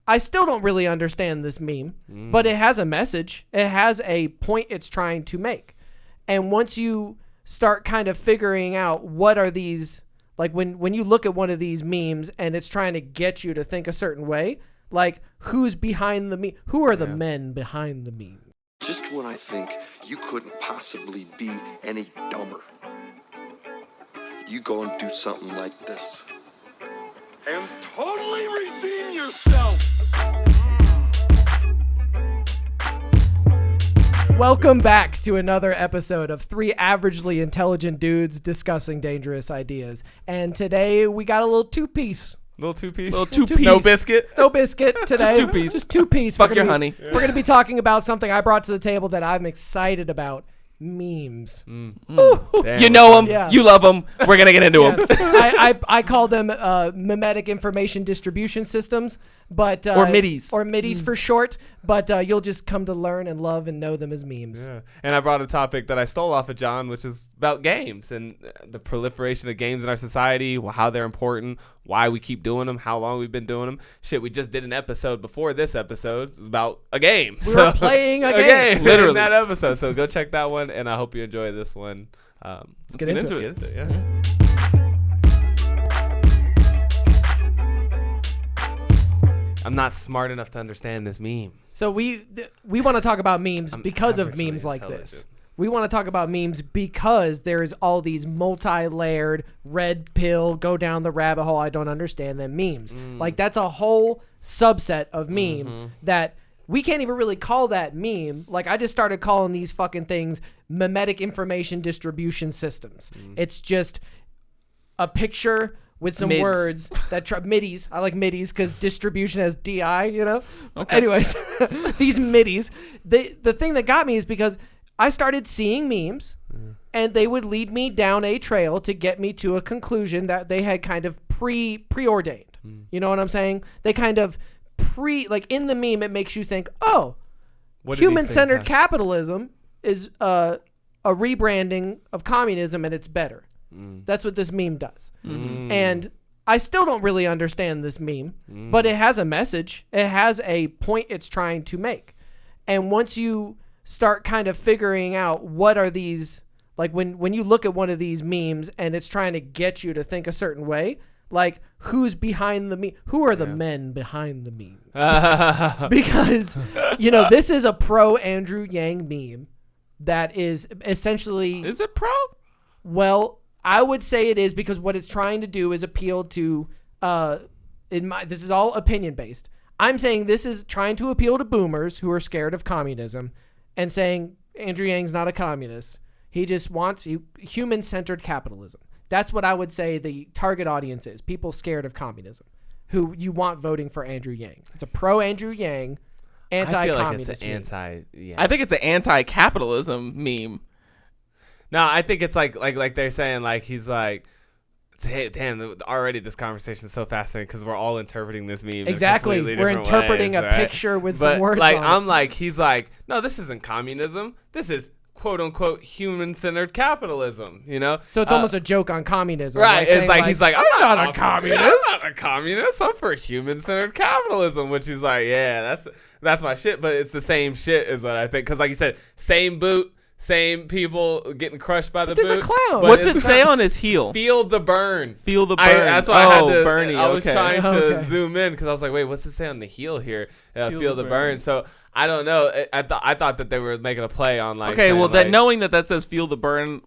I still don't really understand this meme, but it has a message. It has a point it's trying to make. And once you start kind of figuring out what are these, like when you look at one of these memes and it's trying to get you to think a certain way, like who's behind the meme? Who are the men behind the meme? Just when I think you couldn't possibly be any dumber, you go and do something like this. And totally redeem yourself. Welcome back to another episode of Three Averagely Intelligent Dudes Discussing Dangerous Ideas. And today we got a little two-piece. Little two-piece? Little two-piece. No biscuit? No biscuit today. Just two-piece. Just two-piece. Fuck your honey. We're going to be talking about something I brought to the table that I'm excited about. Memes. Damn, You know them. Yeah. You love them. We're going to get into them. Yes. I call them mimetic information distribution systems, but Or MIDIs. Or MIDIs for short, but you'll just come to learn and love and know them as memes. Yeah. And I brought a topic that I stole off of John, which is about games and the proliferation of games in our society, how they're important, why we keep doing them, how long we've been doing them. Shit, we just did an episode before this episode about a game. We were playing a game. Literally. In that episode. So go check that one, and I hope you enjoy this one. Let's get into it. Yeah. I'm not smart enough to understand this meme. So we want to talk about memes because of memes like this. We want to talk about memes because there's all these multi-layered red pill, go down the rabbit hole, I don't understand them memes. Like that's a whole subset of meme that we can't even really call that meme. Like I just started calling these fucking things mimetic information distribution systems. It's just a picture with some Mids. words that MIDIs. I like MIDIs because distribution has DI, you know? Okay. Anyways, these MIDIs. The thing that got me is because I started seeing memes and they would lead me down a trail to get me to a conclusion that they had kind of preordained. You know what I'm saying? They kind of like in the meme, it makes you think, oh, human-centered capitalism is a rebranding of communism and it's better. That's what this meme does. And I still don't really understand this meme, but it has a message. It has a point it's trying to make. And once you start kind of figuring out what are these, like when you look at one of these memes and it's trying to get you to think a certain way, like who's behind the meme? Who are the men behind the meme? Because, you know, this is a pro Andrew Yang meme that is essentially... Is it pro? Well, I would say it is because what it's trying to do is appeal to, this is all opinion based. I'm saying this is trying to appeal to boomers who are scared of communism and saying Andrew Yang's not a communist. He just wants human-centered capitalism. That's what I would say the target audience is. People scared of communism who you want voting for Andrew Yang. It's a pro Andrew Yang, anti-communist. I feel like it's an anti. I think it's an anti-capitalism meme. No, I think it's like they're saying, like he's like, hey, damn, already this conversation is so fascinating because we're all interpreting this meme. Exactly, we're interpreting a picture with some words on it. I'm like, he's like, no, this isn't communism. This is quote unquote human-centered capitalism. You know, so it's almost a joke on communism, right? It's like he's like, I'm not a communist. I'm not a communist. I'm for human-centered capitalism, which is like, yeah, that's my shit. But it's the same shit, is what I think. Because like you said, same boot. Same people getting crushed by the boot. There's a clown. What's it say on his heel? Feel the burn. Feel the burn. That's why I had to. Bernie. I was okay. trying to zoom in because I was like, wait, what's it say on the heel here? Feel the burn. So I don't know. I thought that they were making a play on like. Okay, well, like, knowing that says feel the burn,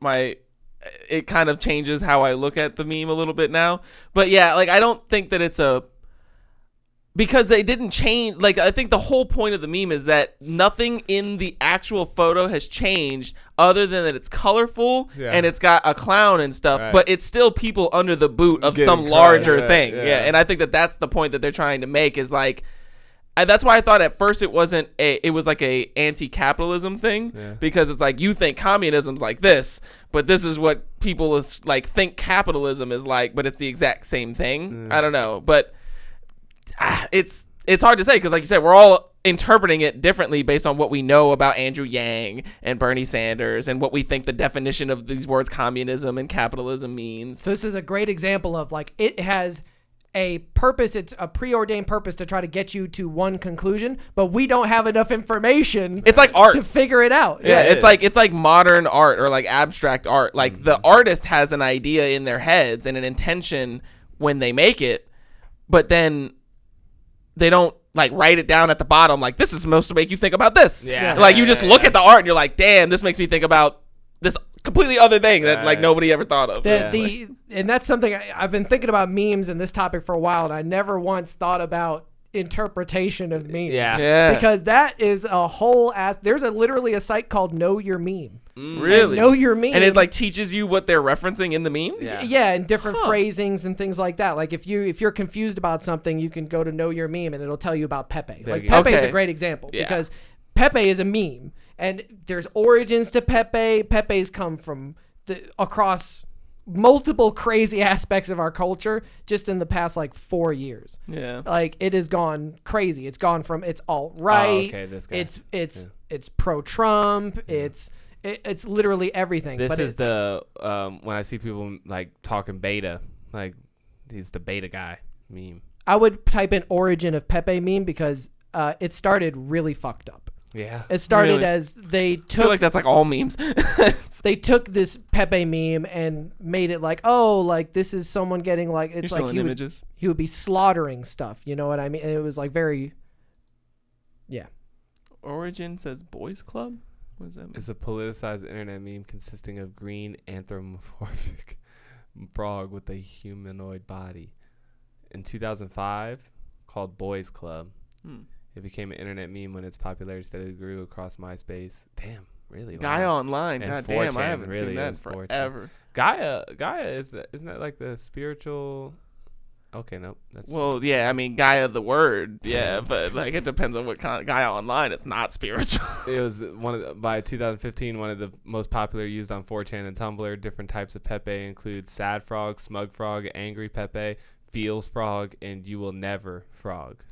it kind of changes how I look at the meme a little bit now. But yeah, like I don't think that it's because they didn't change. Like I think the whole point of the meme is that nothing in the actual photo has changed other than that it's colorful and it's got a clown and stuff, but it's still people under the boot of some larger thing. Yeah, and I think that that's the point that they're trying to make is like, that's why I thought at first it was like a anti-capitalism thing because it's like you think communism's like this, but this is what people is like think capitalism is like, but it's the exact same thing. I don't know, but it's hard to say because like you said, we're all interpreting it differently based on what we know about Andrew Yang and Bernie Sanders and what we think the definition of these words communism and capitalism means. So this is a great example of like it has a purpose. It's a preordained purpose to try to get you to one conclusion, but we don't have enough information. It's like art to figure it out. Yeah, it's like modern art or like abstract art. Like the artist has an idea in their heads and an intention when they make it, but then they don't like write it down at the bottom like this is supposed to make you think about this. Yeah. Like you just look at the art and you're like, damn, this makes me think about this completely other thing that like nobody ever thought of. And that's something I've been thinking about memes and this topic for a while, and I never once thought about interpretation of memes. Yeah. Because that is a whole there's literally a site called Know Your Meme. Really? And Know Your Meme. And it like teaches you what they're referencing in the memes? Yeah, and different phrasings and things like that. Like if you're confused about something, you can go to Know Your Meme and it'll tell you about Pepe. Like Pepe is a great example because Pepe is a meme and there's origins to Pepe. Pepe's come from across multiple crazy aspects of our culture just in the past like 4 years. Yeah. Like it has gone crazy. It's gone from it's alt-right. Oh, okay, this guy. It's pro-Trump. It's literally everything. This but is the when I see people like talking beta, like he's the beta guy meme. I would type in origin of Pepe meme because it started really fucked up. Yeah. It started Really? as they I feel took like that's like all memes. they took this Pepe meme and made it like, oh, like this is someone getting like it's You're like stealing images. he would be slaughtering stuff. You know what I mean? And it was like very, yeah. Origin says boys club. What does that mean? It's a politicized internet meme consisting of green anthropomorphic frog with a humanoid body. In 2005, called Boys Club. It became an internet meme when its popularity steadily grew across MySpace. Damn, really? Guy Online. And God damn, 4chan, I haven't really, seen that is 4chan. forever. Gaia isn't that like the spiritual? Okay, nope. That's Well, yeah, I mean, Gaia the word, yeah, but like it depends on what kind of Gaia Online. It's not spiritual. it was by 2015 one of the most popular used on 4chan and Tumblr. Different types of Pepe include sad frog, smug frog, angry Pepe, feels frog, and you will never frog.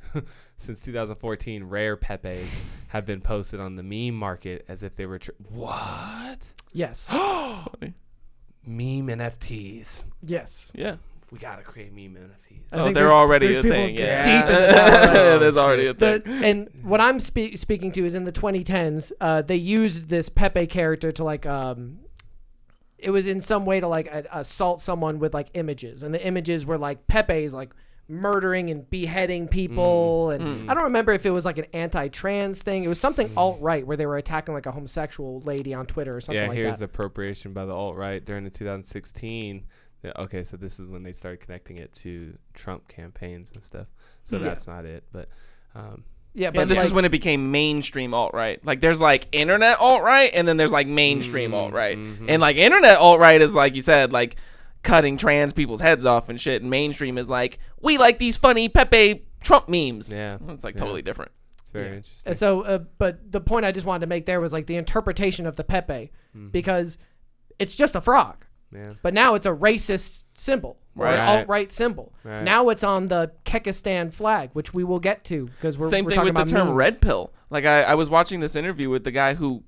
Since 2014, rare Pepes have been posted on the meme market as if they were what? Yes. Funny. Meme NFTs. Yes. Yeah. We gotta create meme NFTs. I think they're there's already a people thing. Yeah. deep in the There's already a thing. and what I'm speaking to is in the 2010s, they used this Pepe character to like it was in some way to like assault someone with like images, and the images were like Pepe's like murdering and beheading people, and I don't remember if it was like an anti-trans thing. It was something alt-right where they were attacking like a homosexual lady on Twitter or something like that. Yeah, here's appropriation by the alt-right during the 2016. Okay, so this is when they started connecting it to Trump campaigns and stuff. So that's not it, but but this like, is when it became mainstream alt-right. Like there's like internet alt-right and then there's like mainstream alt-right. And like internet alt-right is like you said, like cutting trans people's heads off and shit. And mainstream is like, we like these funny Pepe Trump memes. Yeah. It's like totally different. it's very interesting. And so, but the point I just wanted to make there was like the interpretation of the Pepe, because it's just a frog. Yeah. But now it's a racist symbol, or an Right. alt-right symbol. Right. Now it's on the Kekistan flag, which we will get to because we're Same we're thing talking with the about term memes. red pill. Like I was watching this interview with the guy who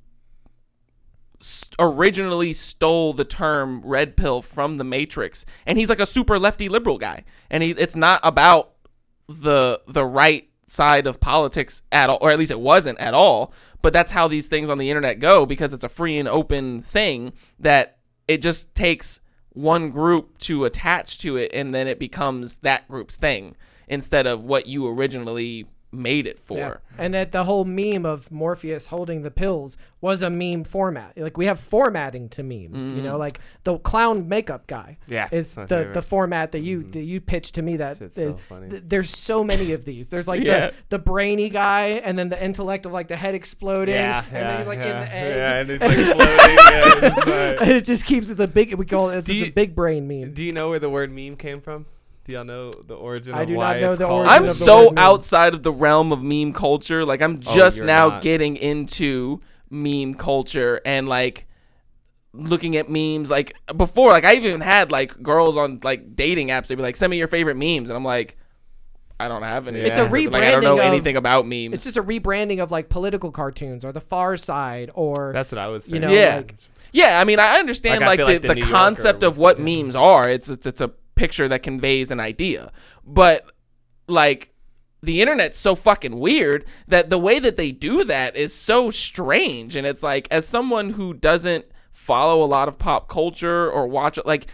originally stole the term red pill from the Matrix, and he's like a super lefty liberal guy, and it's not about the right side of politics at all, or at least it wasn't at all. But that's how these things on the internet go, because it's a free and open thing that it just takes one group to attach to it, and then it becomes that group's thing instead of what you originally made it for. Yeah. And that the whole meme of Morpheus holding the pills was a meme format. Like we have formatting to memes, you know, like the clown makeup guy is my the favorite. format that you pitched to me. That Shit's so funny. There's so many of these. There's like Yeah. the brainy guy, and then the intellect of like the head exploding, and then he's like in the egg. Yeah, and it's like floating. Yeah, And it just keeps the big. We call it the big brain meme. Do you know where the word meme came from? Do y'all know the origin I of do why not know it's the called? origin I'm of the so word meme. outside of the realm of meme culture. Like I'm just you're now not. getting into meme culture and like looking at memes. Like before, like I even had like girls on like dating apps. They'd be like, "Send me your favorite memes," and I'm like, I don't have any. It's a Like I don't know rebranding of- anything about memes. It's just a rebranding of like political cartoons or The Far Side or That's what I was you saying. know Yeah. like Yeah, I mean, I understand Like, I like feel the, like the the New Yorker concept of was what the- memes are. It's a picture that conveys an idea. But like the internet's so fucking weird that the way that they do that is so strange. And it's like, as someone who doesn't follow a lot of pop culture or watch it, like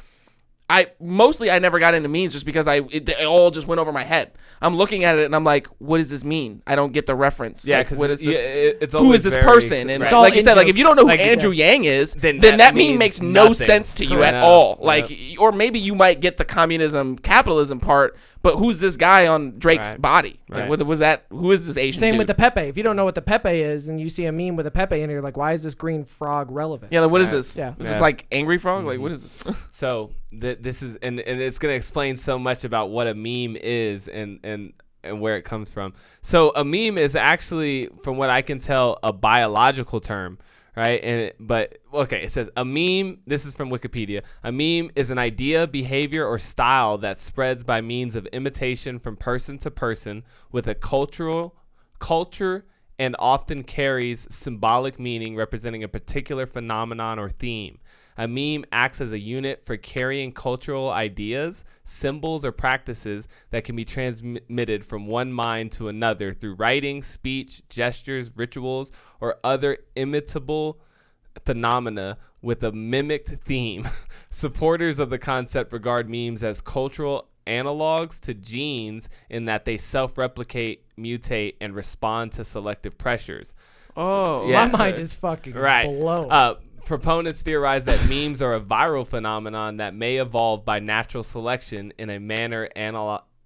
I never got into memes just because it all just went over my head. I'm looking at it and I'm like, what does this mean? I don't get the reference. Yeah, like, because it's who is this person? And like you said, like if you don't know who Andrew Yang is, then that meme makes no sense to you at all. Like, or maybe you might get the communism capitalism part, but who's this guy on Drake's body? Like, what was that? Who is this Asian Same dude? with the Pepe. If you don't know what the Pepe is and you see a meme with a Pepe in it, you're like, why is this green frog relevant? Yeah, like, what is this? Yeah. Is this like Angry Frog? Like, what is this? So this is and it's gonna explain so much about what a meme is and where it comes from. So a meme is actually, from what I can tell, a biological term, right? It says a meme. This is from Wikipedia. A meme is an idea, behavior, or style that spreads by means of imitation from person to person with a culture and often carries symbolic meaning representing a particular phenomenon or theme. A meme acts as a unit for carrying cultural ideas, symbols, or practices that can be transmitted from one mind to another through writing, speech, gestures, rituals, or other imitable phenomena with a mimicked theme. Supporters of the concept regard memes as cultural analogs to genes in that they self-replicate, mutate, and respond to selective pressures. Oh, my mind is fucking blown. Proponents theorize that memes are a viral phenomenon that may evolve by natural selection in a manner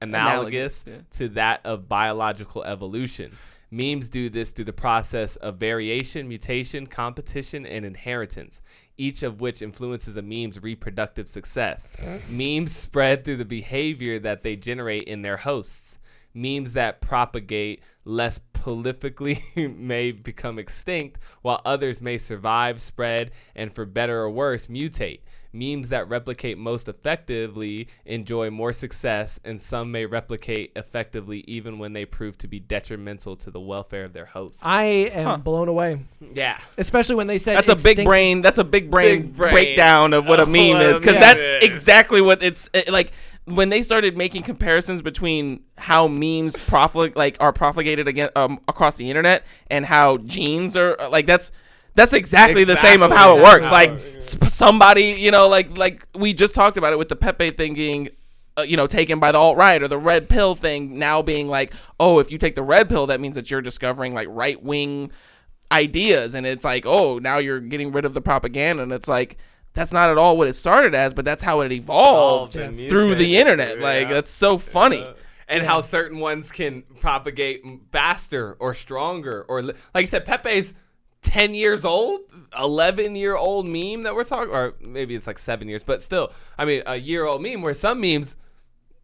analogous to that of biological evolution. Memes do this through the process of variation, mutation, competition, and inheritance, each of which influences a meme's reproductive success. Memes spread through the behavior that they generate in their hosts. Memes that propagate less prolifically may become extinct, while others may survive, spread, and for better or worse, mutate. Memes that replicate most effectively enjoy more success, and some may replicate effectively even when they prove to be detrimental to the welfare of their hosts. I am blown away. Yeah. Especially when they said That's a big brain breakdown of what a meme is, because that's exactly what it's like. When they started making comparisons between how memes are propagated again across the internet and how genes are like, that's exactly the same of how it works. Like somebody, like we just talked about it with the Pepe thing being, taken by the alt-right, or the red pill thing now being like, oh, if you take the red pill, that means that you're discovering like right-wing ideas, and it's like, oh, now you're getting rid of the propaganda, and it's like, that's not at all what it started as, but that's how it evolved through the internet. Like, that's so funny. And how certain ones can propagate faster or stronger. Or, like you said, Pepe's 10 years old, 11-year-old meme that we're talking, or maybe it's like 7 years, but still, I mean, a year-old meme, where some memes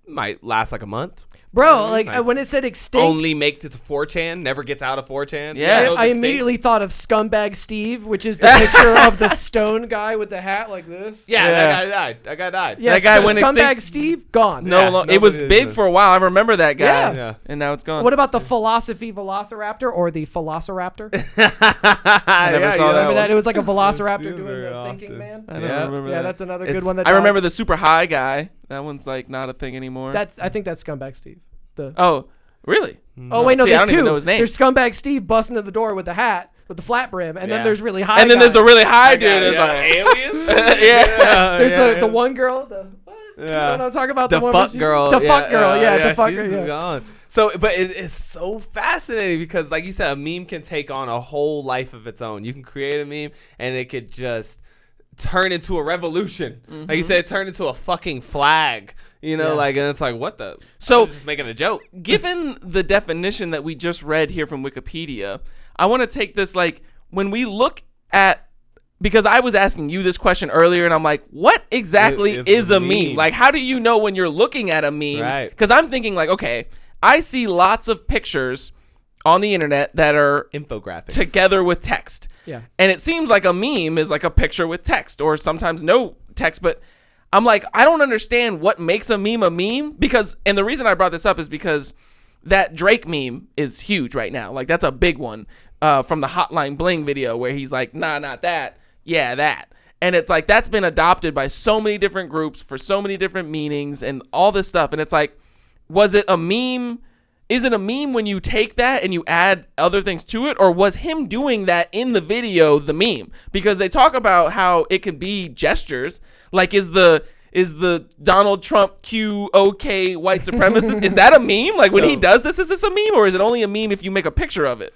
might last like a month. Bro, when it said extinct, only makes it to 4chan, never gets out of 4chan. Yeah, I immediately thought of Scumbag Steve, which is the picture of the stone guy with the hat like this. Yeah, that guy died. Yeah, that guy went Scumbag extinct. Steve gone. No, it was big for a while. I remember that guy. Yeah. And now it's gone. What about the Philosophy Velociraptor or the Velociraptor? I never saw Remember that. that? It was like a Velociraptor Seen doing very the often. thinking man. I don't remember that. Yeah, that's another good one. I remember the super high guy. That one's like not a thing anymore. I think that's Scumbag Steve. Oh, really? Oh wait, no, See, I there's don't even two. know his name. There's Scumbag Steve busting in the door with the hat with the flat brim, and then there's really high. And then guy. there's the really high dude. It's like aliens. There's the one girl. You know what I'm talking about? The one fuck where girl. The fuck girl. Yeah, the fuck she's girl. Yeah. gone. So, but it's so fascinating because, like you said, a meme can take on a whole life of its own. You can create a meme, and it could just turn into a revolution. Like you said, turn into a fucking flag. And it's like, what the? So, I was just making a joke. Given the definition that we just read here from Wikipedia, I want to take this, like, when we look at, because I was asking you this question earlier, and I'm like, what exactly is a meme? Like, how do you know when you're looking at a meme? Right. Because I'm thinking, like, okay, I see lots of pictures on the internet that are Infographics together with text. Yeah. And it seems like a meme is like a picture with text, or sometimes no text, but I'm like, I don't understand what makes a meme, because, and the reason I brought this up is because that Drake meme is huge right now. Like, that's a big one from the Hotline Bling video where he's like, nah, not that. Yeah, that. And it's like, that's been adopted by so many different groups for so many different meanings and all this stuff. And it's like, was it a meme? Is it a meme when you take that and you add other things to it? Or was him doing that in the video the meme? Because they talk about how it can be gestures. Like, is the Donald Trump QOK white supremacist, is that a meme? Like, when he does this, is this a meme? Or is it only a meme if you make a picture of it?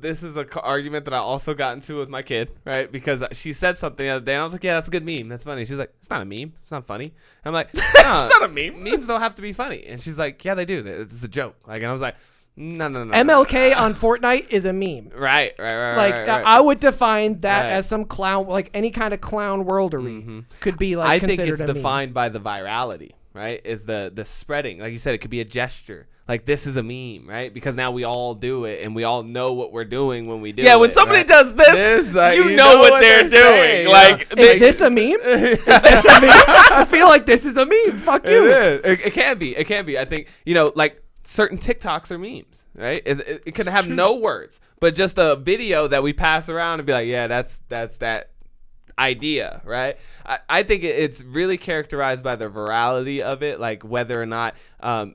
This is an argument that I also got into with my kid, right? Because she said something the other day, and I was like, yeah, that's a good meme. That's funny. She's like, it's not a meme. It's not funny. And I'm like, no, It's not a meme. Memes don't have to be funny. And she's like, yeah, they do. It's a joke. Like, and I was like, no. MLK on Fortnite is a meme. Right. Like, right. I would define that Right. as some clown, like any kind of clown worldery could be like I think considered it's a meme. defined by the virality, right? Is the spreading. Like you said, it could be a gesture. Like, this is a meme, right? Because now we all do it, and we all know what we're doing when we do it. Yeah, when somebody right? does this, you know what they're doing. saying, Like, Is this a meme? Is this a meme? I feel like this is a meme. Fuck you. It is. It can be. It can be. I think, like certain TikToks are memes, right? It can have no words, but just a video that we pass around and be like, yeah, that's that idea, right? I think it's really characterized by the virality of it, like whether or not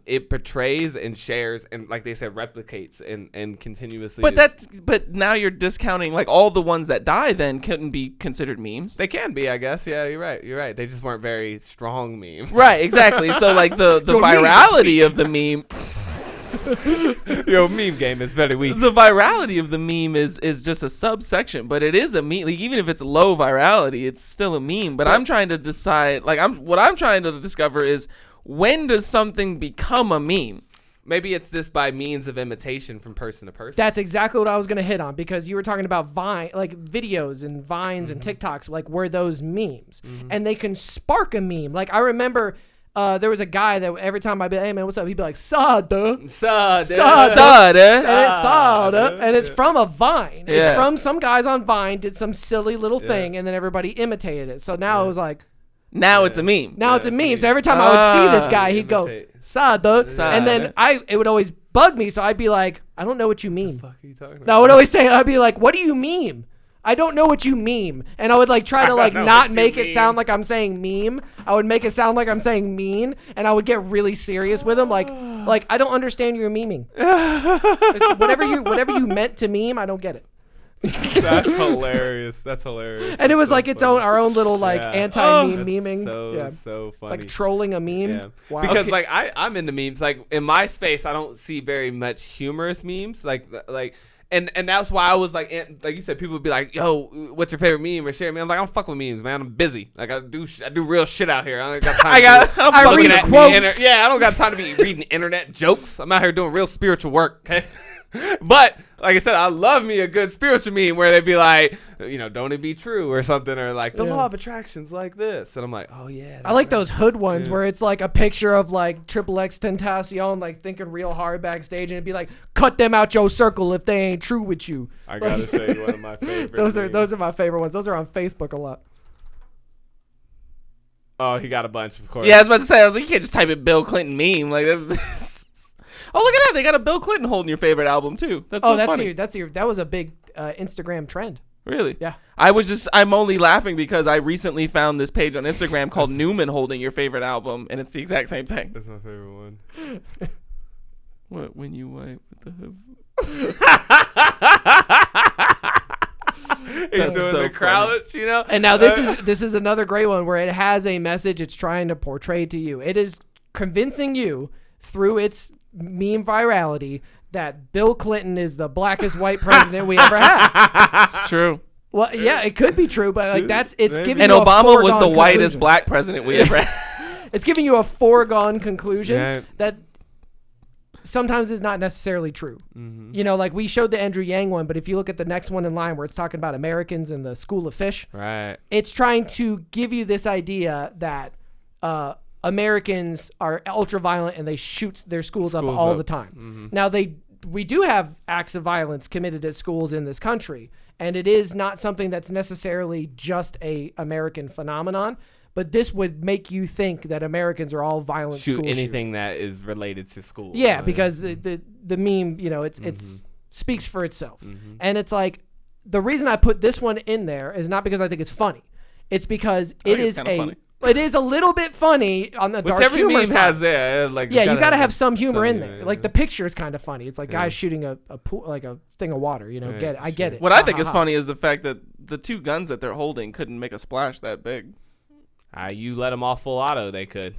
it portrays and shares and, like they said, replicates and continuously. But now you're discounting, like, all the ones that die then couldn't be considered memes. They can be, I guess. Yeah, you're right. They just weren't very strong memes. Right, exactly. So, like, the virality of the meme. Meme game is very weak. The virality of the meme is just a subsection, but it is a meme. Like, even if it's low virality, it's still a meme. But I'm trying to decide, like, what I'm trying to discover is, when does something become a meme? Maybe it's this by means of imitation from person to person. That's exactly what I was going to hit on, because you were talking about Vine, like videos and Vines and TikToks, like, were those memes? And they can spark a meme. Like, I remember there was a guy that every time I'd be, hey, man, what's up? He'd be like, sada. And it's from a Vine. Yeah. It's from some guys on Vine did some silly little thing, and then everybody imitated it. So now it was like, Now it's a meme. now it's a meme. So every time I would see this guy, he'd go, imitate. sada. And then it would always bug me. So I'd be like, I don't know what you mean. What the fuck are you talking about? No, I would always say, I'd be like, what do you meme? I don't know what you meme. And I would like try to like not make it sound like I'm saying meme. I would make it sound like I'm saying mean, and I would get really serious with him. Like I don't understand your memeing. Whatever you meant to meme, I don't get it. That's hilarious. And it was like our own little like Yeah. anti-meme That's meming. so funny. Like trolling a meme. Yeah. Wow. Because like I'm into memes. Like in my space, I don't see very much humorous memes. And that's why I was like you said, people would be like, yo, what's your favorite meme or share me? I'm like, I don't fuck with memes, man. I'm busy. Like I do real shit out here. I don't got time. I read quotes. I don't got time to be reading internet jokes. I'm out here doing real spiritual work. Okay. But like I said, I love me a good spiritual meme where they'd be like, don't it be true or something, or like the law of attraction's like this, and I'm like, oh yeah. I like those hood ones where it's like a picture of like XXX Tentacion like thinking real hard backstage, and it'd be like, cut them out your circle if they ain't true with you. I gotta show you one of my favorites. Those are my favorite ones. Those are on Facebook a lot. Oh, he got a bunch, of course. Yeah, I was about to say, I was like, you can't just type in Bill Clinton meme. Like, that was oh, look at that. They got a Bill Clinton holding your favorite album, too. That's so funny. That was a big Instagram trend. Really? Yeah. I'm only laughing because I recently found this page on Instagram called Newman holding your favorite album, and it's the exact same thing. That's my favorite one. What, when you wipe with the hood? He's doing so the crouch, And now this is another great one where it has a message it's trying to portray to you. It is convincing you through its meme virality that Bill Clinton is the blackest white president we ever had. It's true. Well, yeah, it could be true, but like it's giving And you a Obama was the foregone whitest conclusion. black president we ever had. It's giving you a foregone conclusion Yeah. that sometimes is not necessarily true. Like we showed the Andrew Yang one, but if you look at the next one in line where it's talking about Americans and the School of Fish, Right. it's trying to give you this idea that Americans are ultra violent and they shoot their schools up all the time. Now we do have acts of violence committed at schools in this country, and it is not something that's necessarily just a American phenomenon. But this would make you think that Americans are all violent Shoot school anything shooters. that is related to school. Yeah, because the meme, it's speaks for itself. And it's like, the reason I put this one in there is not because I think it's funny. It's because think it's kinda funny. it is a little bit funny on the dark Which every humor meme side. has there. Like, Yeah, you gotta have some humor in there. yeah. Like the picture is kind of funny. It's like Yeah. guys shooting a pool, like a thing of water. You know, Yeah, get it? I get it. What I think is Ha, ha, ha. funny is the fact that the two guns that they're holding couldn't make a splash that big. You let them off full auto, they could.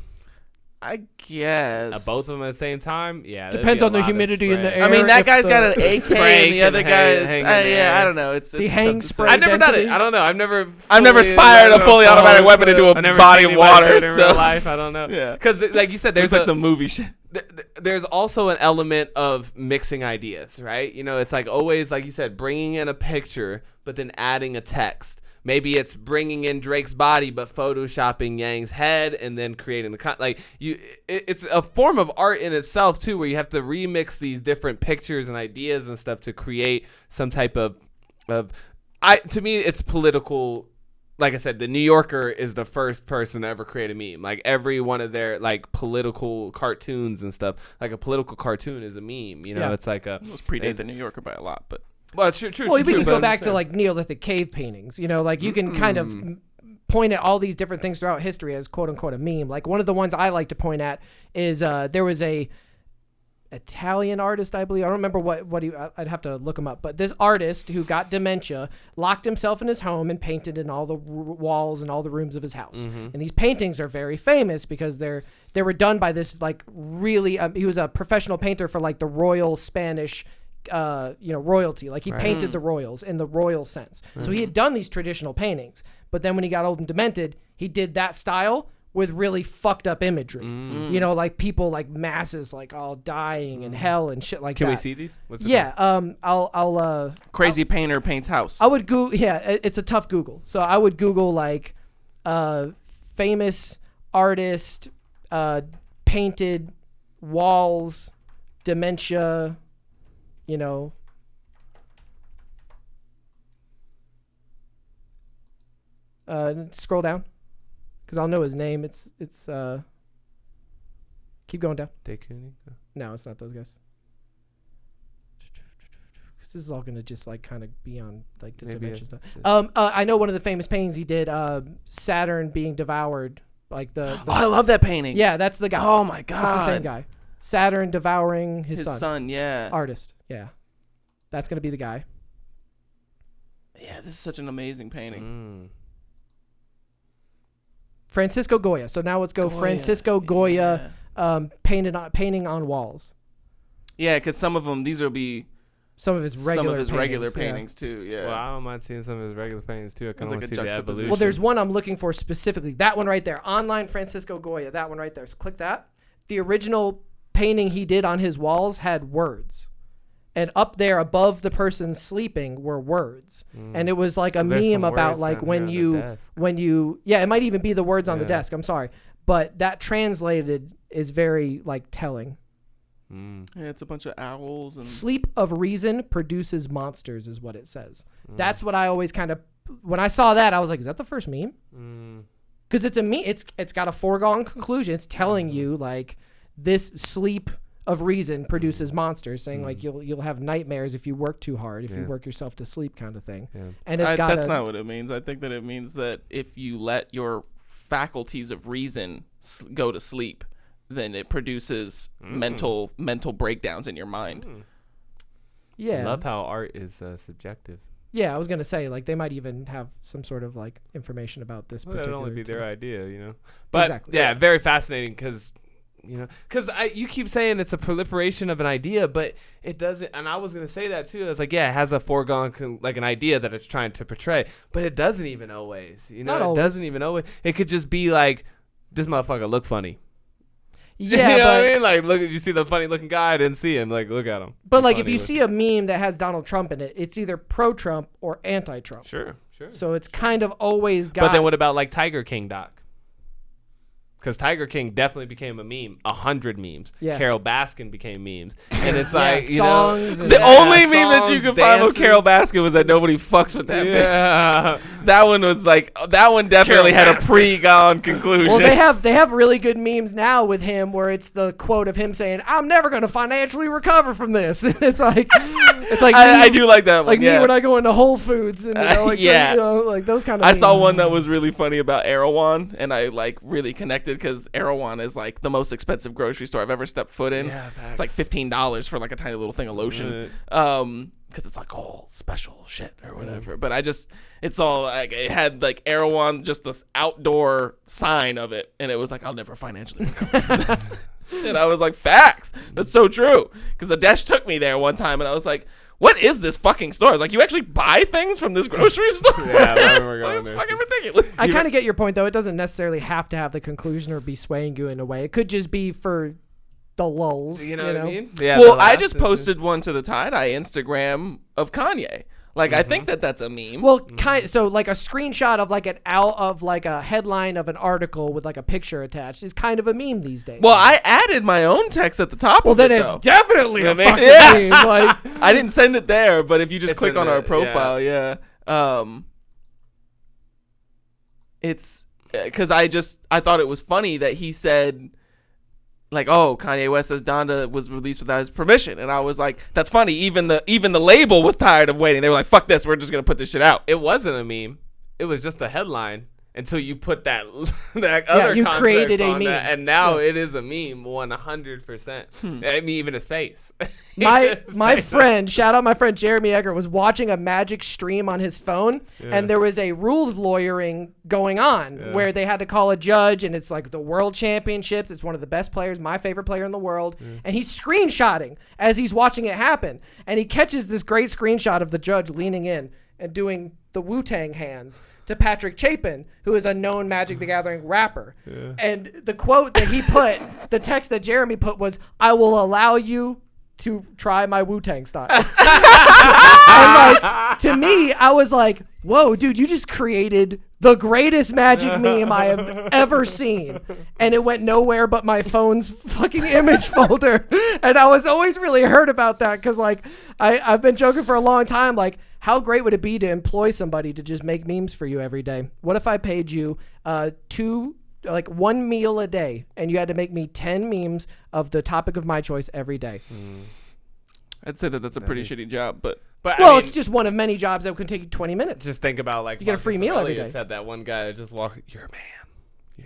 I guess. Both of them at the same time? Yeah. that'd Depends be a on the lot of humidity in the spray. air. I mean, that if guy's the- got an AK Spray and the can other hang- guy is. hang in Yeah, there. I don't know. It's The tough hang to say. spray I've never done it. density. I don't know. I've never never fired a fully automatic weapon into a body of water. In So real life, I don't know. Yeah. Because, like you said, there's there's like some movie shit. there's also an element of mixing ideas, right? You know, it's like always, like you said, bringing in a picture, but then adding a text. Maybe it's bringing in Drake's body, but photoshopping Yang's head, and then creating the it's a form of art in itself too, where you have to remix these different pictures and ideas and stuff to create some type of. To me, it's political. Like I said, the New Yorker is the first person to ever create a meme. Like every one of their like political cartoons and stuff, like a political cartoon is a meme. You know, Yeah. it's like a. It was predate the New Yorker by a lot, but Well, it's true. Well, we can but go I'm back just to saying. like Neolithic cave paintings. You know, like you can kind of point at all these different things throughout history as quote unquote a meme. Like one of the ones I like to point at is there was a Italian artist, I believe. I don't remember what he. I'd have to look him up. But this artist who got dementia locked himself in his home and painted in all the walls and all the rooms of his house. And these paintings are very famous because they were done by this like really. He was a professional painter for like the royal Spanish. Royalty. Like he painted the royals in the royal sense. So he had done these traditional paintings, but then when he got old and demented, he did that style with really fucked up imagery. You know, like people like masses like all dying in hell and shit like that. Can we see these? What's it Yeah. called? I'll crazy painter paints house. I would Google. Yeah, it's a tough Google. So I would Google like famous artist painted walls, dementia. You know, scroll down, because I'll know his name. It's keep going down. Dave Cooney? No, it's not those guys. Because this is all gonna just like kind of be on like the Maybe dimension it's stuff. I know one of the famous paintings he did. Saturn being devoured, like the I love that painting. yeah, that's the guy. Oh my god. That's the same guy. Saturn devouring his son. Yeah. Artist. Yeah, that's gonna be the guy. Yeah, this is such an amazing painting. Francisco Goya. So now let's go Francisco Goya, painting on walls. Yeah, because some of them, these will be Some of his regular regular paintings, paintings too. Yeah. Well, I don't mind seeing some of his regular paintings too. I kind of It's want like to a see the juxtaposition. evolution. Well, there's one I'm looking for specifically. That one right there. Online Francisco Goya. That one right there. So click that. The original painting he did on his walls had words. And up there above the person sleeping were words. And it was like a There's meme some about words like down when here on the you desk. yeah, it might even be the words on the Yeah. desk. I'm sorry. But that translated is very like telling. Yeah, it's a bunch of owls and Sleep of reason produces monsters is what it says. That's what I always kind of when I saw that I was like, is that the first meme? Because it's a meme. It's got a foregone conclusion. It's telling you like this sleep of reason produces monsters, saying like you'll have nightmares if you work too hard, if you work yourself to sleep, kind of thing. Yeah. And it's got that's not what it means. I think that it means that if you let your faculties of reason go to sleep, then it produces mental breakdowns in your mind. yeah. I love how art is subjective. Yeah, I was gonna say like they might even have some sort of like information about this. Well, that'd particular only be their tool. idea, you know. But Exactly. yeah, very fascinating because. You know, because you keep saying it's a proliferation of an idea, but it doesn't. And I was gonna say that too. It's like, yeah, it has a foregone like an idea that it's trying to portray, but it doesn't even always. You know, Not it always. doesn't even always. It could just be like, this motherfucker look funny. Yeah, you know but what I mean? Like, look, you see the funny looking guy. I didn't see him. Like, look at him. but He's like if funny you looking. see a meme that has Donald Trump in it, it's either pro-Trump or anti-Trump. sure. So it's kind of always got. But then what about like Tiger King doc? Because Tiger King definitely became a meme. 100 memes. Yeah. Carol Baskin became memes. And it's Yeah, like, you songs know. and- The Yeah, only meme that you songs, could find with dances. Carol Baskin was that nobody fucks with that bitch. Yeah. That one was like, that one definitely Carol had a pre-gone conclusion. Well, they have really good memes now with him where it's the quote of him saying, "I'm never going to financially recover from this." And it's like, It's like I do like that one. Like yeah. me when I go into Whole Foods and like, yeah. like those kind of. I saw memes. one that was really funny about Erewhon, and I like really connected because Erewhon is like the most expensive grocery store I've ever stepped foot in. Yeah, it's like $15 for like a tiny little thing of lotion. Because it's like all special shit or whatever. But it's all like it had like Erewhon, just this outdoor sign of it, and it was like I'll never financially recover from this. And I was like, facts. That's so true. Because Adesh took me there one time, and I was like, what is this fucking store? I was like, you actually buy things from this grocery store? Yeah, I remember going It's there. fucking ridiculous. I kind of get your point, though. It doesn't necessarily have to have the conclusion or be swaying you in a way. It could just be for the lulls. You know what I mean? Yeah. Well, the I last just is- posted one to the TAID3I Instagram of Kanye. Like, I think that's a meme. Well, so like a screenshot of like a headline of an article with like a picture attached is kind of a meme these days. Well, I added my own text at the top Well, of then it, it's though. definitely a fucking Yeah. meme. Like, I didn't send it there, but if you just It's click in on our the- profile, it's because I thought it was funny that he said, like, oh, Kanye West says Donda was released without his permission, and I was like, that's funny. Even the label was tired of waiting. They were like, fuck this, we're just gonna put this shit out. It wasn't a meme. It was just a headline until you put that other you context created a on meme. that, and now it is a meme 100%. I mean, even his face. my friend, shout out my friend Jeremy Egger, was watching a Magic stream on his phone, and there was a rules lawyering going on where they had to call a judge, and it's like the World Championships. It's one of the best players, my favorite player in the world, and he's screenshotting as he's watching it happen, and he catches this great screenshot of the judge leaning in and doing the Wu-Tang hands to Patrick Chapin, who is a known Magic the Gathering rapper. And the quote that he put, the text that Jeremy put was, "I will allow you to try my Wu-Tang style." And like, to me, I was like, whoa, dude, you just created the greatest Magic meme I have ever seen. And it went nowhere but my phone's fucking image folder. And I was always really hurt about that because, like, I've been joking for a long time, like, how great would it be to employ somebody to just make memes for you every day? What if I paid you one meal a day, and you had to make me 10 memes of the topic of my choice every day? I'd say that's a pretty shitty job, but But Well, I mean, it's just one of many jobs that could take you 20 minutes. just think about like You get a free Marcus meal every Aurelius day. Said that one guy that just walk. You're a man.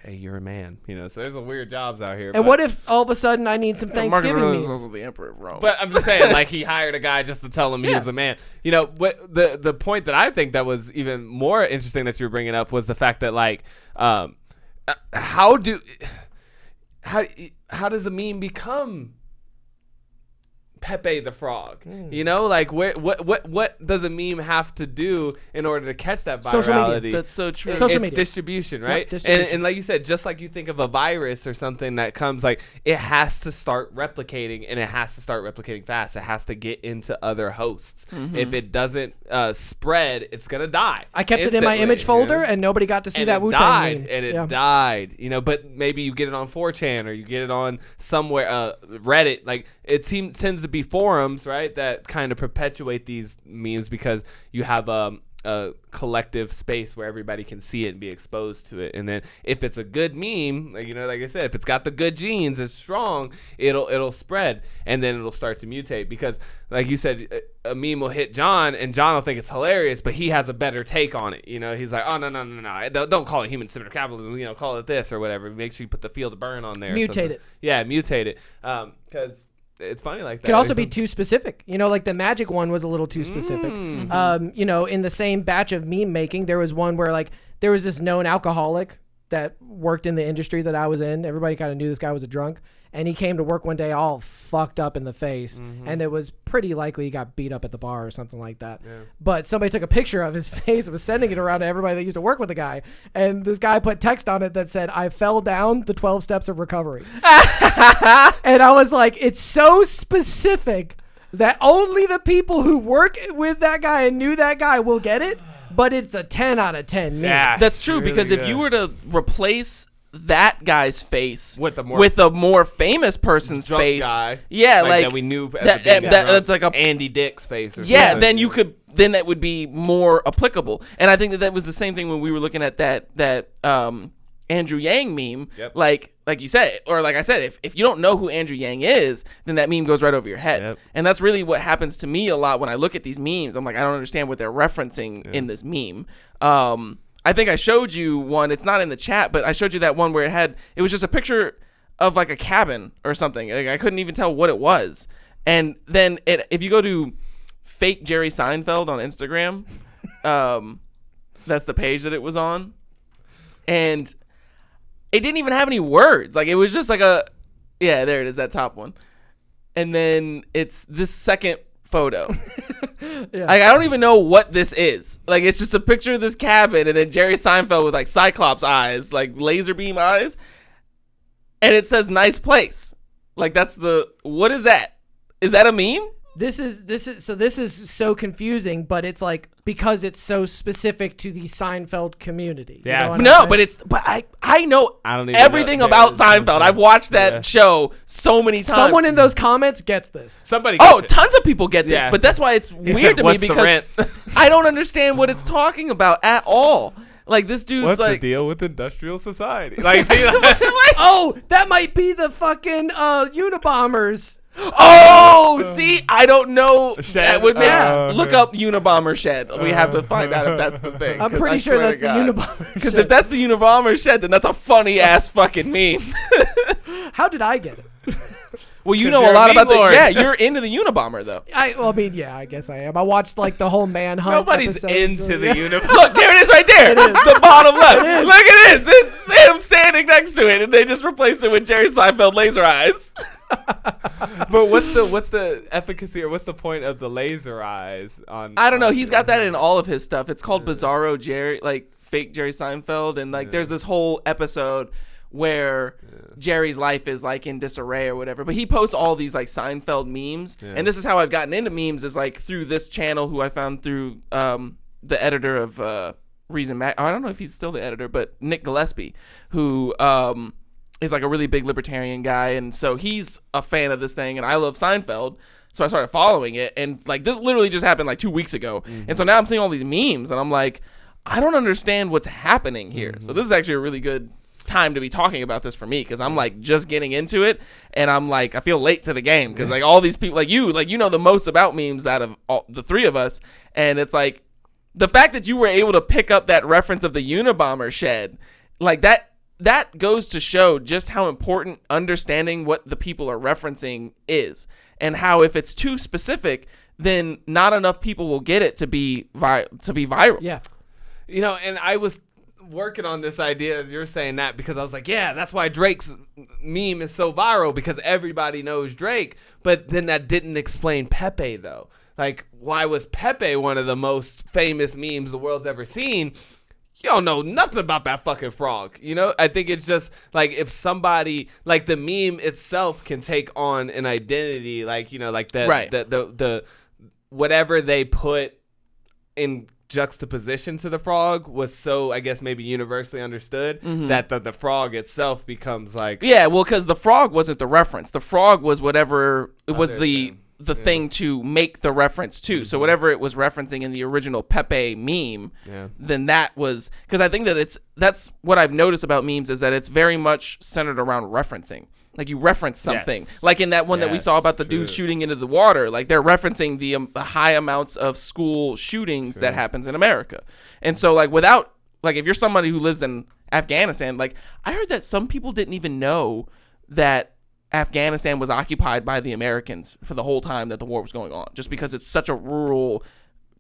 Hey, you're a man. You know, so there's a weird jobs out here. And but- what if all of a sudden I need some Marcus Thanksgiving Aurelius is memes? also the emperor of Rome. But I'm just saying, like, he hired a guy just to tell him he Yeah. was a man. You know, what the point that I think that was even more interesting that you were bringing up was the fact that, like, how does a meme become Pepe the Frog? You know, like, what does a meme have to do in order to catch that virality? Social media. That's so true. Social It's media. distribution, right? distribution. And like you said, just like you think of a virus or something that comes, like, it has to start replicating, and it has to start replicating fast. It has to get into other hosts. If it doesn't spread, it's gonna die. I kept it in my instantly, image folder, you know? and nobody got to see And that it Wu-Tang died, meme. and it Yeah. died. You know, but maybe you get it on 4chan or you get it on somewhere, Reddit. Like, it tends to be forums, right, that kind of perpetuate these memes because you have a collective space where everybody can see it and be exposed to it. And then if it's a good meme, like, you know, like I said, if it's got the good genes, it's strong, it'll spread, and then it'll start to mutate because, like you said, a meme will hit John, and John will think it's hilarious, but he has a better take on it. You know, he's like, oh, no, don't call it human-centered capitalism, you know, call it this or whatever. Make sure you put the field of burn on there. or Mutate something. it. Yeah, mutate it. Because it's funny like that. Could also Like be too specific. You know, like the Magic one was a little too specific. You know, in the same batch of meme making, there was one where, like, there was this known alcoholic that worked in the industry that I was in. Everybody kind of knew this guy was a drunk. And he came to work one day all fucked up in the face. And it was pretty likely he got beat up at the bar or something like that. Yeah. But somebody took a picture of his face and was sending it around to everybody that used to work with the guy. And this guy put text on it that said, "I fell down the 12 steps of recovery." And I was like, it's so specific that only the people who work with that guy and knew that guy will get it. But it's a 10 out of 10 meme. Yeah. That's true, Really because if good. you were to replace that guy's face With a more famous person's drunk face, guy, yeah, like that we knew at that- the beginning, that- that's like a- Andy Dick's face. Or yeah, something. then you could, then that would be more applicable. And I think that was the same thing when we were looking at that Andrew Yang meme, Yep. like you said, or like I said, if you don't know who Andrew Yang is, then that meme goes right over your head. Yep. And that's really what happens to me a lot when I look at these memes. I'm like, I don't understand what they're referencing in this meme. I think I showed you one. It's not in the chat, but I showed you that one where it was just a picture of like a cabin or something. Like, I couldn't even tell what it was. And then if you go to fake Jerry Seinfeld on Instagram, that's the page that it was on. And it didn't even have any words. Like, it was just like yeah, there it is, that top one. And then it's this second photo. Yeah. Like, I don't even know what this is. Like, it's just a picture of this cabin and then Jerry Seinfeld with like Cyclops eyes, like laser beam eyes. And it says nice place. Like, what is that? Is that a meme? This is so confusing, but it's like because it's so specific to the Seinfeld community. Yeah. You know what I'm No, saying? but I know I don't even everything know. about Seinfeld. I've watched that Yeah. show so many times. Someone in those comments gets this. Somebody gets it. Tons of people get this, Yeah. but that's why it's He weird said, to me "What's the because rent?" I don't understand what it's talking about at all. Like, this dude's What's like, the deal with industrial society? Like, see, like, Oh, that might be the fucking Unabombers. see, I don't know. Shed? That would make Yeah. look up Unabomber shed. We have to find out if that's the thing. I'm 'cause pretty I sure swear that's to the God. Unabomber. Because if that's the Unabomber shed, then that's a funny ass fucking meme. How did I get it? Well, you 'Cause know you're a lot a about meme lord. Yeah, you're into the Unabomber though. I mean, yeah, I guess I am. I watched like the whole Manhunt. nobody's episodes into of- the yeah. universe. Look, there it is right there. The bottom left. Look at this. It's him standing next to it, and they just replaced it with Jerry Seinfeld laser eyes. But what's the efficacy or what's the point of the laser eyes on? I don't know. on- He's got that in all of his stuff. It's called Bizarro Jerry, like fake Jerry Seinfeld, and like there's this whole episode where Jerry's life is like in disarray or whatever. But he posts all these like Seinfeld memes, and this is how I've gotten into memes is like through this channel who I found through the editor of Reason Mag. I don't know if he's still the editor, but Nick Gillespie, who is like a really big libertarian guy, and so he's a fan of this thing, and I love Seinfeld. So I started following it, and like this literally just happened like 2 weeks ago, and so now I'm seeing all these memes, and I'm like, I don't understand what's happening here. So this is actually a really good time to be talking about this for me because I'm like just getting into it, and I'm like I feel late to the game because like all these people like you know the most about memes out of all, the three of us, and it's like the fact that you were able to pick up that reference of the Unabomber shed, like that goes to show just how important understanding what the people are referencing is, and how if it's too specific, then not enough people will get it to be viral. Yeah. You know, and I was working on this idea as you're saying that because I was like, yeah, that's why Drake's meme is so viral because everybody knows Drake. But then that didn't explain Pepe though. Like, why was Pepe one of the most famous memes the world's ever seen? You don't know nothing about that fucking frog. You know, I think it's just like if somebody like the meme itself can take on an identity, like, you know, like the whatever they put in juxtaposition to the frog was so, I guess, maybe universally understood that the frog itself becomes like, Yeah, well, because the frog wasn't the reference. The frog was whatever it was the thing to make the reference to. So whatever it was referencing in the original Pepe meme, then that was because I think that that's what I've noticed about memes is that it's very much centered around referencing. Like you reference something, like in that one that we saw about the dudes shooting into the water. Like they're referencing the high amounts of school shootings that happens in America. And so like without like if you're somebody who lives in Afghanistan, like I heard that some people didn't even know that Afghanistan was occupied by the Americans for the whole time that the war was going on, just because it's such a rural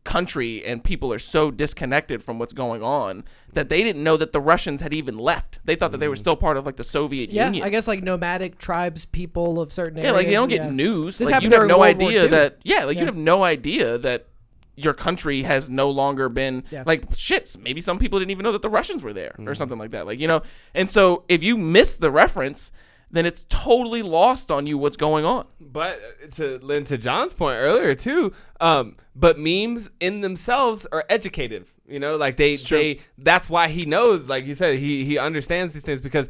country and people are so disconnected from what's going on that they didn't know that the Russians had even left. They thought that they were still part of like the Soviet Union. I guess like nomadic tribes, people of certain areas. Yeah, like they don't get news. This Like happened you'd have during no World War idea II. that. Yeah, like you'd have no idea that your country has no longer been like shit. Maybe some people didn't even know that the Russians were there or something like that. Like, you know, and so if you miss the reference, then it's totally lost on you what's going on. but to John's point earlier too, but memes in themselves are educative. You know, like that's why he knows, like you said, he understands these things because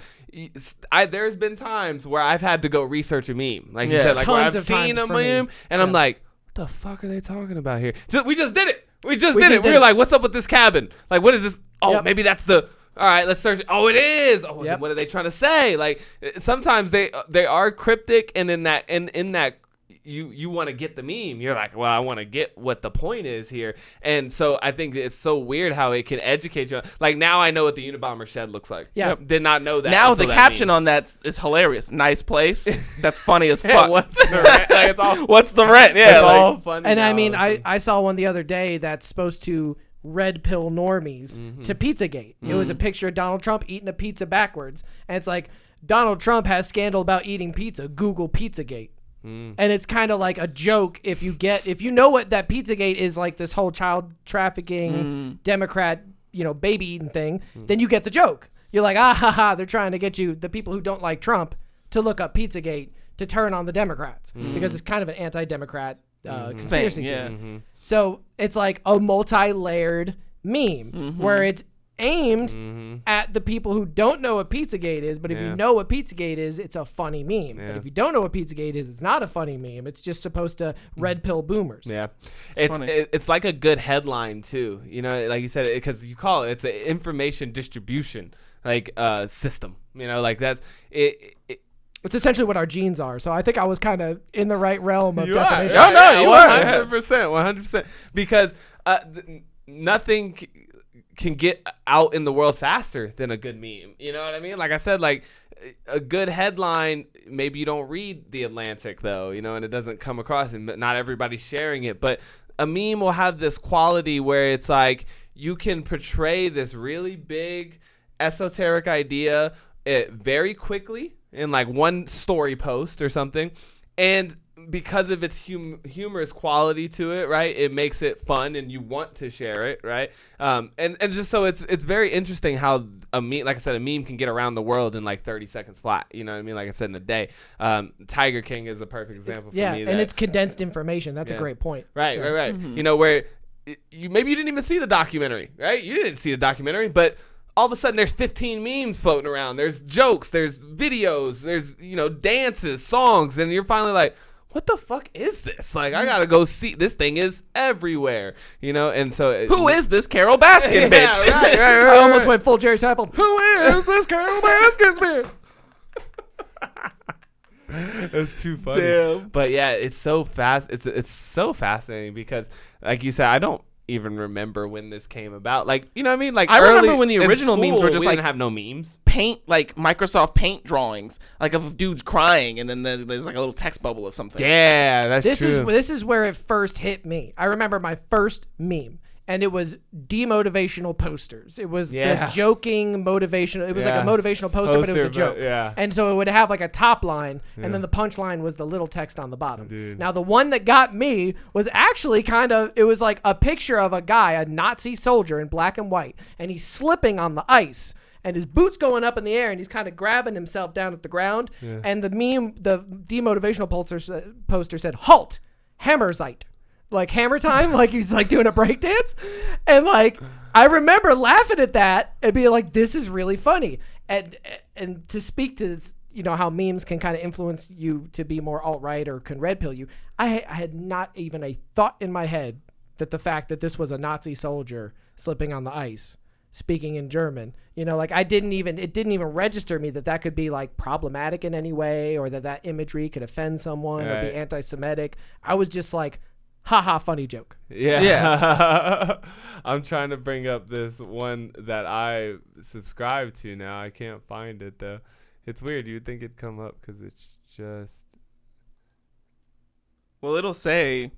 there's been times where I've had to go research a meme. Like you said, like where I've Tons of seen times a for me. meme and I'm like, what the fuck are they talking about here? We just did it. We just did did it. We were it. like, what's up with this cabin? Like, what is this? Oh, maybe that's the All right, let's search. Oh, it is. Oh, Yep. what are they trying to say? Like sometimes they are cryptic, and in that you want to get the meme. You're like, well, I want to get what the point is here. And so I think it's so weird how it can educate you. Like now I know what the Unabomber shed looks like. Yeah. Did not know that. Now until the that caption meme. on that is hilarious. Nice place. That's funny as Yeah, fuck. what's the rent? Like, it's all, What's the rent? it's Yeah. all Like, funny. And I now. mean, I saw one the other day that's supposed to red pill normies to Pizzagate. It was a picture of Donald Trump eating a pizza backwards. And it's like, Donald Trump has scandal about eating pizza. Google Pizzagate. And it's kind of like a joke if you know what that Pizzagate is, like this whole child trafficking Democrat, baby eating thing, then you get the joke. You're like, ah ha ha, they're trying to get you, the people who don't like Trump, to look up Pizzagate to turn on the Democrats because it's kind of an anti-Democrat conspiracy yeah. theory. So it's like a multi-layered meme where it's aimed at the people who don't know what Pizzagate is, but if you know what Pizzagate is, it's a funny meme. But if you don't know what Pizzagate is, it's not a funny meme. It's just supposed to red pill boomers. Yeah, funny. it's like a good headline too. Like you said, because you call it's an information distribution system. Like that's it. It's essentially what our genes are. So I think I was kind of in the right realm of You definition. are. Oh, no, you are. 100%. Because nothing can get out in the world faster than a good meme. You know what I mean? Like I said, like a good headline, maybe you don't read The Atlantic though, and it doesn't come across, and not everybody's sharing it. But a meme will have this quality where it's like you can portray this really big esoteric idea very quickly in like one story post or something, and because of its humorous quality to it, right, it makes it fun and you want to share it, right? And just so it's very interesting how a meme, like I said, a meme can get around the world in like 30 seconds flat. You know what I mean? Like I said, in a day. Tiger King is a perfect example for me. And it's condensed information. That's a great point. Right. Yeah. Where maybe you didn't even see the documentary, right? You didn't see the documentary, but all of a sudden there's 15 memes floating around. There's jokes, there's videos, there's, dances, songs, and you're finally like, what the fuck is this? Like, I gotta go see. This thing is everywhere, and so who is this Carol Baskin bitch? Right. I almost went full Jerry Seinfeld. Who is this Carol Baskin bitch? That's too funny. Damn. But yeah, it's so fast. It's so fascinating because, like you said, I don't even remember when this came about. Like, you know what I mean? Like, I early remember when the in original memes school, were just we like didn't have no memes. Paint, like Microsoft Paint drawings, like of dudes crying, and then there's like a little text bubble of something. Yeah, that's true. This is where it first hit me. I remember my first meme, and it was demotivational posters. It was the joking motivational. It was like a motivational poster, but it was a joke. And so it would have like a top line, and then the punchline was the little text on the bottom. Dude. Now the one that got me was actually it was like a picture of a guy, a Nazi soldier in black and white, and he's slipping on the ice. And his boots going up in the air, and he's kind of grabbing himself down at the ground. Yeah. And the demotivational poster said, "Halt, Hammerzeit," like hammer time, like he's like doing a breakdance. And like I remember laughing at that and being like, "This is really funny." And to speak to how memes can kind of influence you to be more alt-right or can red pill you, I had not even a thought in my head that the fact that this was a Nazi soldier slipping on the ice, speaking in German, like it didn't even register me that could be like problematic in any way, or that imagery could offend someone or be anti-Semitic. I was just like, haha, funny joke. Yeah. I'm trying to bring up this one that I subscribe to now. I can't find it though. It's weird. You'd think it'd come up because it's just. Well, it'll say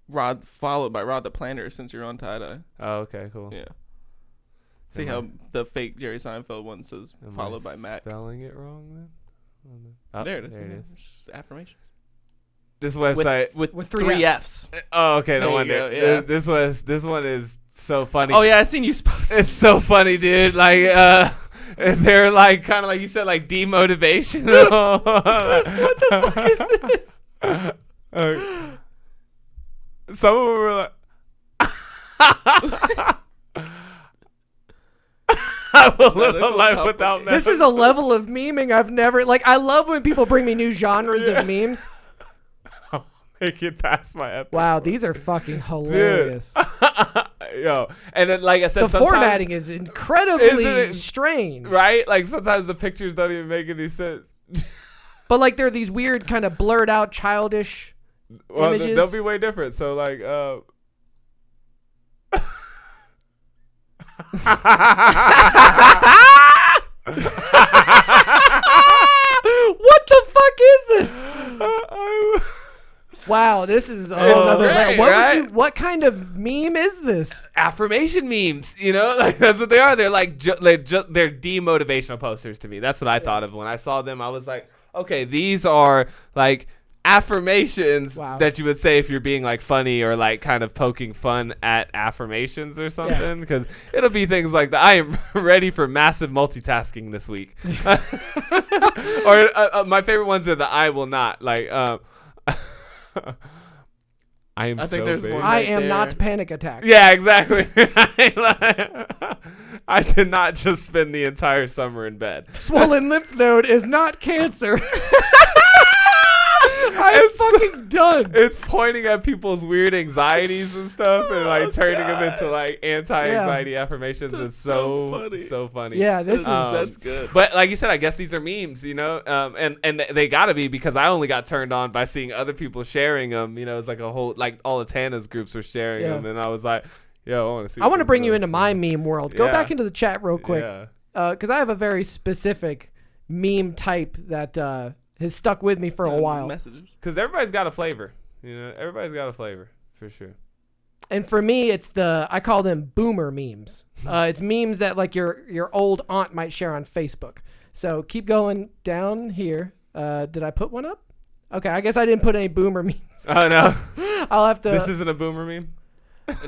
Rod followed by Rod the Planner since you're on TAID3I. Oh, okay, cool. Yeah. See how the fake Jerry Seinfeld one says Am followed I by Mac. spelling it wrong then? Oh, There it is. There it is. It's just affirmations. This website With With three three F's. Oh, okay, There no you wonder. go, yeah. This one is so funny. Oh yeah, I seen you post. It's so funny, dude. Like, they're like kind of like you said, like demotivational. What the fuck is this? Some of them were like, I will live a life without This is a level of memeing I've never like. I love when people bring me new genres of memes. I'll make it past my episode. Wow, these are fucking hilarious. Yo, and then like I said, The sometimes, formatting is Isn't incredibly it- strange. right? Like sometimes the pictures don't even make any sense. But like there are these weird kind of blurred out childish Well, images. they'll be way different. So like, What the fuck is this? Wow, this is a whole other great, level. right? What kind of meme is this? affirmation memes, you know, like that's what they are. They're like they're demotivational posters to me. That's what I thought of when I saw them. I was like, okay, these are like affirmations Wow. that you would say if you're being like funny or like kind of poking fun at affirmations or something, because it'll be things like that. I am ready for massive multitasking this week. Or my favorite ones are the I will not, like I am I think so there's big. one. I Right am there. not panic attack. Yeah, exactly. I did not just spend the entire summer in bed. Swollen lymph node is not cancer. I'm fucking done. It's pointing at people's weird anxieties and stuff, and like turning them into like anti-anxiety affirmations. It's so funny. Yeah, this is That's good. But like you said, I guess these are memes, you know, and they gotta be, because I only got turned on by seeing other people sharing them. You know, it's like a whole, like all the Tana's groups were sharing them, and I was like, yo, I want to see. I want to bring you into my meme world. Go Yeah. back into the chat real quick, Yeah. because I have a very specific meme type that has stuck with me for a while. Messages. Because everybody's got a flavor. You know, everybody's got a flavor for sure. And for me, it's I call them boomer memes. It's memes that like your old aunt might share on Facebook. So keep going down here. Did I put one up? Okay, I guess I didn't put any boomer memes. Oh no, I'll have to. this isn't a boomer meme.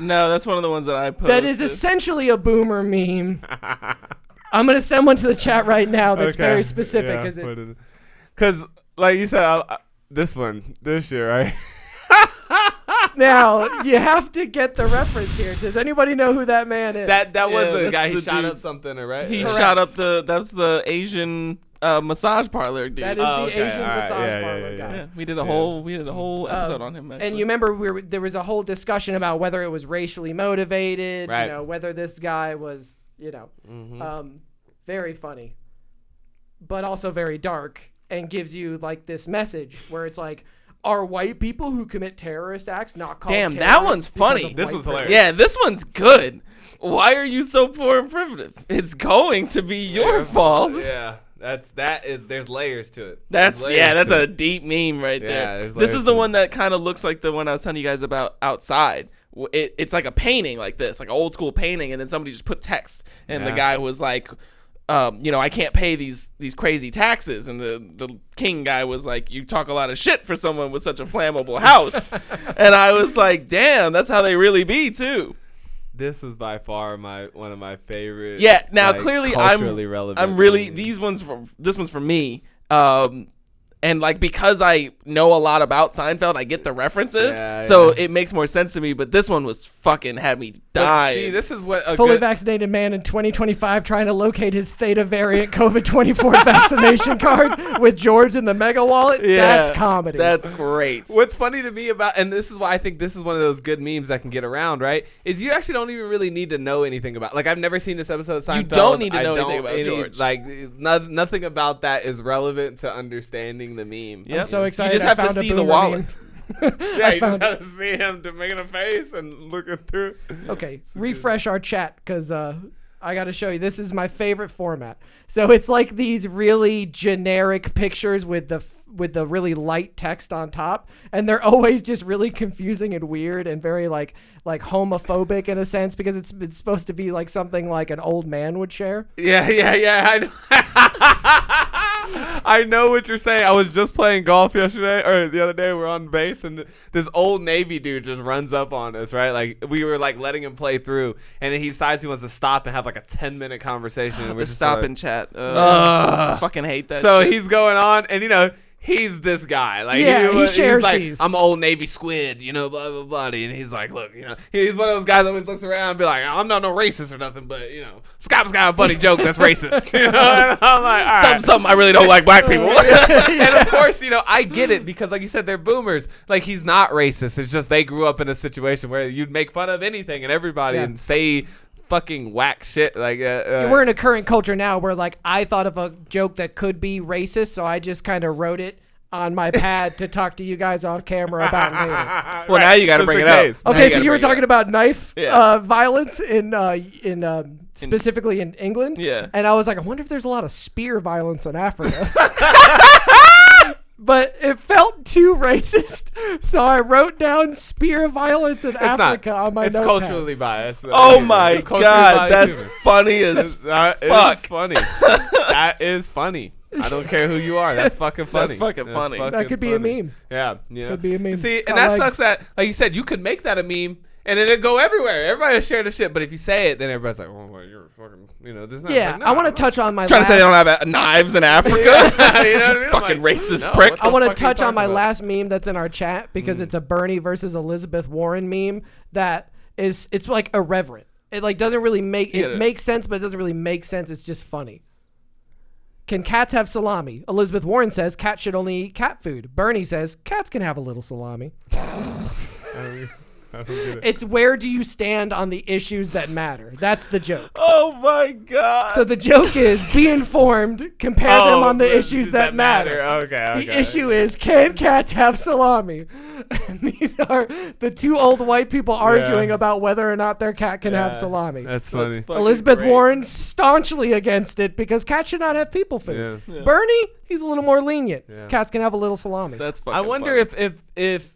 No, that's one of the ones that I posted. That is essentially a boomer meme. I'm gonna send one to the chat right now. That's very specific. Because like you said, this year, right? Now you have to get the reference here. Does anybody know who that man is? That was Yeah, the that's guy. He the shot dude. up something, right? He Correct. shot up that's the Asian massage parlor dude. That is Oh, the okay, Asian all right, massage yeah, parlor yeah, guy. Yeah, we did a whole episode on him. Actually. And you remember there was a whole discussion about whether it was racially motivated, Right. you know, whether this guy was, you know, Mm-hmm. very funny, but also very dark, and gives you like this message where it's like, are white people who commit terrorist acts not called Damn, that terrorists one's because funny. of This white was privilege? hilarious. Yeah, this one's good. Why are you so poor and primitive? It's going to be your fault. Yeah, there's layers to it. That's There's layers that's to a it. deep meme right Yeah, there. there's This layers is the to one that kind of looks like the one I was telling you guys about outside. It's like a painting like this, like an old school painting, and then somebody just put text, and the Yeah. guy was like, you know, I can't pay these crazy taxes, and the king guy was like, you talk a lot of shit for someone with such a flammable house, and I was like, damn, that's how they really be too. This was by far one of my favorite. Yeah, now like, clearly culturally relevant. I'm really memes. this one's for me. And like because I know a lot about Seinfeld, I get the references, Yeah, so yeah. it makes more sense to me. But this one was fucking had me But dying. see, this is what a Fully good, vaccinated man in 2025 trying to locate his Theta variant COVID-24 vaccination card with George in the mega wallet. That's comedy. That's great. What's funny to me about, and this is why I think this is one of those good memes that can get around, right? Is you actually don't even really need to know anything about. Like I've never seen this episode of Seinfeld. You don't need to I know don't anything about George. Like nothing about that is relevant to understanding the meme. Yep. I'm so excited. You just I have to found a see the boomer wallet. meme. Yeah, you just found- gotta see him to making a face and looking through. Okay, refresh our chat because I got to show you. This is my favorite format. So it's like these really generic pictures with the really light text on top, and they're always just really confusing and weird and very like homophobic in a sense because it's supposed to be like something like an old man would share. Yeah. I know. I know what you're saying. I was just playing golf yesterday or the other day. We're on base and this old Navy dude just runs up on us, right? Like we were like letting him play through, and then he decides he wants to stop and have like a 10-minute conversation. And we're The just stop like, and chat. Ugh. Fucking hate that. So shit. he's going on, and you know he's this guy. Like, Yeah, he shares he's like, these. I'm an old Navy squid, blah, blah, blah. And he's like, look, he's one of those guys that always looks around and be like, I'm not no racist or nothing, but, Scott's got a funny joke that's racist. And I'm like, all right. Some I really don't like black people. And of course, I get it because, like you said, they're boomers. Like, he's not racist. It's just they grew up in a situation where you'd make fun of anything and everybody and say fucking whack shit. Like, we're in a current culture now where, like, I thought of a joke that could be racist, so I just kind of wrote it on my pad to talk to you guys off camera about later. Well, now you got to bring it out. Okay, so you were talking about knife violence in specifically in England. Yeah. And I was like, I wonder if there's a lot of spear violence in Africa. But it felt too racist, so I wrote down spear violence in Africa on my notepad. It's culturally biased. Oh my God, that's funny as fuck. It's funny. That is funny. I don't care who you are. That's fucking funny. That's fucking funny. That could be a meme. Yeah. Could be a meme. See, and that sucks that, like you said, you could make that a meme and then it'd go everywhere. Everybody will share the shit. But if you say it, then everybody's like, oh, well, you're fucking, there's not. Yeah, like, no, I want to touch on my Trying last... to say they don't have knives in Africa? You know what I mean? Fucking Like, racist no, prick. I want to fuck are you touch on my talking about? last meme that's in our chat because it's a Bernie versus Elizabeth Warren meme that it's like irreverent. It like doesn't really make it makes sense, but it doesn't really make sense. It's just funny. Can cats have salami? Elizabeth Warren says cats should only eat cat food. Bernie says cats can have a little salami. I don't get it. It's where do you stand on the issues that matter? That's the joke. Oh my God. So the joke is be informed, compare them on the issues that matter. Okay. The issue is, can cats have salami? And these are the two old white people arguing about whether or not their cat can have salami. That's funny. Elizabeth Warren staunchly against it because cats should not have people food. Yeah. Bernie, he's a little more lenient. Yeah. Cats can have a little salami. That's fucking I wonder funny. if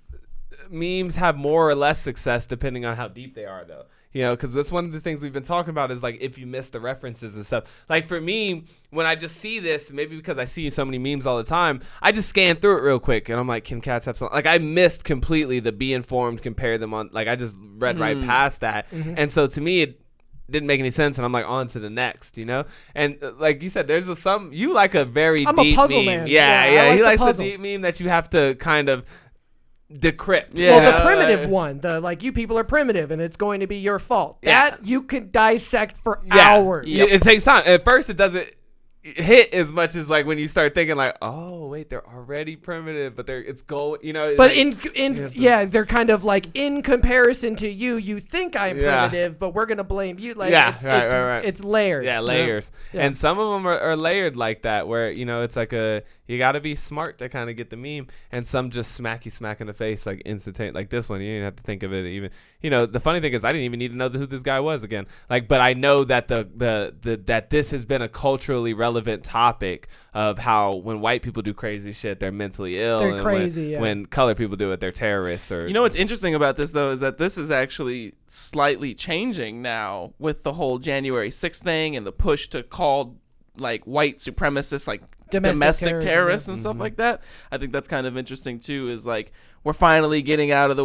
memes have more or less success depending on how deep they are, though. Because that's one of the things we've been talking about is like if you miss the references and stuff. Like for me, when I just see this, maybe because I see so many memes all the time, I just scan through it real quick and I'm like, can cats have some? Like I missed completely the be informed, compare them on. Like I just read right past that, and so to me it didn't make any sense, and I'm like on to the next, And like you said, there's you like a very I'm deep a puzzle meme. man. Yeah. I like He the likes puzzle. a deep meme that you have to kind of decrypt. Well, the primitive one, the like you people are primitive and it's going to be your fault. Yeah. That you can dissect for hours. It takes time. At first, it doesn't hit as much as like when you start thinking like, oh wait, they're already primitive, but it's going, But like, they're kind of like in comparison to you think I'm primitive, but we're gonna blame you. Like right. it's layered. Yeah, layers. Yeah. And some of them are layered like that, where it's like you got to be smart to kind of get the meme, and some just smack in the face like instantaneous. Like this one, you didn't have to think of it even. The funny thing is, I didn't even need to know who this guy was again. Like, but I know that that this has been a culturally relevant topic of how when white people do crazy shit, they're mentally ill. They're and crazy. when colored people do it, they're terrorists. Or what's interesting about this though is that this is actually slightly changing now with the whole January 6th thing and the push to call like white supremacists like domestic terrorists and stuff like that. I think that's kind of interesting too, is like we're finally getting out of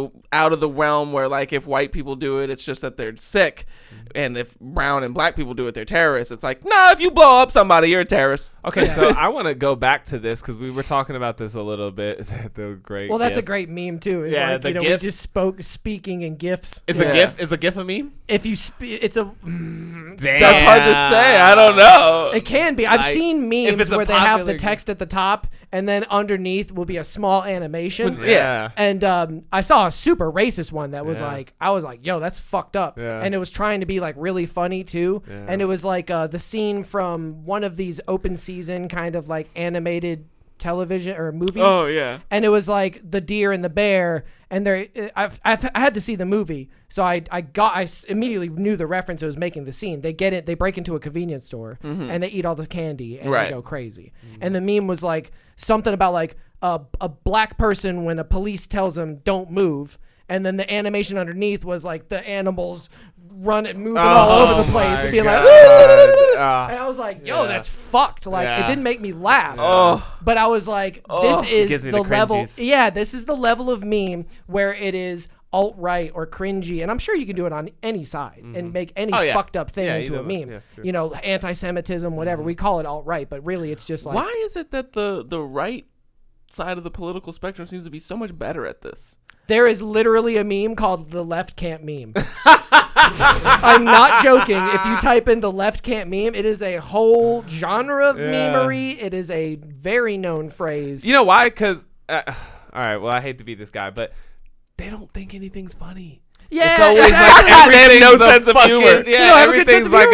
the realm where like if white people do it, it's just that they're sick, and if brown and black people do it, they're terrorists. It's like, nah, if you blow up somebody, you're a terrorist. Okay, so I want to go back to this because we were talking about this a little bit. The great. Well, that's GIF. a great meme too. It's Yeah, like, the we GIFs. just speaking in GIFs. Is a GIF? Is a GIF a meme? If you it's a. That's hard to say. I don't know. It can be. I've Like, seen if memes it's a where they have the popular- text at the top and then underneath will be a small animation. Yeah. And I saw a super racist one that was like, I was like, yo, that's fucked up. Yeah. And it was trying to be like really funny too. Yeah. And it was like the scene from one of these open season kind of like animated television or movies. Oh yeah. And it was like the deer and the bear, and I had to see the movie, so I immediately knew the reference it was making the scene. They break into a convenience store and they eat all the candy and they go crazy. And the meme was like something about like a black person when a police tells them don't move, and then the animation underneath was like the animals moving all over the place and being like, and I was like, yo, that's fucked. Like it didn't make me laugh. But I was like, this is the level. Yeah, this is the level of meme where it is alt-right or cringy, and I'm sure you can do it on any side and make any fucked up thing into a meme. Anti-Semitism, whatever. We call it alt-right, but really it's just like, why is it that the right side of the political spectrum seems to be so much better at this. There is literally a meme called the left can't meme. I'm not joking. If you type in the left can't meme, it is a whole genre of memery. It is a very known phrase. You know why? Because, all right, well, I hate to be this guy, but they don't think anything's funny. Yeah, it's always exactly. like They have no everything's a sense of fucking, humor. Yeah, You don't have a good sense everything's of like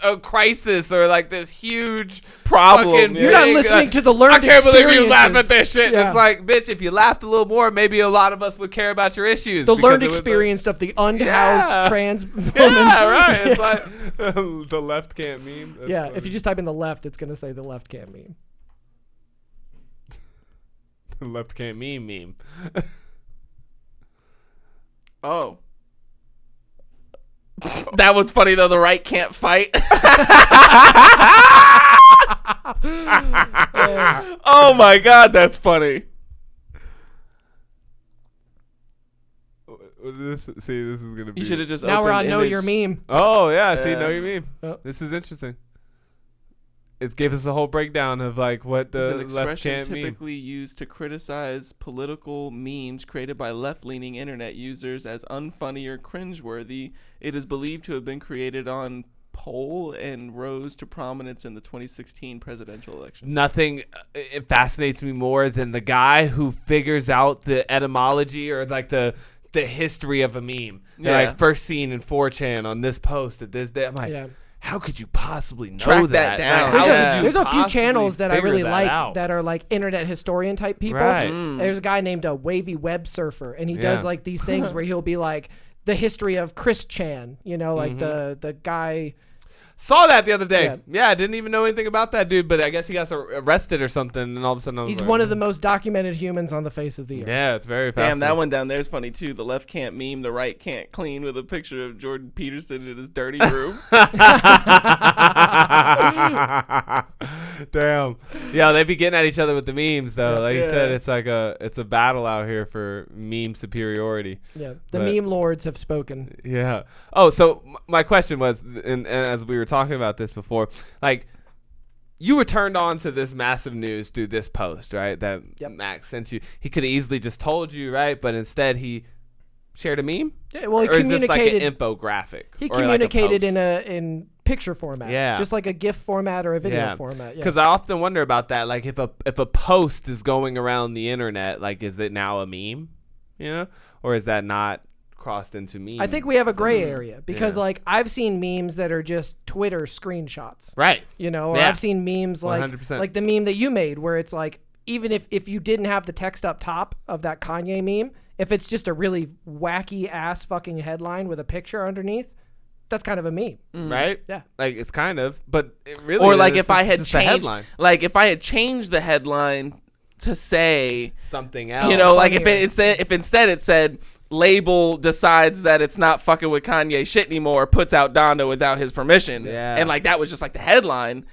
humor. a crisis or like this huge Problem. fucking You're not thing. listening to the learned I can't believe you laugh at experiences. this shit. Yeah. It's like, bitch, if you laughed a little more, maybe a lot of us would care about your issues. The because learned it was experience of the unhoused Yeah. trans woman. Yeah, right. It's like the left can't meme. That's Yeah, funny. if you just type in the left, it's going to say the left can't meme. The left can't meme. Oh. That one's funny though. The right can't fight. Oh my god, that's funny. This is gonna be. You should have just. Now we're on opened Know image. Your Meme. Oh yeah, see, Yeah. know you meme. Oh. This is interesting. It gave us a whole breakdown of like what Is an the left expression can't meme. typically used to criticize political memes created by left-leaning internet users as unfunny or cringeworthy. It is believed to have been created on poll and rose to prominence in the 2016 presidential election. Nothing it fascinates me more than the guy who figures out the etymology or like the history of a meme. They're Yeah. like first seen in 4chan on this post at this day. I'm like, Yeah. how could you possibly know Track that? that down. Like, how Yeah. could you There's a few possibly channels that I figure really that like out? that are like internet historian type people. Right. There's a guy named Wavy Web Surfer, and he Yeah. does like these things where he'll be like the history of Chris Chan, you know, like Mm-hmm. the guy. Saw that the other day. Yeah. Yeah, I didn't even know anything about that dude, but I guess he got arrested or something, and all of a sudden I was He's like, one of the most documented humans on the face of the earth. Yeah, it's very Damn, fascinating. that one down there is funny too. The left can't meme, the right can't clean, with a picture of Jordan Peterson in his dirty room. Damn. Yeah, they be getting at each other with the memes though. Like you Yeah. said, it's a battle out here for meme superiority. Yeah, the But- meme lords have spoken. Yeah. Oh, so my question was, and as we were talking about this before, like you were turned on to this massive news through this post, right? That Yep. Max sent you. He could have easily just told you, right? But instead he shared a meme. Yeah, well, he Or is this like an communicated. infographic? He or like a communicated post? in picture format. Yeah. just like a GIF format or a video Yeah. format. Yeah. Because I often wonder about that. Like if a post is going around the internet, like is it now a meme? You know, or is that not crossed into meme? I think we have a gray area because Yeah. like I've seen memes that are just Twitter screenshots. Right. You know, or Yeah. I've seen memes like 100%. like the meme that you made where it's like even if you didn't have the text up top of that Kanye meme, if it's just a really wacky ass fucking headline with a picture underneath, that's kind of a meme. Right. Yeah. Like it's kind of, but it really. Or like is. if I It's had just a changed, headline. like if I had changed the headline to say, Something else. you know, like if funnier. if instead it said label decides that it's not fucking with Kanye shit anymore, puts out Donda without his permission, Yeah. and like that was just like the headline.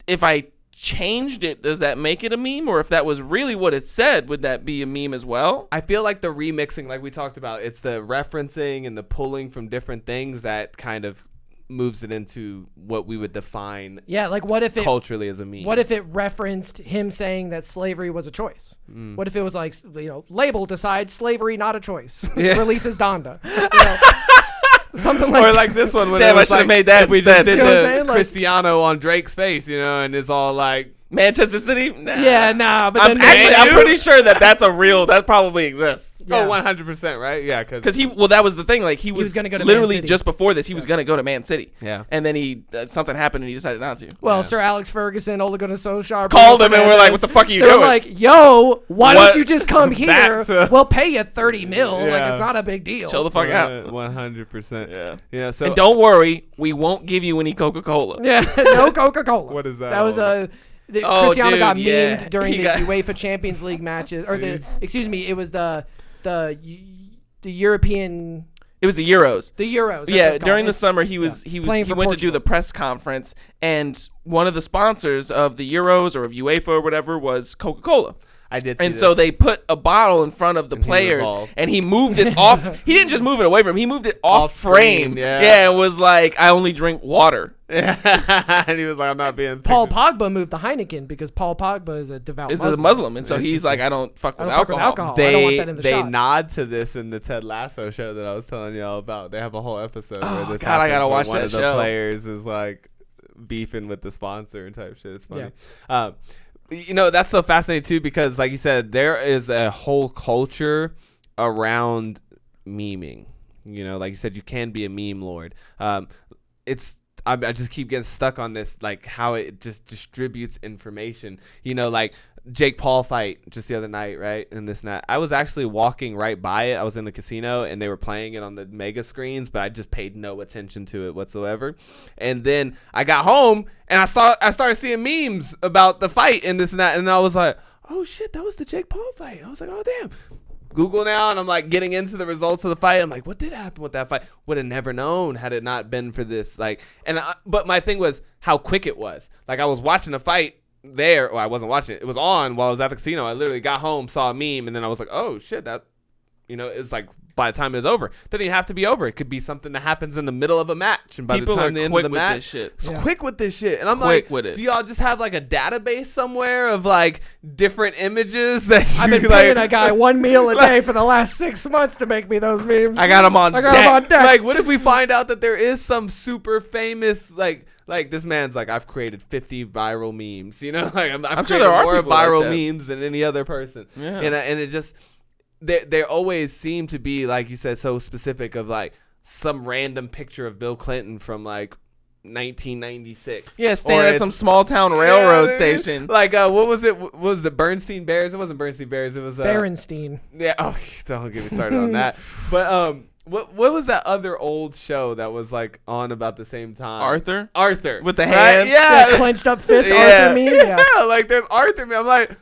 If I changed it, does that make it a meme? Or if that was really what it said, would that be a meme as well? I feel like the remixing, like we talked about, it's the referencing and the pulling from different things that kind of moves it into what we would define Yeah, like what if it culturally as a meme. what if it referenced him saying that slavery was a choice? What if it was like, you know, label decides slavery not a choice. Yeah. Releases Donda. You know, something like or that. like this one when Damn, it I was should've like, made that if we instead. just did You know what I'm the saying? Like- Cristiano on Drake's face, you know, and it's all like Manchester City? Nah. Yeah, nah, but I'm then actually, I'm you- pretty sure that's a real, that probably exists. Yeah. oh 100%, right? Yeah, Because that was the thing. Like he was gonna go to Man literally City. just before this, he was gonna go to Man City. Yeah. And then something happened and he decided not to. well, Yeah. Sir Alex Ferguson, Ole Gunnar Solskjaer Called Bruno him and we're like, Fernandes, "What the fuck are you they were doing?" like, yo, why What? don't you just come here? That- We'll pay you 30 mil. Like Yeah. it's not a big deal. Chill the fuck out. 100%. Yeah. Yeah. So And don't worry, we won't give you any Coca-Cola. Yeah, no Coca-Cola. What is that That was all Oh, Cristiano dude, got yeah. memed during He the got- UEFA Champions League matches, or it was the European, It was the Euros. the Euros. that's what Yeah, it's during called. the summer he playing he for went to do Portugal. the press conference, and one of the sponsors of the Euros or of UEFA or whatever was Coca-Cola. I did. See And so this. they put a bottle in front of the And he was players, all- and he moved it off. He didn't just move it away from him; he moved it off Off frame, frame. yeah. Yeah, it was like, I only drink water. Yeah. And he was like, I'm not being Paul Pogba moved to Heineken because Paul Pogba is a devout Is Muslim. a Muslim, and so he's like, I don't fuck with alcohol. I don't want that in the They shot. nod to this in the Ted Lasso show that I was telling y'all about. They have a whole episode where this God, I happens gotta where watch one that of the show. players is like beefing with the sponsor and type shit. It's funny. You know, that's so fascinating too because, like you said, there is a whole culture around memeing. You know, like you said, you can be a meme lord. I just keep getting stuck on this, like how it just distributes information. You know, like Jake Paul fight just the other night, right? And this and that. I was actually walking right by it. I was in the casino and they were playing it on the mega screens, but I just paid no attention to it whatsoever. And then I got home and I started seeing memes about the fight and this and that. And I was like, oh shit, that was the Jake Paul fight. I was like, oh damn. Google now, and I'm like getting into the results of the fight. I'm like, what did happen with that fight? Would have never known had it not been for this. Like, but my thing was how quick it was. Like, I was watching a fight there, or I wasn't watching it. It was on while I was at the casino. I literally got home, saw a meme, and then I was like, oh shit, that, you know, it's like by the time it was over, it didn't even have to be over. It could be something that happens in the middle of a match, and by People the are time the end quick of the with match, this shit. quick with this shit. And I'm Quick like, with it. do y'all just have like a database somewhere of like different images that I've been paying a guy one meal a day for the last 6 months to make me those memes. I got him on deck. Like, what if we find out that there is some super famous, like this man's like, I've created 50 viral memes, you know? Like, I've sure created there are more people like viral that. memes than any other person. Yeah. And it just, they always seem to be, like you said, so specific of like some random picture of Bill Clinton from like 1996. Yeah, staying at some small town railroad station. Like, what was it? Was it Bernstein Bears? It wasn't Bernstein Bears. It was Berenstein. Yeah. Oh, don't get me started on that. But what was that other old show that was like on about the same time? Arthur With the right? hands. Yeah. That clenched up fist Yeah. Arthur meme. Yeah. Yeah, like there's Arthur meme. I'm like,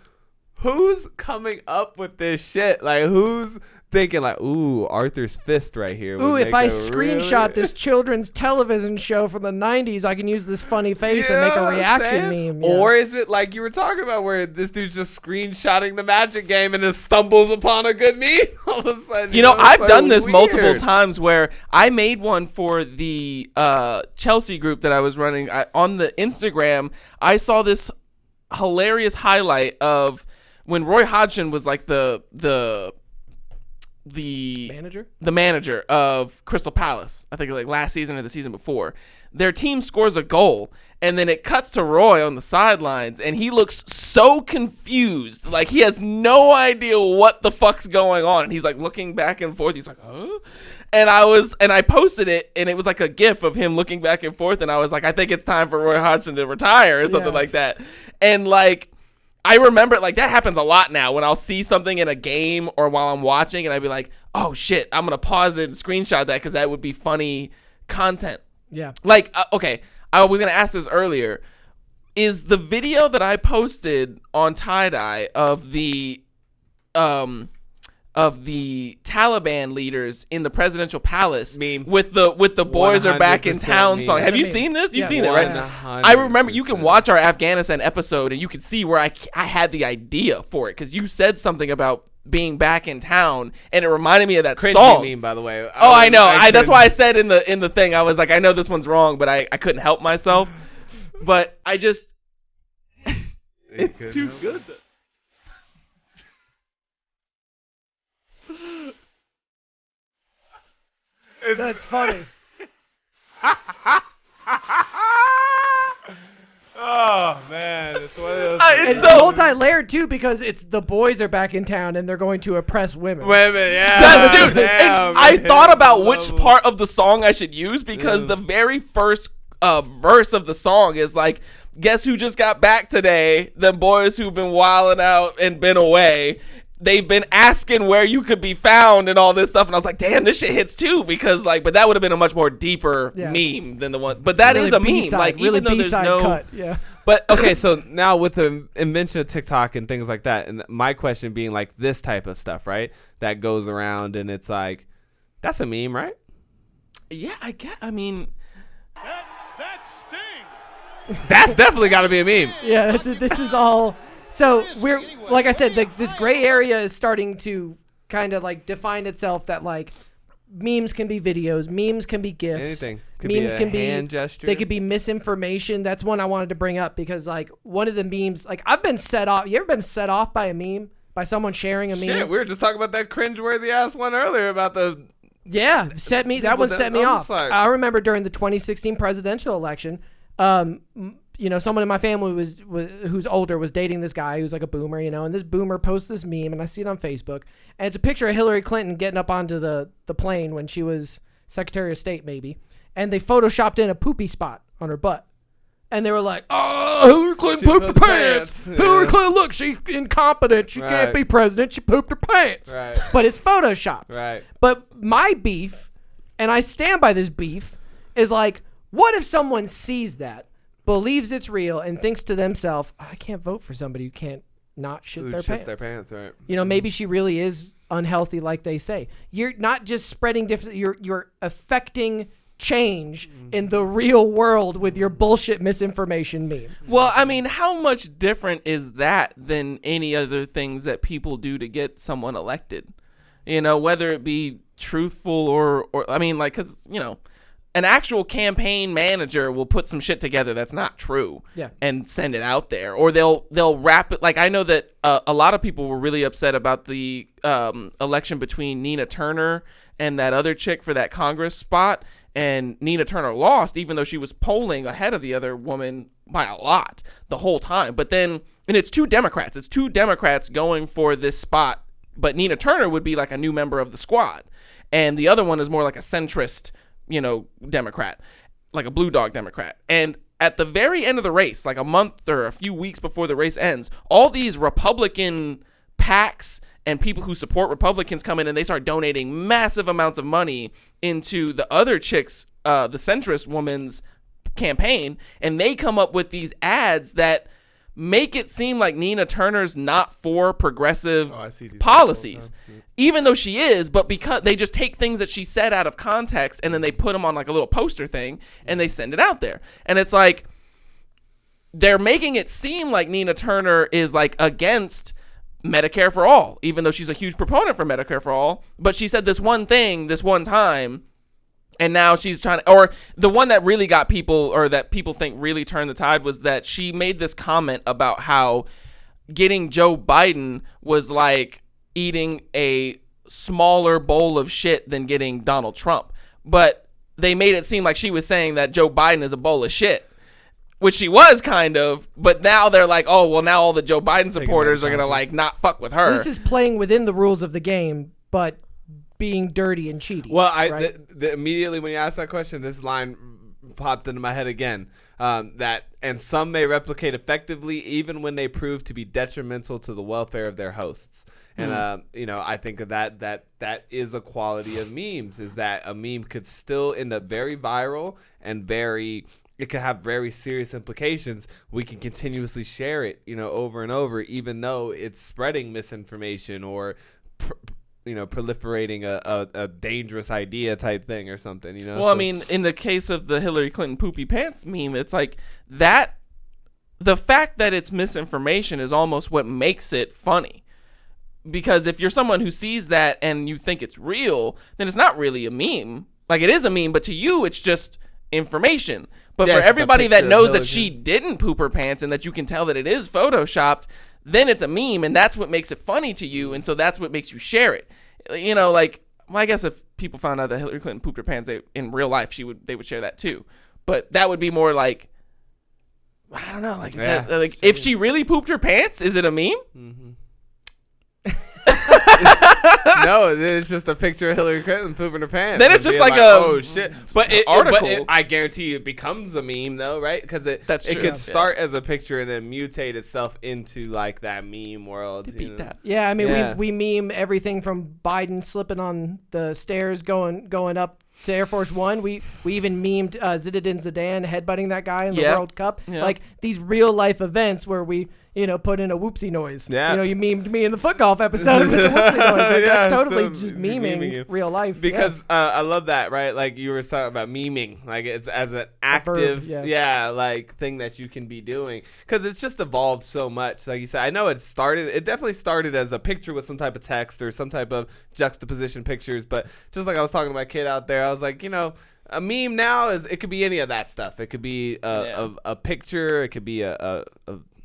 who's coming up with this shit? Like, who's thinking like, ooh, Arthur's fist right here. Ooh, if I screenshot this children's television show from the 90s, I can use this funny face and make a reaction meme. Yeah. Or is it like you were talking about where this dude's just screenshotting the Magic game and just stumbles upon a good meme all of a sudden? You know, I've it's done this weird. multiple times where I made one for the Chelsea group that I was running. On the Instagram, I saw this hilarious highlight of when Roy Hodgson was like the manager of Crystal Palace. I think like last season or the season before. Their team scores a goal, and then it cuts to Roy on the sidelines, and he looks so confused. Like he has no idea what the fuck's going on. And he's like looking back and forth. He's like, huh? And I posted it, and it was like a gif of him looking back and forth, and I was like, I think it's time for Roy Hodgson to retire or something like that. And like, I remember like that happens a lot now when I'll see something in a game or while I'm watching and I'd be like, oh shit, I'm going to pause it and screenshot that because that would be funny content. Yeah. Like, okay, I was going to ask this earlier. Is the video that I posted on TAID3I of the Taliban leaders in the presidential palace meme with the boys are back in town meme. song. Have you Meme. seen this? You've Yes. seen it, right? 100%. I remember you can watch our Afghanistan episode and you can see where I had the idea for it because you said something about being back in town and it reminded me of that Cringy song. meme, by the way. Oh, I know. That's why I said in the thing I was like, I know this one's wrong, but I couldn't help myself. But I just it's too good. that's funny. Oh man, it's one of those. It's multi-layered too because it's the boys are back in town and they're going to oppress women. Women, yeah. Dude, and I thought about which part of the song I should use because the very first verse of the song is like, guess who just got back today? Them boys who've been wilding out and been away. They've been asking where you could be found and all this stuff. And I was like, damn, this shit hits too. Because like, but that would have been a much more deeper meme than the one. But that really is a B-side, meme. Like, really even though there's B-side no cut. Yeah. But okay, so now with the invention of TikTok and things like that, and my question being like this type of stuff, right? That goes around and it's like, that's a meme, right? Yeah, I mean, That sting. That's definitely got to be a meme. Yeah, this is all. So we're like I said, this gray area is starting to kind of like define itself. That like memes can be videos, memes can be gifs, Anything. Could memes be a can be hand gesture. They could be misinformation. That's one I wanted to bring up because like one of the memes, like I've been set off. You ever been set off by a meme, by someone sharing a meme? Shit, we were just talking about that cringeworthy ass one earlier about the. Yeah, that one set me I'm off. just like- I remember during the 2016 presidential election, someone in my family who's older was dating this guy who's like a boomer, and this boomer posts this meme, and I see it on Facebook, and it's a picture of Hillary Clinton getting up onto the plane when she was Secretary of State, maybe, and they photoshopped in a poopy spot on her butt. And they were like, "Oh, Hillary Clinton pooped her pants. Yeah. Hillary Clinton, look, she's incompetent. She can't Right. be president. She pooped her pants." Right. But it's photoshopped. Right. But my beef, and I stand by this beef, is like, what if someone sees that, believes it's real, and thinks to themselves, I can't vote for somebody who can't not shit their pants. Their pants, right? Maybe she really is unhealthy like they say. You're not just spreading different, you're affecting change in the real world with your bullshit misinformation meme. Well, I mean, how much different is that than any other things that people do to get someone elected? Whether it be truthful or I mean, like, because, an actual campaign manager will put some shit together that's not true and send it out there. Or they'll wrap it. Like, I know that a lot of people were really upset about the election between Nina Turner and that other chick for that Congress spot. And Nina Turner lost, even though she was polling ahead of the other woman by a lot the whole time. But then, and it's two Democrats. It's two Democrats going for this spot. But Nina Turner would be like a new member of the squad. And the other one is more like a centrist, Democrat, like a blue dog Democrat. And at the very end of the race, like a month or a few weeks before the race ends, all these Republican PACs and people who support Republicans come in and they start donating massive amounts of money into the other chick's, the centrist woman's campaign. And they come up with these ads that make it seem like Nina Turner's not for progressive policies, even though she is, but because they just take things that she said out of context and then they put them on like a little poster thing and they send it out there. And it's like, they're making it seem like Nina Turner is like against Medicare for all, even though she's a huge proponent for Medicare for all. But she said this one thing this one time, and now she's trying to, or the one that really got people, or that people think really turned the tide, was that she made this comment about how getting Joe Biden was like eating a smaller bowl of shit than getting Donald Trump. But they made it seem like she was saying that Joe Biden is a bowl of shit, which she was kind of, but now they're like, oh, well, now all the Joe Biden supporters are going to like not fuck with her. So this is playing within the rules of the game, but being dirty and cheating. Well, right? Immediately when you asked that question, this line popped into my head again. And some may replicate effectively even when they prove to be detrimental to the welfare of their hosts. And I think that is a quality of memes, is that a meme could still end up very viral and it could have very serious implications. We can continuously share it, over and over, even though it's spreading misinformation or proliferating a dangerous idea type thing or something, Well, I mean, in the case of the Hillary Clinton poopy pants meme, it's like that. The fact that it's misinformation is almost what makes it funny. Because if you're someone who sees that and you think it's real, then it's not really a meme. Like, it is a meme, but to you, it's just information. But for everybody that knows that she didn't poop her pants and that you can tell that it is photoshopped, then it's a meme, and that's what makes it funny to you, and so that's what makes you share it. I guess if people found out that Hillary Clinton pooped her pants in real life, they would share that too. But that would be more like, I don't know, like, if she really pooped her pants, is it a meme? Mm-hmm. No, it's just a picture of Hillary Clinton pooping her pants. Then it's just like oh shit. But article. I guarantee you it becomes a meme though, right? Because it could start as a picture and then mutate itself into like that meme world. That. Yeah, I mean, we meme everything from Biden slipping on the stairs going up to Air Force One. We even memed Zinedine Zidane headbutting that guy in the World Cup. Yeah. Like these real life events where we put in a whoopsie noise. Yeah. You memed me in the foot golf episode with the whoopsie noise. Like, Yeah, that's totally so just it's meming you. real life. Because I love that, right? Like you were talking about memeing, like it's as an active, verb, like thing that you can be doing. Because it's just evolved so much. Like you said, I know it definitely started as a picture with some type of text or some type of juxtaposition pictures. But just like I was talking to my kid out there, I was like, a meme now it could be any of that stuff. It could be a picture. It could be a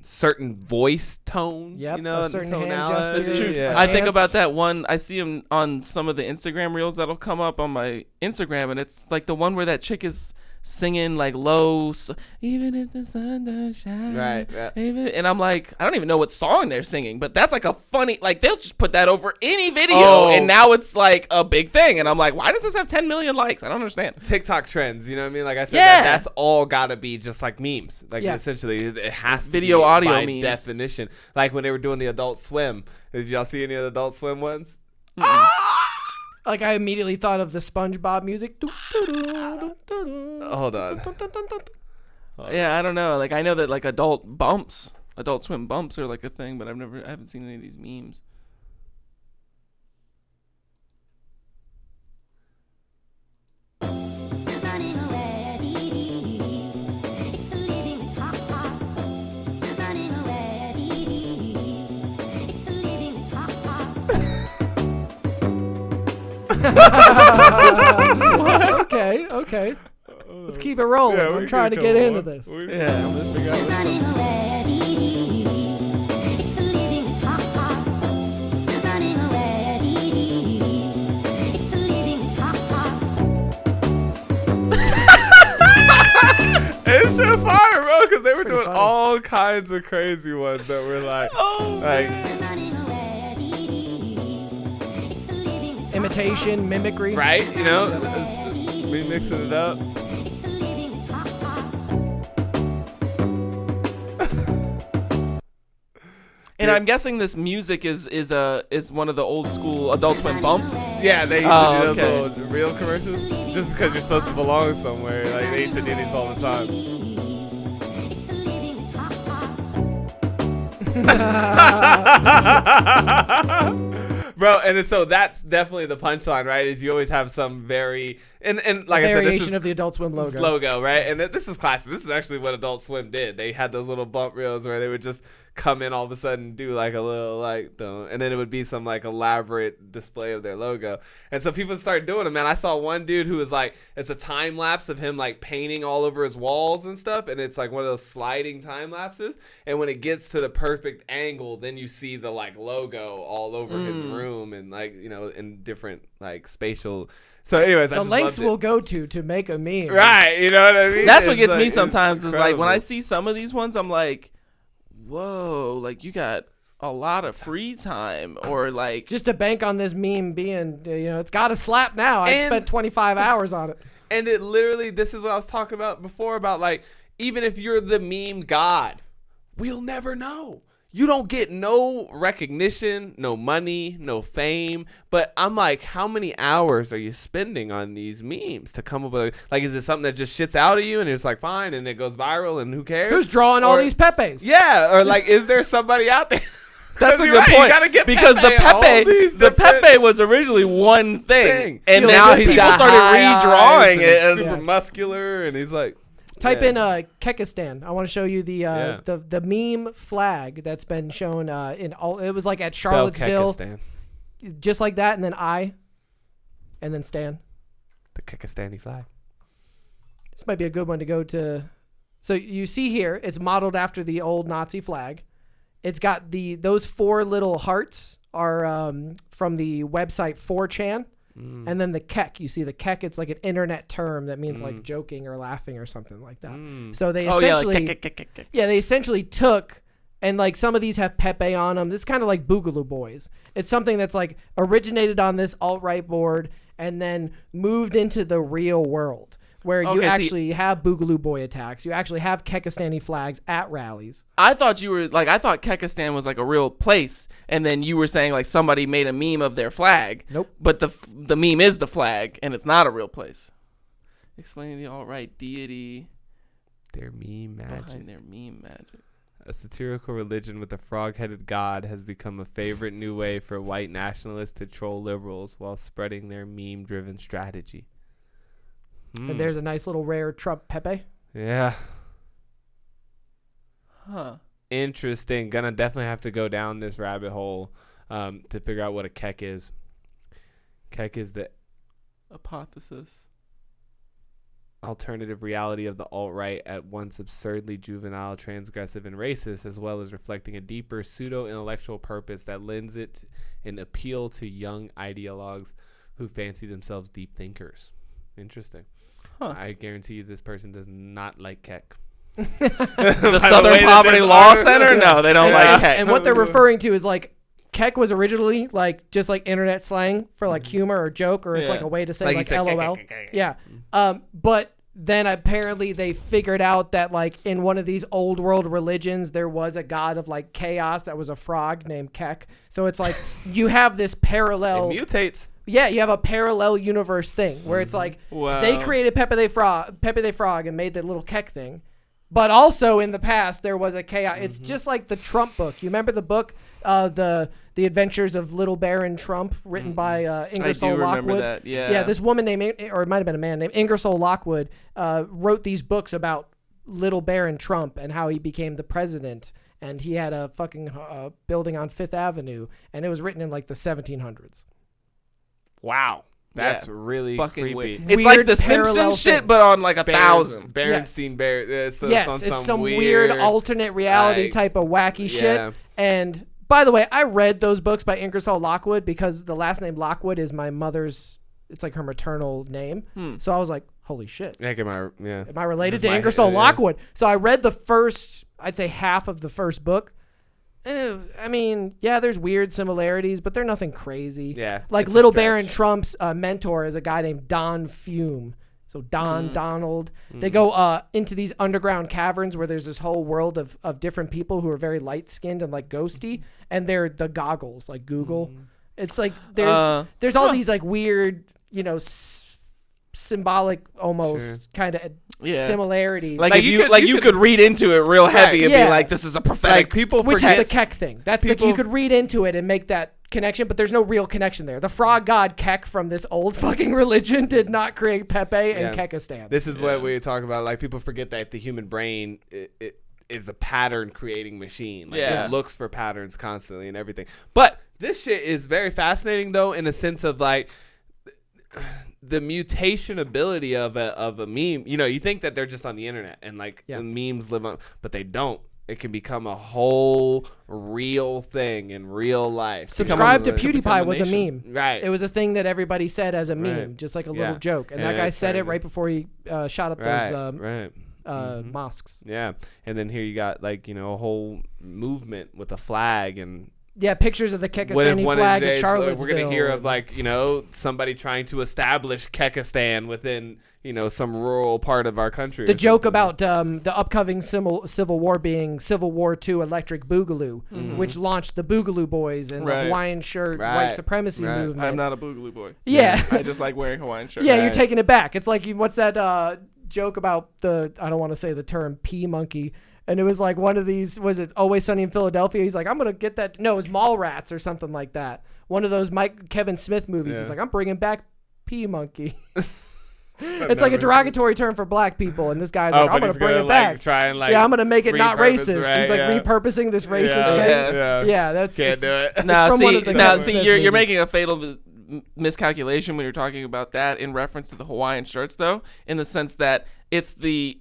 certain voice tone. Yep, a certain hand tonality. gesture. It's true. Yeah. I think about that one. I see him on some of the Instagram reels that'll come up on my Instagram, and it's like the one where that chick is singing like low, even if the sun does shine. Right. Yeah. And I'm like, I don't even know what song they're singing, but that's like a funny, like they'll just put that over any video, and now it's like a big thing. And I'm like, why does this have 10 million likes? I don't understand. TikTok trends, you know what I mean? Like I said, Yeah. that's all gotta be just like memes. Like essentially, it has to Video, be audio by memes. definition. Like when they were doing the Adult Swim. Did y'all see any of the Adult Swim ones? Like I immediately thought of the SpongeBob music. Hold on. Yeah, I don't know. Like I know that like Adult Swim bumps are like a thing, but I haven't seen any of these memes. Okay. Let's keep it rolling. I'm trying to get into this. Yeah. Let's figure out what's It's so fire, bro, because they were doing funny. all kinds of crazy ones that were like, Imitation, mimicry. right? Me mixing it up. And I'm guessing this music is one of the old school Adult Swim bumps. Yeah, they used to do those okay. little real commercials just because you're supposed to belong somewhere. Like they used to do these all the time. Bro, and so that's definitely the punchline, right? Is you always have some very and like I said, this Variation is of the Adult Swim logo. right? And this is classic. This is actually what Adult Swim did. They had those little bump reels where they would just come in all of a sudden and do like a little like and then it would be some like elaborate display of their logo. And so people started doing them, man. I saw one dude who was like, it's a time lapse of him like painting all over his walls and stuff, and it's like one of those sliding time lapses. And when it gets to the perfect angle, then you see the like logo all over his room and like in different like spatial. So anyways, The lengths we'll go to make a meme. right, you know what I mean? That's what It's gets like, me it's sometimes is like when I incredible. see some of these ones, I'm like, whoa, like you got a lot of free time, or like Just to bank on this meme being, it's got to slap now. I And- spent 25 hours on it. And it literally, this is what I was talking about before about like, even if you're the meme god, we'll never know. You don't get no recognition, no money, no fame. But I'm like, how many hours are you spending on these memes to come up with? Like, is it something that just shits out of you and it's like fine and it goes viral and who cares? Who's drawing all Or- these Pepes? Yeah, or like, is there somebody out there? that's a You're good right, you point gotta get because Pepe in all these the different Pepe was originally one thing, and Feels now good. people got started high eyes redrawing and it. he's And super Yeah. muscular and he's like. Type Yeah. in Kekistan. I want to show you the meme flag that's been shown in all. It was like at Charlottesville, Kekistan. just like that, and then and then Stan. The Kekistani flag. This might be a good one to go to. So you see here, it's modeled after the old Nazi flag. It's got those four little hearts are from the website 4chan. And then the kek, you see the kek, it's like an internet term that means like joking or laughing or something like that. So they essentially, they essentially took, and like some of these have Pepe on them. This is kind of like Boogaloo Boys. It's something that's like originated on this alt-right board and then moved into the real world where you actually have Boogaloo Boy attacks. You actually have Kekistani flags at rallies. I thought Kekistan was like a real place, and then you were saying like somebody made a meme of their flag. Nope. But the meme is the flag, and it's not a real place. Explaining the alt-right deity Their meme magic. behind their meme magic. A satirical religion with a frog-headed god has become a favorite new way for white nationalists to troll liberals while spreading their meme-driven strategy. And there's a nice little rare Trump Pepe. Yeah. Huh. Interesting. Gonna definitely have to go down this rabbit hole to figure out what a kek is. Kek is the Hypothesis. alternative reality of the alt-right, at once absurdly juvenile, transgressive, and racist, as well as reflecting a deeper pseudo-intellectual purpose that lends it an appeal to young ideologues who fancy themselves deep thinkers. Interesting. Huh. I guarantee you this person does not like kek. The Southern Poverty Law Center? No, they don't like Keck. And what they're referring to is like Keck was originally like just like internet slang for like humor or joke, or it's Yeah. like a way to say Like like, he said, LOL. Yeah. But then apparently they figured out that like in one of these old world religions there was a god of like chaos that was a frog named Keck. So it's like you have this parallel. It mutates. Yeah, you have a parallel universe thing where it's like Wow. they created Pepe the Frog and made the little Keck thing. But also in the past there was a chaos. It's just like the Trump book. You remember the book, the Adventures of Little Baron Trump, written by Ingersoll remember Lockwood. that, yeah. Yeah, this woman named, or it might have been a man named Ingersoll Lockwood, wrote these books about Little Baron Trump and how he became the president. And he had a fucking building on Fifth Avenue, and it was written in like the 1700s. Wow. That's Yeah, really it's fucking creepy. weird. Weird It's like the parallel Simpsons shit, thing. but on like 1,000. Berenstein Bear. It's Yes, it's some weird alternate reality like, type of wacky yeah. shit. And by the way, I read those books by Ingersoll Lockwood because the last name Lockwood is my mother's, it's like her maternal name. So I was like, holy shit. Heck, am Am I related This is to my- Ingersoll yeah. Lockwood? So I read the first, I'd say half of the first book. I mean, yeah, there's weird similarities, but they're nothing crazy. Yeah, Like it's a Little stretch. Baron Trump's mentor is a guy named Don Fume. So Donald. They go into these underground caverns where there's this whole world of different people who are very light-skinned and like ghosty, and they're the goggles, like Google. It's like there's all these like weird, symbolic almost kind of Yeah. similarities. Like, Like, if you you could- could read into it real heavy and yeah. be like, this is a prophetic. Like people which forget. is the Keck thing. That's the, you could read into it and make that connection, but there's no real connection there. The frog god Keck from this old fucking religion did not create Pepe and Kekistan. This is what we talk about. Like people forget that the human brain it is a pattern creating machine. Like Yeah. it looks for patterns constantly and everything. But this shit is very fascinating though, in a sense of like the mutation ability of a meme. You think that they're just on the internet and like the memes live on, but they don't. It can become a whole real thing in real life. Subscribe to Become PewDiePie was a nation. meme. Right. It was a thing that everybody said as a meme, Right. just like a Yeah. little joke. And And that guy it said it turned- right before he shot up right. those Right. mosques. Yeah, and then here you got like a whole movement with a flag, and Yeah, pictures of the what if Kekistani one flag of the in days Charlottesville. we're gonna hear of like somebody trying to establish Kekistan within some rural part of our country. the or joke something. about the upcoming Civil War being Civil War II Electric Boogaloo, which launched the Boogaloo Boys and the Right. Hawaiian shirt white Right. supremacy Right. movement. I'm not a boogaloo boy. Yeah. I just like wearing Hawaiian shirts. Yeah, you're taking it back. It's like what's that joke about I don't want to say the term pea monkey, and it was like one of these, was it Always Sunny in Philadelphia? He's like, I'm gonna get that. No, it was Mallrats or something like that. One of those Kevin Smith movies. Yeah. He's like, I'm bringing back pea monkey. It's like a derogatory term for black people, and this guy's like, I'm gonna bring it back. Try and Yeah, I'm gonna make it not repurpose, racist. right, He's like yeah. repurposing this racist Yeah. thing. Yeah, that's Can't do it. Now, from one of see, the Kevin Smith you're movies. making a fatal miscalculation when you're talking about that in reference to the Hawaiian shirts, though, in the sense that it's the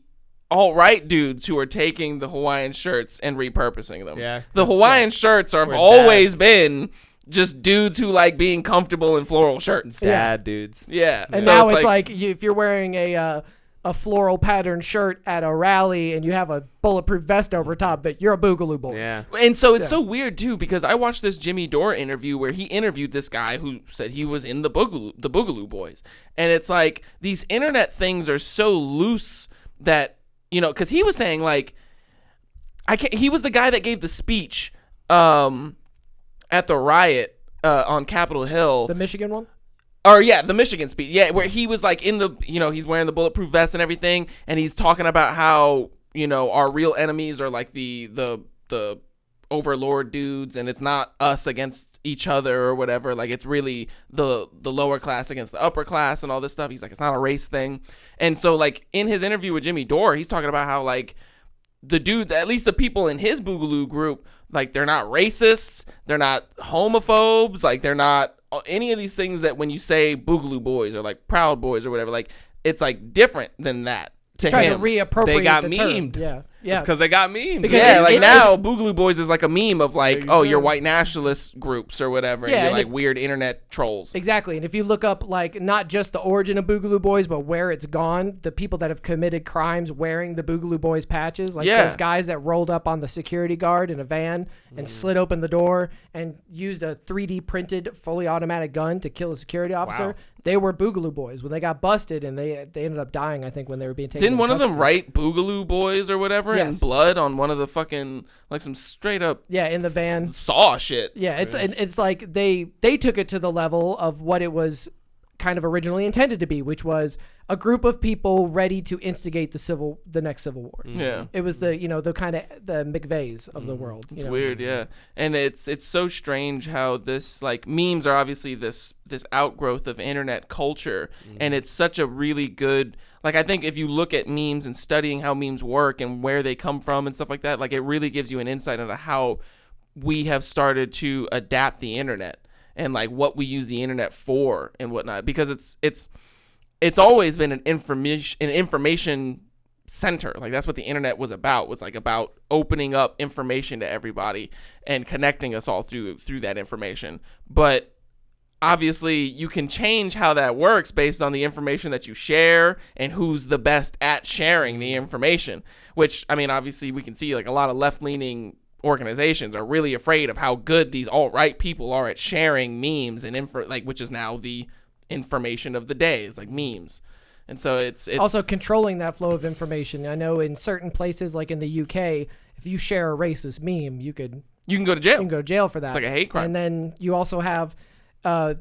alt-right dudes who are taking the Hawaiian shirts and repurposing them. Yeah. The Hawaiian shirts have We're always been just dudes who like being comfortable in floral shirts. Dad dudes. Yeah. And So now it's like if you're wearing a floral pattern shirt at a rally and you have a bulletproof vest over top, that you're a Boogaloo boy. Yeah. And so it's so weird too, because I watched this Jimmy Dore interview where he interviewed this guy who said he was in the Boogaloo Boys, and it's like these internet things are so loose that because he was saying like he was the guy that gave the speech at the riot on Capitol Hill. The Michigan one? Or yeah, the Michigan speech. Yeah, where he was like in the, he's wearing the bulletproof vest and everything, and he's talking about how, our real enemies are like the the overlord dudes, and it's not us against each other or whatever. Like, it's really the lower class against the upper class and all this stuff. He's like, it's not a race thing. And so, like, in his interview with Jimmy Dore, he's talking about how, like, the dude, at least the people in his Boogaloo group, like, they're not racists, they're not homophobes, like, they're not any of these things that when you say Boogaloo Boys or like Proud Boys or whatever, like, it's like different than that. To trying him. to reappropriate They got the memed. term. Yeah. Yeah. It's because they got memed. Because Yeah, like it- now Boogaloo Boys is like a meme of like, you oh, go. you're white nationalist groups or whatever. Yeah, and you're and like if- weird internet trolls. Exactly. And if you look up, like, not just the origin of Boogaloo Boys, but where it's gone, the people that have committed crimes wearing the Boogaloo Boys patches, like Yeah. those guys that rolled up on the security guard in a van and slid open the door and used a 3D printed fully automatic gun to kill a security officer, Wow. they were Boogaloo Boys. When they got busted and they ended up dying, I think, when they were being taken Didn't into one of them custody. write Boogaloo Boys or whatever in Yes. blood on one of the fucking, like, some straight up Yeah, in the van. saw shit? Yeah, it's like they took it to the level of what it was kind of originally intended to be, which was a group of people ready to instigate the next civil war. Yeah. It was the the kind of the McVeighs of the world. It's weird, yeah. And it's so strange how this, like, memes are obviously this outgrowth of internet culture, and it's such a really good, like, I think if you look at memes and studying how memes work and where they come from and stuff like that, like, it really gives you an insight into how we have started to adapt the internet and like what we use the internet for and whatnot, because it's always been an information center. Like, that's what the internet was about opening up information to everybody and connecting us all through that information. But obviously you can change how that works based on the information that you share and who's the best at sharing the information, which, I mean, obviously we can see like a lot of left-leaning organizations are really afraid of how good these alt-right people are at sharing memes and which is now the information of the day. It's like memes. And so it's also controlling that flow of information. I know in certain places, like in the UK, if you share a racist meme, you can go to jail. go to jail for that. It's like a hate crime. And then you also have I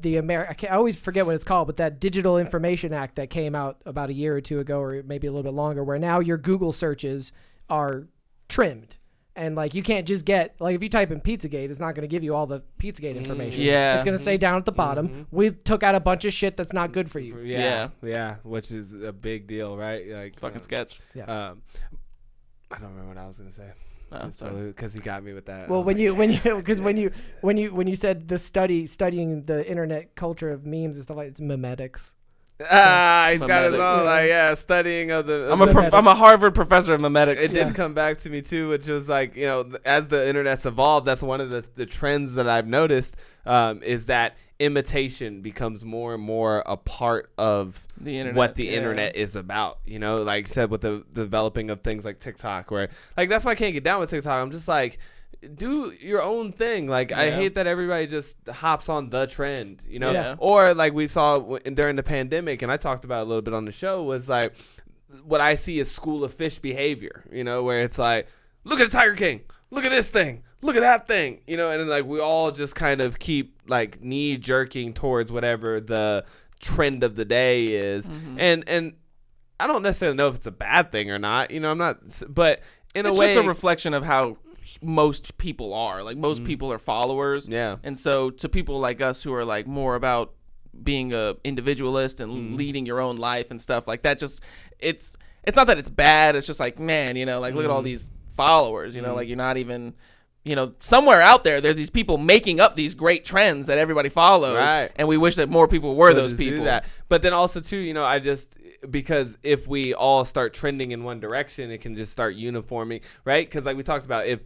always forget what it's called, but that Digital Information Act that came out about a year or two ago, or maybe a little bit longer, where now your Google searches are trimmed. And, like, you can't just get, like, if you type in Pizzagate, it's not going to give you all the Pizzagate information. Yeah. It's going to say down at the bottom, we took out a bunch of shit that's not good for you. Yeah, which is a big deal, right? Like, Fucking sketch. Yeah. I don't remember what I was gonna say. Oh, sorry. Because he got me with that. Well, when you said the studying the internet culture of memes and stuff like it's memetics. he's got his Memetics. own, like, studying of the. I'm a Harvard professor of memetics. It did come back to me too, which was like, as the internet's evolved, that's one of the trends that I've noticed, is that imitation becomes more and more a part of The internet, what the yeah. internet is about. Like you said, with the developing of things like TikTok, where, like, that's why I can't get down with TikTok. I'm just like, do your own thing. Like, I hate that everybody just hops on the trend, Yeah. Or like we saw during the pandemic, and I talked about it a little bit on the show, was like what I see is school of fish behavior, where it's like, look at the Tiger King, look at this thing, look at that thing, and then, like, we all just kind of keep like knee jerking towards whatever the trend of the day is. And I don't necessarily know if it's a bad thing or not, I'm not, but in It's a way, just a reflection of how most people are. Like, most people are followers. Yeah. And so to people like us who are like more about being a individualist and leading your own life and stuff like that, just it's not that it's bad. It's just like, man, like, look at all these followers, like, you're not even, somewhere out there's these people making up these great trends that everybody follows. Right. And we wish that more people were those just do people. that. But then also too, because if we all start trending in one direction, it can just start uniforming, right? Because like we talked about, if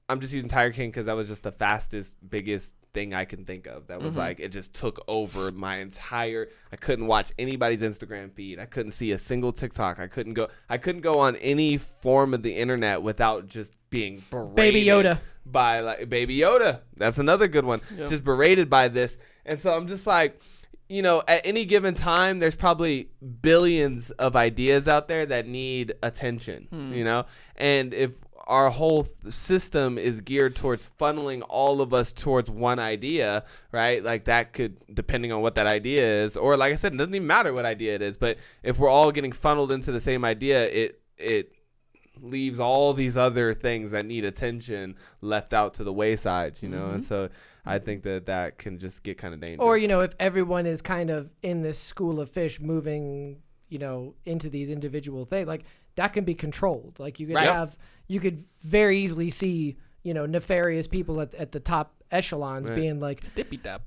I'm just using Tiger King because that was just the fastest, biggest thing I can think of. That was like, it just took over my entire. I couldn't watch anybody's Instagram feed. I couldn't see a single TikTok. I couldn't go on any form of the internet without just being berated. Baby Yoda. By like Baby Yoda. That's another good one. Yeah. Just berated by this. And so I'm just like, at any given time, there's probably billions of ideas out there that need attention, and if our whole system is geared towards funneling all of us towards one idea, right? Like, that could, depending on what that idea is, or like I said, it doesn't even matter what idea it is, but if we're all getting funneled into the same idea, it leaves all these other things that need attention left out to the wayside, you know? And so I think that can just get kind of dangerous. Or, if everyone is kind of in this school of fish moving, into these individual things, like that can be controlled. Like you could you could very easily see, nefarious people at the top echelons being like,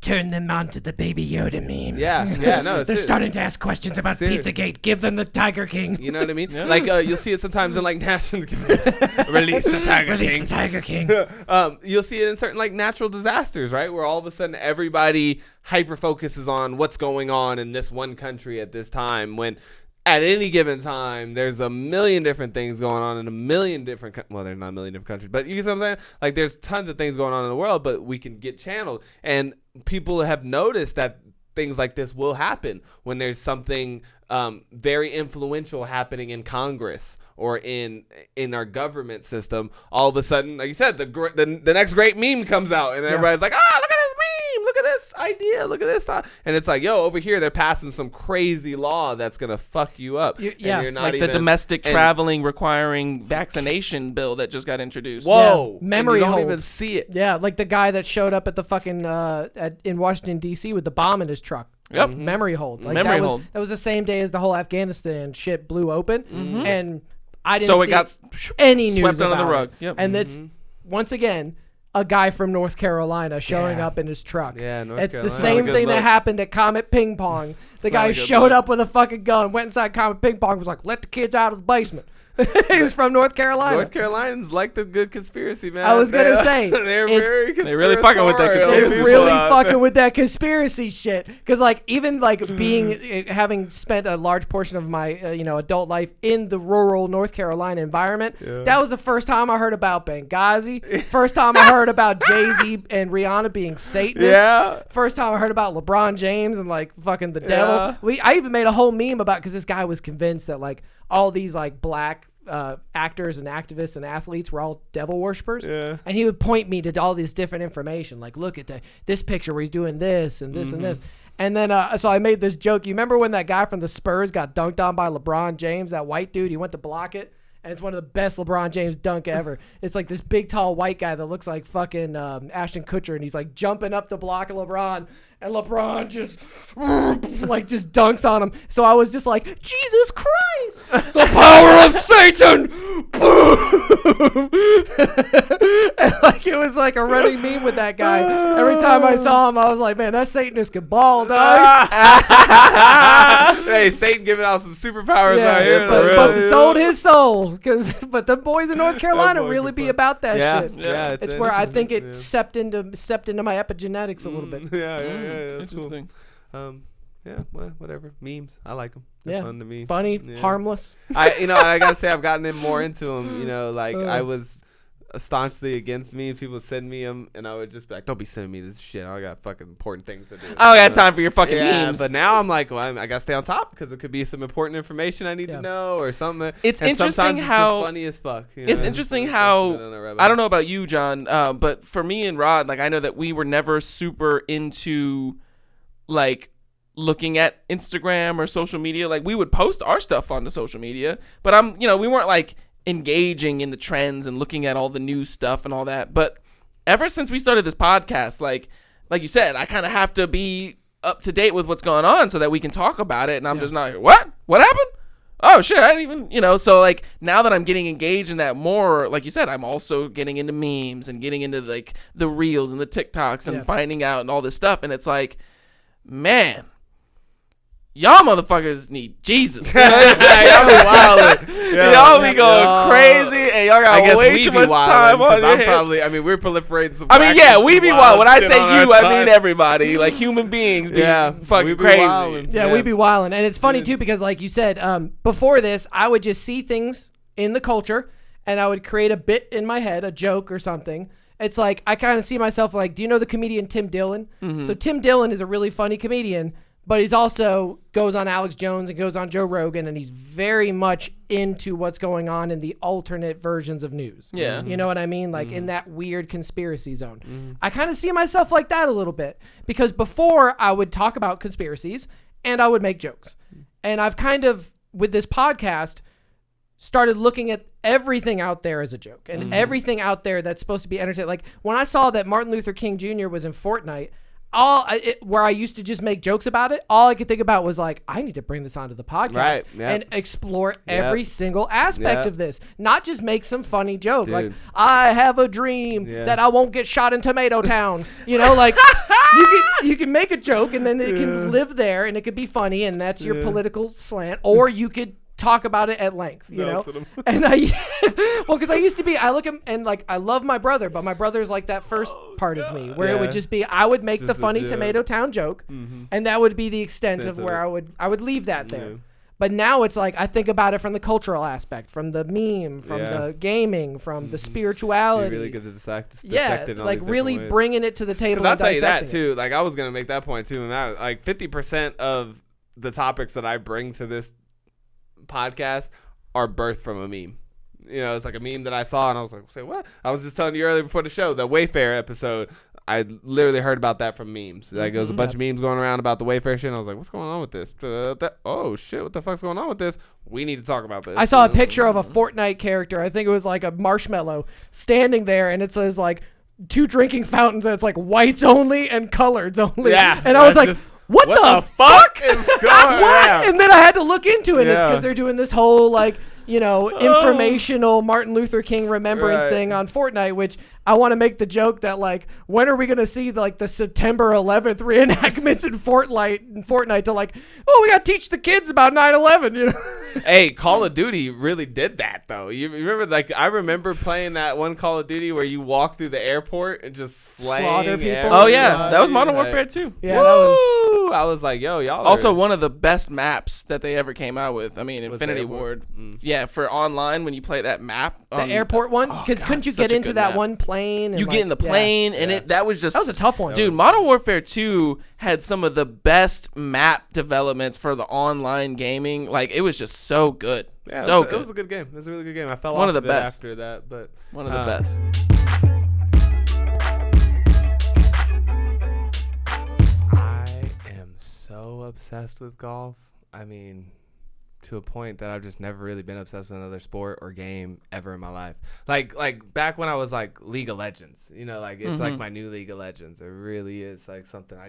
turn them on to the Baby Yoda meme. Yeah, no. They're starting to ask questions about Pizzagate. Give them the Tiger King. You know what I mean? Like you'll see it sometimes in like national release the Tiger King. Release the Tiger King. You'll see it in certain like natural disasters, right? Where all of a sudden everybody hyper focuses on what's going on in this one country at this time, when at any given time, there's a million different things going on in a million different, well, there's not a million different countries, but you get what I'm saying? Like, there's tons of things going on in the world, but we can get channeled. And people have noticed that things like this will happen when there's something very influential happening in Congress or in our government system. All of a sudden, like you said, the next great meme comes out, and everybody's like, look at this meme, look at this idea, look at this thought. And it's like, yo, over here they're passing some crazy law that's gonna fuck you up. You're not like even, the domestic traveling requiring vaccination bill that just got introduced. Whoa, memory you don't hold. even see it. Yeah, like the guy that showed up at the fucking in Washington D.C. with the bomb in his truck. Yep. Memory hold. Like Memory that was hold. that was the same day as the whole Afghanistan shit blew open, and I didn't So it see got any news swept under about the rug. it. Yep. And that's once again a guy from North Carolina showing up in his truck. Yeah, North it's Carolina. the same Not a thing good that look. happened at Comet Ping Pong. The guy a good showed look. up with a fucking gun, went inside Comet Ping Pong, was like, "Let the kids out of the basement." He was from North Carolina. North Carolinians like the good conspiracy, man. I was gonna say, they're it's- very They really fucking with that conspiratorial. They're conspiracy. really fucking with that conspiracy shit. Because, like, even, like, having spent a large portion of my, adult life in the rural North Carolina environment, that was the first time I heard about Benghazi. First time I heard about Jay-Z and Rihanna being Satanists. Yeah. First time I heard about LeBron James and, like, fucking the devil. I even made a whole meme about, because this guy was convinced that, like, all these, like, black actors and activists and athletes were all devil worshippers, and he would point me to all this different information, like, look at this picture where he's doing this and this and this, and then so I made this joke. You remember when that guy from the Spurs got dunked on by LeBron James, that white dude? He went to block it, and it's one of the best LeBron James dunk ever. It's like this big tall white guy that looks like fucking Ashton Kutcher, and he's like jumping up to block LeBron, and LeBron just like just dunks on him. So I was just like, Jesus Christ, the power of Satan, boom. And like it was like a running meme with that guy. Every time I saw him, I was like, man, that Satanist can ball, dog. Hey, Satan giving out some superpowers out here. but Really. must have sold his soul, but the boys in North Carolina boy really can be fuck. about that shit. Yeah, It's where I think it seeped into my epigenetics a little bit. Yeah, that's Interesting. cool. Yeah, well, whatever. Memes, I like them. They're Yeah. fun to me. Funny, Yeah. harmless. I gotta say, I've gotten more into them. Like I was staunchly against memes. People would send me them, and I would just be like, "Don't be sending me this shit. I got fucking important things to do." I don't got time for your fucking Yeah, memes. but now I'm like, well, I gotta stay on top because it could be some important information I need Yeah. to know or something. It's And interesting sometimes it's how- just funny as fuck. It's interesting how I don't know about you, John, but for me and Rod, like I know that we were never super into like looking at Instagram or social media. Like we would post our stuff onto social media, but we weren't like engaging in the trends and looking at all the new stuff and all that. But ever since we started this podcast, like you said, I kind of have to be up to date with what's going on so that we can talk about it. And I'm just not like, what happened? Oh shit, I didn't even, so like now that I'm getting engaged in that more, like you said, I'm also getting into memes and getting into like the reels and the TikToks and finding out and all this stuff. And it's like, man, y'all motherfuckers need Jesus. Y'all be wildin'. Y'all be going crazy, and y'all got way too much time on your hands. We're proliferating some. We be wild. When I say you, I mean everybody. Like human beings be fucking we be crazy. wildin'. Yeah, we be wilding. And it's funny, too, because like you said, before this, I would just see things in the culture, and I would create a bit in my head, a joke or something. It's like, I kind of see myself like, do you know the comedian Tim Dillon? So Tim Dillon is a really funny comedian, but he's also goes on Alex Jones and goes on Joe Rogan, and he's very much into what's going on in the alternate versions of news. Yeah. You know what I mean? Like in that weird conspiracy zone. I kind of see myself like that a little bit, because before I would talk about conspiracies and I would make jokes. And I've kind of, with this podcast, started looking at everything out there as a joke and everything out there that's supposed to be entertaining. Like when I saw that Martin Luther King Jr. was in Fortnite, where I used to just make jokes about it, all I could think about was like, I need to bring this onto the podcast and explore every single aspect of this, not just make some funny joke. Like, I have a dream that I won't get shot in Tomato Town. You know, like you can make a joke and then it can live there and it could be funny and that's your political slant, or you could talk about it at length, you know? And because I used to be, I look at, and like, I love my brother, but my brother's like that first part of me where it would just be, I would make just the funny Tomato Town joke and that would be the extent of where I would leave that there. But now it's like, I think about it from the cultural aspect, from the meme, from the gaming, from the spirituality. You really get to dissect it in all like these really ways. bringing it to the table. Because I'll tell you that too. Like I was going to make that point too. And that, like 50% of the topics that I bring to this podcast are birthed from a meme. You know, it's like a meme that I saw and I was like, say what? I was just telling you earlier before the show, the Wayfair episode, I literally heard about that from memes. Like there was a bunch of memes going around about the Wayfair shit and I was like, what's going on with this? Oh shit, what the fuck's going on with this? We need to talk about this. I saw a picture of a Fortnite character, I think it was like a marshmallow, standing there and it says like 2 drinking fountains and it's like whites only and coloreds only. Yeah. And I was like, what the fuck is going on? And then I had to look into it. It's because they're doing this whole like, you know, informational Martin Luther King remembrance thing on Fortnite, which I want to make the joke that like, when are we going to see like the September 11th reenactments in Fortnite to like, oh, we got to teach the kids about 9/11, you know? Hey, Call of Duty really did that though. You remember, like, I remember playing that one Call of Duty where you walk through the airport and just slaughter people. everybody. Oh yeah, that was Modern Warfare 2. Yeah, that was. I was like, yo, y'all. Also, one of the best maps that they ever came out with. I mean, Infinity Ward. Ward. Yeah, for online when you play that map. The airport one, because couldn't you get into that one plane? And you get in the plane, and that was just that was a tough one, dude. Modern Warfare 2 had some of the best map developments for the online gaming. Like it was just so good, Yeah, so it good. was a good game. It was a really good game. I fell One off of the it best after that, but one of the best. I am so obsessed with golf. I mean, to a point that I've just never really been obsessed with another sport or game ever in my life. Like back when I was like League of Legends, you know, like it's like my new League of Legends. It really is like something I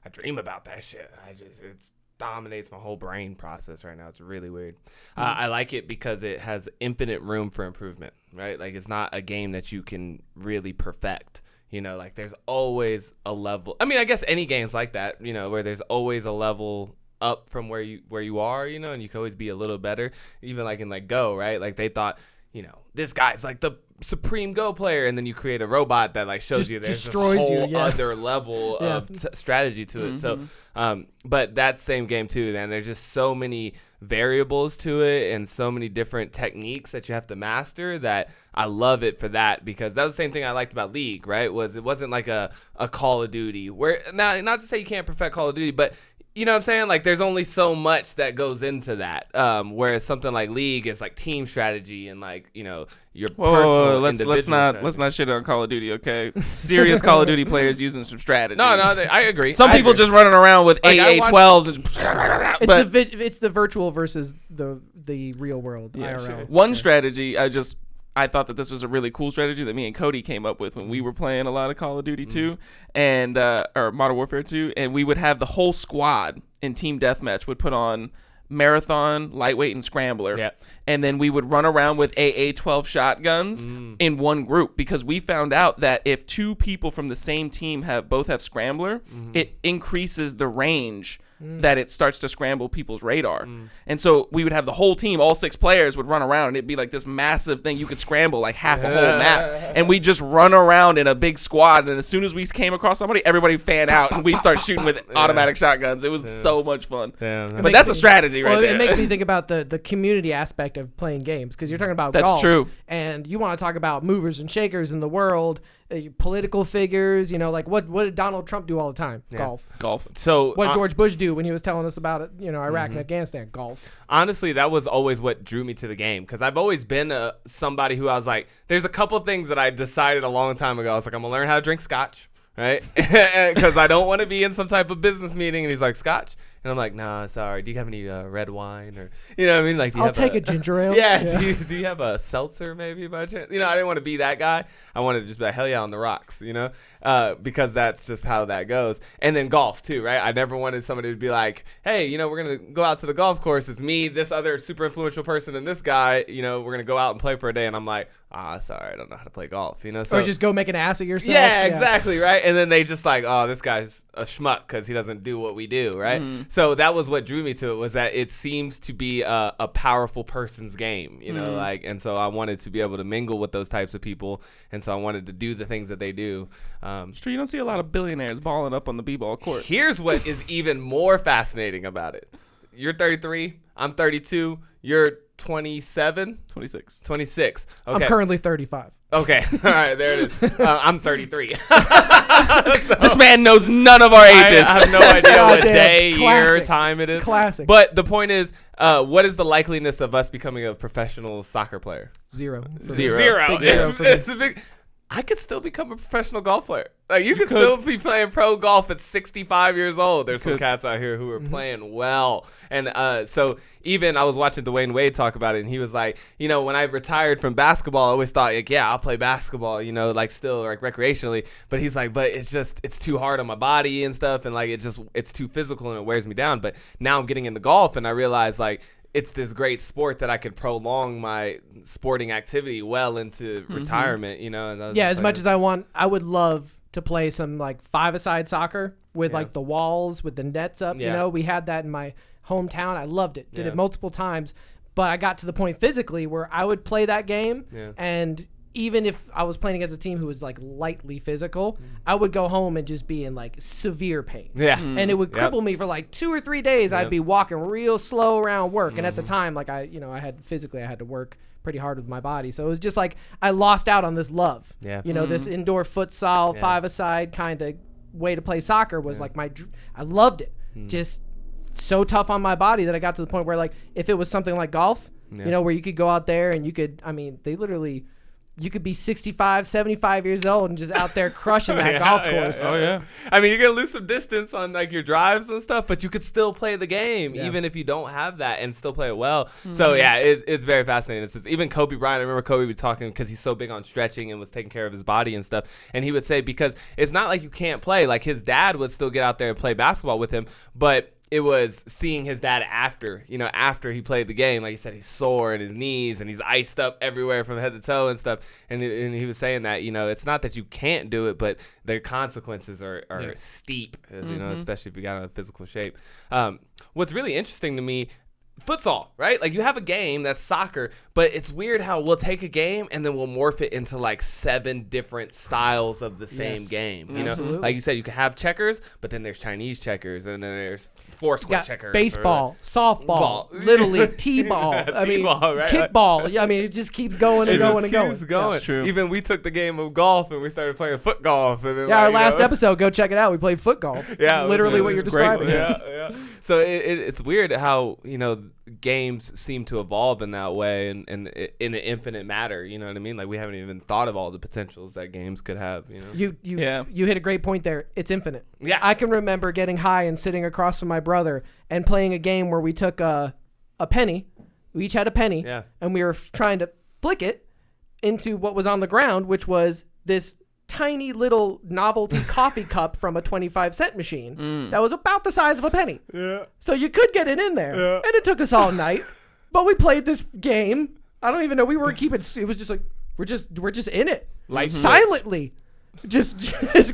dream about that shit. It dominates my whole brain process right now. It's really weird. I like it because it has infinite room for improvement, right? Like it's not a game that you can really perfect. You know, like there's always a level. I mean, I guess any game's like that, you know, where there's always a level up from where you are, you know, and you can always be a little better. Even like in like Go, right? Like they thought, you know, this guy's like the supreme Go player, and then you create a robot that like shows you there's destroys this whole you, other level of strategy to it. So, but that same game too, man, there's just so many variables to it and so many different techniques that you have to master that I love it for that, because that was the same thing I liked about League, right? It wasn't like a Call of Duty where, now not to say you can't perfect Call of Duty, but you know what I'm saying? Like there's only so much that goes into that. Whereas something like League is like team strategy and like, you know, your personal let's not shit on Call of Duty, okay? Serious Call of Duty players using some strategy. No, I agree. Some people just running around with Like, AA-12s and It's the virtual versus the real world. IRL. sure. One strategy I thought that this was a really cool strategy that me and Cody came up with when we were playing a lot of Call of Duty 2 and or Modern Warfare 2, and we would have the whole squad in team deathmatch would put on marathon, lightweight, and scrambler, and then we would run around with AA-12 shotguns in one group, because we found out that if 2 people from the same team both have scrambler, it increases the range that it starts to scramble people's radar. And so we would have the whole team, all 6 players would run around, and it'd be like this massive thing. You could scramble like half a whole map, and we just run around in a big squad, and as soon as we came across somebody, everybody fan out and we start shooting with automatic shotguns. It was so much fun. But that's a strategy right there. It makes me think about the community aspect of playing games, because you're talking about That's golf, true. and you want to talk about movers and shakers in the world, political figures, you know, like what did Donald Trump do all the time? Golf. So What did George Bush do when he was telling us about it, you know, Iraq and Afghanistan? Golf. honestly, that was always what drew me to the game, because I've always been somebody who I was like, there's a couple things that I decided a long time ago. I was like, I'm gonna learn how to drink scotch, right? Because I don't want to be in some type of business meeting and he's like, scotch, And I'm like, nah, sorry. Do you have any red wine or, you know what I mean? Like, do you I'll have take a ginger ale. Yeah. Do you have a seltzer maybe by chance? You know, I didn't want to be that guy. I wanted to just be like, hell yeah, on the rocks, you know, because that's just how that goes. And then golf too, right? I never wanted somebody to be like, hey, you know, we're going to go out to the golf course. It's me, this other super influential person, and this guy, you know, we're going to go out and play for a day. And I'm like, sorry, I don't know how to play golf, you know? So, or just go make an ass of yourself. yeah, exactly, right? And then they just like, oh, this guy's a schmuck because he doesn't do what we do, right? So that was what drew me to it, was that it seems to be a powerful person's game, you know, like, and so I wanted to be able to mingle with those types of people, and so I wanted to do the things that they do. It's true, you don't see a lot of billionaires balling up on the b-ball court. Here's what is even more fascinating about it. You're 33, I'm 32, you're 27? 26. Okay. I'm currently 35. Okay. All right, there it is. I'm 33. This man knows none of our ages. I have no idea what Goddamn. day, year, Classic. time it is. Classic. But the point is, what is the likeliness of us becoming a professional soccer player? Zero. For me. Zero. Big zero for me. It's a big. I could still become a professional golf player. Like, you could still be playing pro golf at 65 years old. There's some cats out here who are playing well. And so even I was watching Dwayne Wade talk about it, and he was like, you know, when I retired from basketball, I always thought, like, yeah, I'll play basketball, you know, like still like recreationally. But he's like, but it's too hard on my body and stuff. And like, it's too physical and it wears me down. But now I'm getting into golf, and I realize, like, it's this great sport that I could prolong my sporting activity well into retirement, you know. And Yeah, as much as I would love to play some like five-a-side soccer with like the walls with the nets up. You know, we had that in my hometown. I loved it. Did it multiple times. But I got to the point physically where I would play that game, and even if I was playing against a team who was like lightly physical, I would go home and just be in like severe pain. Yeah. And it would cripple me for like 2 or 3 days. I'd be walking real slow around work. And at the time, like I had to work pretty hard with my body. So it was just like I lost out on this love. Yeah. You know, this indoor futsal, five-a-side kind of way to play soccer was like I loved it. Just so tough on my body that I got to the point where, like, if it was something like golf, you know, where you could go out there and you could, I mean, you could be 65, 75 years old and just out there crushing that golf course. Oh, yeah. I mean, you're going to lose some distance on, like, your drives and stuff, but you could still play the game, even if you don't have that, and still play it well. So, yeah, it's very fascinating. It's even Kobe Bryant, I remember Kobe would be talking because he's so big on stretching and was taking care of his body and stuff, and he would say, because it's not like you can't play. Like, his dad would still get out there and play basketball with him, but it was seeing his dad after he played the game. Like he said, he's sore in his knees and he's iced up everywhere from head to toe and stuff. And he was saying that, you know, it's not that you can't do it, but the consequences are steep, you know, especially if you got in physical shape. What's really interesting to me, futsal, right? Like, you have a game that's soccer, but it's weird how we'll take a game and then we'll morph it into like 7 different styles of the same game. You know, like you said, you can have checkers, but then there's Chinese checkers, and then there's Foursquare checkers, baseball, softball, little league, t-ball. I mean, right? kickball. Yeah, I mean, it just keeps going and going and going. That's true. Even we took the game of golf and we started playing foot golf. And then, our last episode, go check it out. We played foot golf. Yeah, it's literally what you're describing. Yeah. So it's weird how, you know, games seem to evolve in that way, and in an infinite matter. You know what I mean? Like, we haven't even thought of all the potentials that games could have. You know, you hit a great point there. It's infinite. Yeah, I can remember getting high and sitting across from my brother and playing a game where we took a penny. We each had a penny, and we were trying to flick it into what was on the ground, which was this tiny little novelty coffee cup from a 25-cent machine that was about the size of a penny. Yeah. So you could get it in there. Yeah. And it took us all night. But we played this game. I don't even know. We weren't keeping. It was just like we're just in it. Like silently. Just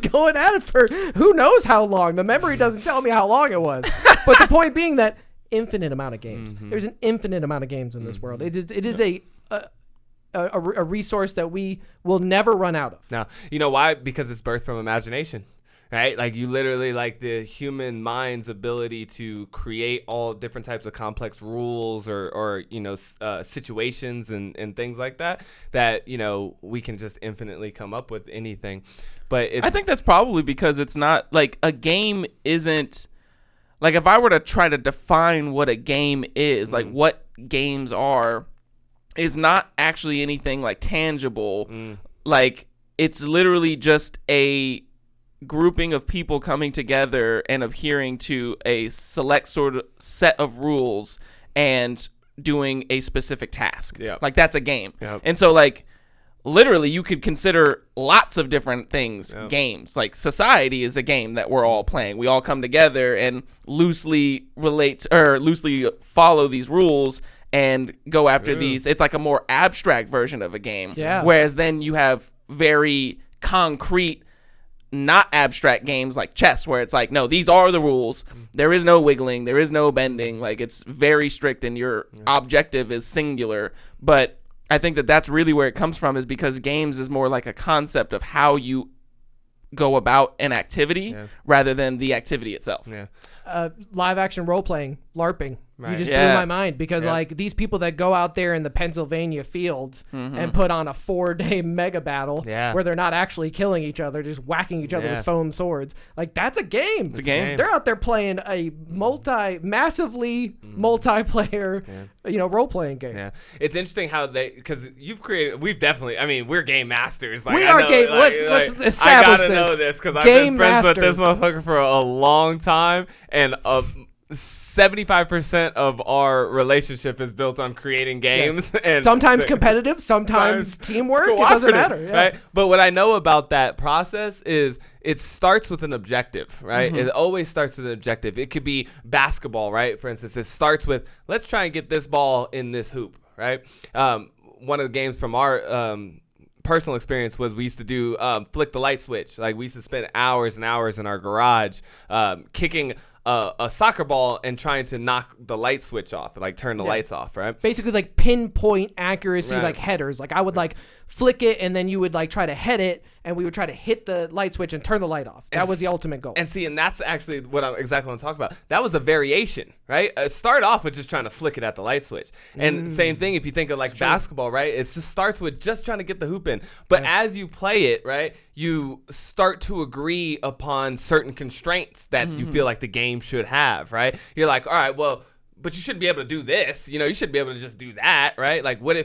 going at it for who knows how long. The memory doesn't tell me how long it was. But the point being that infinite amount of games. There's an infinite amount of games in this world. It is a resource that we will never run out of. Now, you know why? Because it's birthed from imagination, right? Like, you literally, like, the human mind's ability to create all different types of complex rules or you know, situations and things like that, you know, we can just infinitely come up with anything. But I think that's probably because it's not, like, a game isn't, like, if I were to try to define what a game is, like, what games are, is not actually anything like tangible. Like, it's literally just a grouping of people coming together and adhering to a select sort of set of rules and doing a specific task. Yep. Like that's a game. Yep. And so like literally you could consider lots of different things games. Like society is a game that we're all playing. We all come together and loosely follow these rules and go after these. It's like a more abstract version of a game. Yeah. Whereas then you have very concrete, not abstract games like chess, where it's like, no, these are the rules. There is no wiggling. There is no bending. Like, it's very strict and your objective is singular. But I think that that's really where it comes from, is because games is more like a concept of how you go about an activity rather than the activity itself. Yeah. Live action role playing, LARPing. You Right. just blew my mind because like these people that go out there in the Pennsylvania fields and put on a 4-day mega battle where they're not actually killing each other, just whacking each other with foam swords. Like, that's a game. It's a game. They're out there playing a massively multiplayer, role playing game. Yeah, it's interesting how because we've definitely, I mean, we're game masters. Like, We are game. Let's establish I gotta this. know this because I've Game been friends with masters. this motherfucker for a long time, and 75% of our relationship is built on creating games. Yes. And Sometimes competitive, sometimes teamwork. It doesn't matter. Yeah. Right? But what I know about that process is it starts with an objective, right? It always starts with an objective. It could be basketball, right? For instance, it starts with, let's try and get this ball in this hoop, right? One of the games from our personal experience was we used to do flick the light switch. Like, we used to spend hours and hours in our garage kicking a soccer ball and trying to knock the light switch off, like turn the lights off, right? Basically, like pinpoint accuracy, Right. like headers. Like, I would like flick it, and then you would like try to head it, and we would try to hit the light switch and turn the light off. That was the ultimate goal. And see, and that's actually exactly what I'm talking about. That was a variation, right? Start off with just trying to flick it at the light switch. And same thing if you think of like basketball, right? It just starts with just trying to get the hoop in. But as you play it, right, you start to agree upon certain constraints that you feel like the game should have, right? You're like, all right, well, but you shouldn't be able to do this. You shouldn't be able to just do that, right? Like, what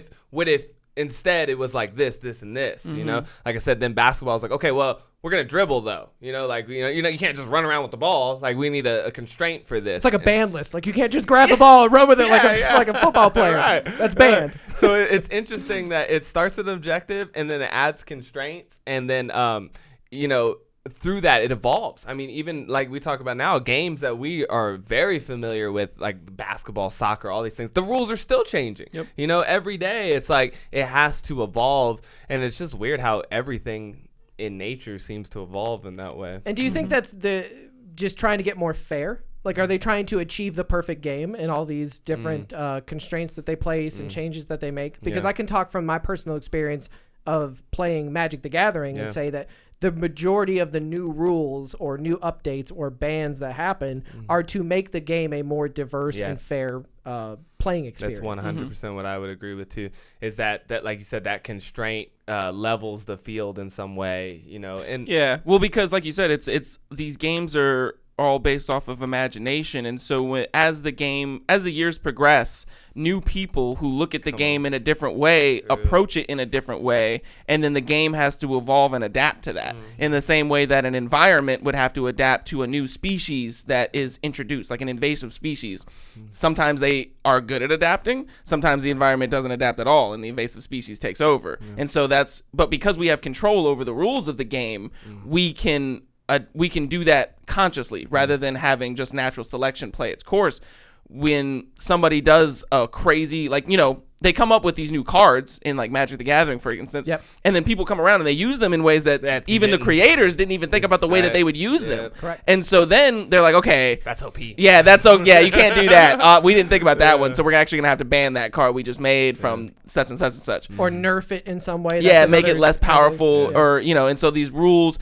if instead it was like this, and this, Like I said, then basketball is like, okay, well, we're going to dribble though, you can't just run around with the ball. Like, we need a constraint for this. It's like a band list. Like, you can't just grab the ball and run with it like a football player. Right. That's banned. So it's interesting that it starts with an objective and then it adds constraints, and then through that it evolves. I mean, even like we talk about now, games that we are very familiar with, like basketball, soccer, all these things, the rules are still changing. Every day it's like it has to evolve, and it's just weird how everything in nature seems to evolve in that way. And do you think that's just trying to get more fair? Like, are they trying to achieve the perfect game and all these different constraints that they place and changes that they make? Because I can talk from my personal experience of playing Magic the Gathering and say that the majority of the new rules or new updates or bans that happen are to make the game a more diverse and fair playing experience. That's 100% what I would agree with too. Is that like you said, that constraint levels the field in some way, and well, because like you said, it's these games are all based off of imagination, and so as the years progress, new people who look at the game in a different way approach it in a different way, and then the game has to evolve and adapt to that in the same way that an environment would have to adapt to a new species that is introduced, like an invasive species. Sometimes they are good at adapting, sometimes the environment doesn't adapt at all and the invasive species takes over. And so but because we have control over the rules of the game, we can do that consciously rather than having just natural selection play its course. When somebody does a crazy, they come up with these new cards in like Magic the Gathering, for instance, and then people come around and they use them in ways that even the creators didn't even think about the way that they would use them. Correct. And so then they're like, okay, that's OP. Yeah, you can't do that. We didn't think about that one, so we're actually gonna have to ban that card we just made from such and such and such, or nerf it in some way. Make it less powerful, or and so these rules,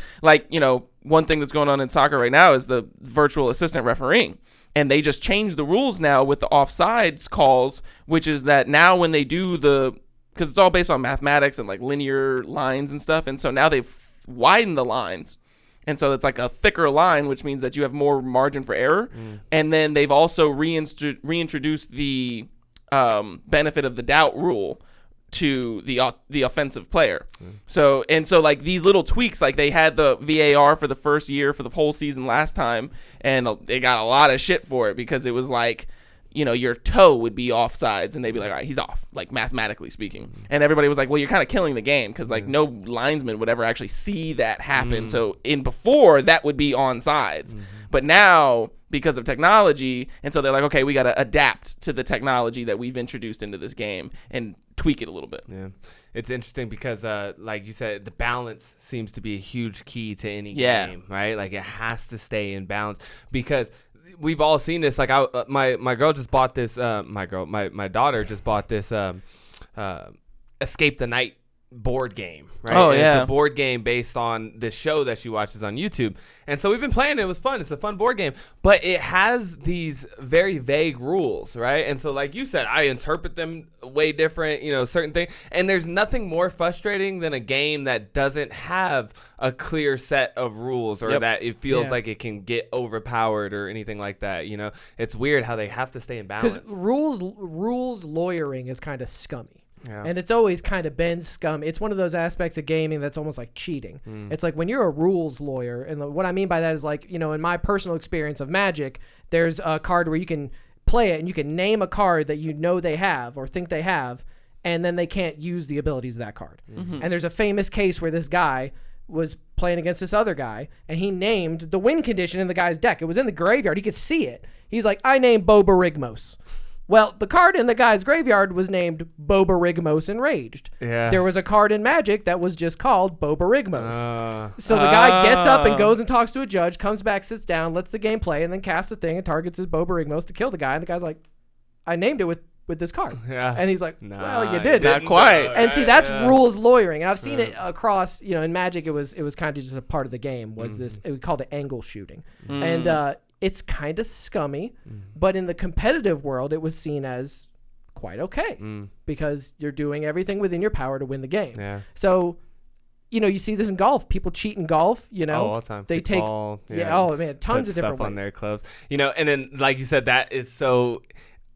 one thing that's going on in soccer right now is the virtual assistant refereeing. And they just changed the rules now with the offsides calls, which is that now when they do because it's all based on mathematics and like linear lines and stuff. And so now they've widened the lines. And so it's like a thicker line, which means that you have more margin for error. And then they've also reintroduced the benefit of the doubt rule to the offensive player. So like these little tweaks, like they had the VAR for the first year for the whole season last time, and they got a lot of shit for it because it was like, you know, your toe would be offsides and they'd be like, all right, he's off, like mathematically speaking. And everybody was like, well, you're kind of killing the game because like no linesman would ever actually see that happen. So before that would be onside. But now because of technology, and so they're like, okay, we got to adapt to the technology that we've introduced into this game and tweak it a little bit. Yeah, it's interesting because, like you said, the balance seems to be a huge key to any game, right? Like it has to stay in balance because we've all seen this. Like my girl just bought this. My daughter just bought this Escape the Night board game, right? Oh, and yeah. It's a board game based on this show that she watches on YouTube. And so we've been playing it. It was fun. It's a fun board game. But it has these very vague rules, right? And so like you said, I interpret them way different, you know, certain things. And there's nothing more frustrating than a game that doesn't have a clear set of rules or that it feels like it can get overpowered or anything like that, you know? It's weird how they have to stay in balance. Because rules lawyering is kind of scummy. Yeah. And it's always kind of been scum. It's one of those aspects of gaming that's almost like cheating. It's like when you're a rules lawyer, and what I mean by that is like, you know, in my personal experience of Magic, there's a card where you can play it and you can name a card that you know they have or think they have, and then they can't use the abilities of that card. And there's a famous case where this guy was playing against this other guy, and he named the win condition in the guy's deck. It was in the graveyard. He could see it. He's like, I named Bobarigmos. Well, the card in the guy's graveyard was named Bobarigmos Enraged. Yeah. There was a card in Magic that was just called Bobarigmos. So the guy gets up and goes and talks to a judge, comes back, sits down, lets the game play, and then casts a thing and targets his Bobarigmos to kill the guy. And the guy's like, I named it with this card. Yeah. And he's like, Nah, well, you did. Not quite. And see, that's rules lawyering. And I've seen it across, you know, in Magic, it was kind of just a part of the game, was this, we called it angle shooting. And it's kind of scummy, but in the competitive world, it was seen as quite okay because you're doing everything within your power to win the game. Yeah. So, you know, you see this in golf. People cheat in golf, you know. all the time. They take, Ball, oh man, tons of different stuff on ways. their clothes. You know, and then like you said, that is so.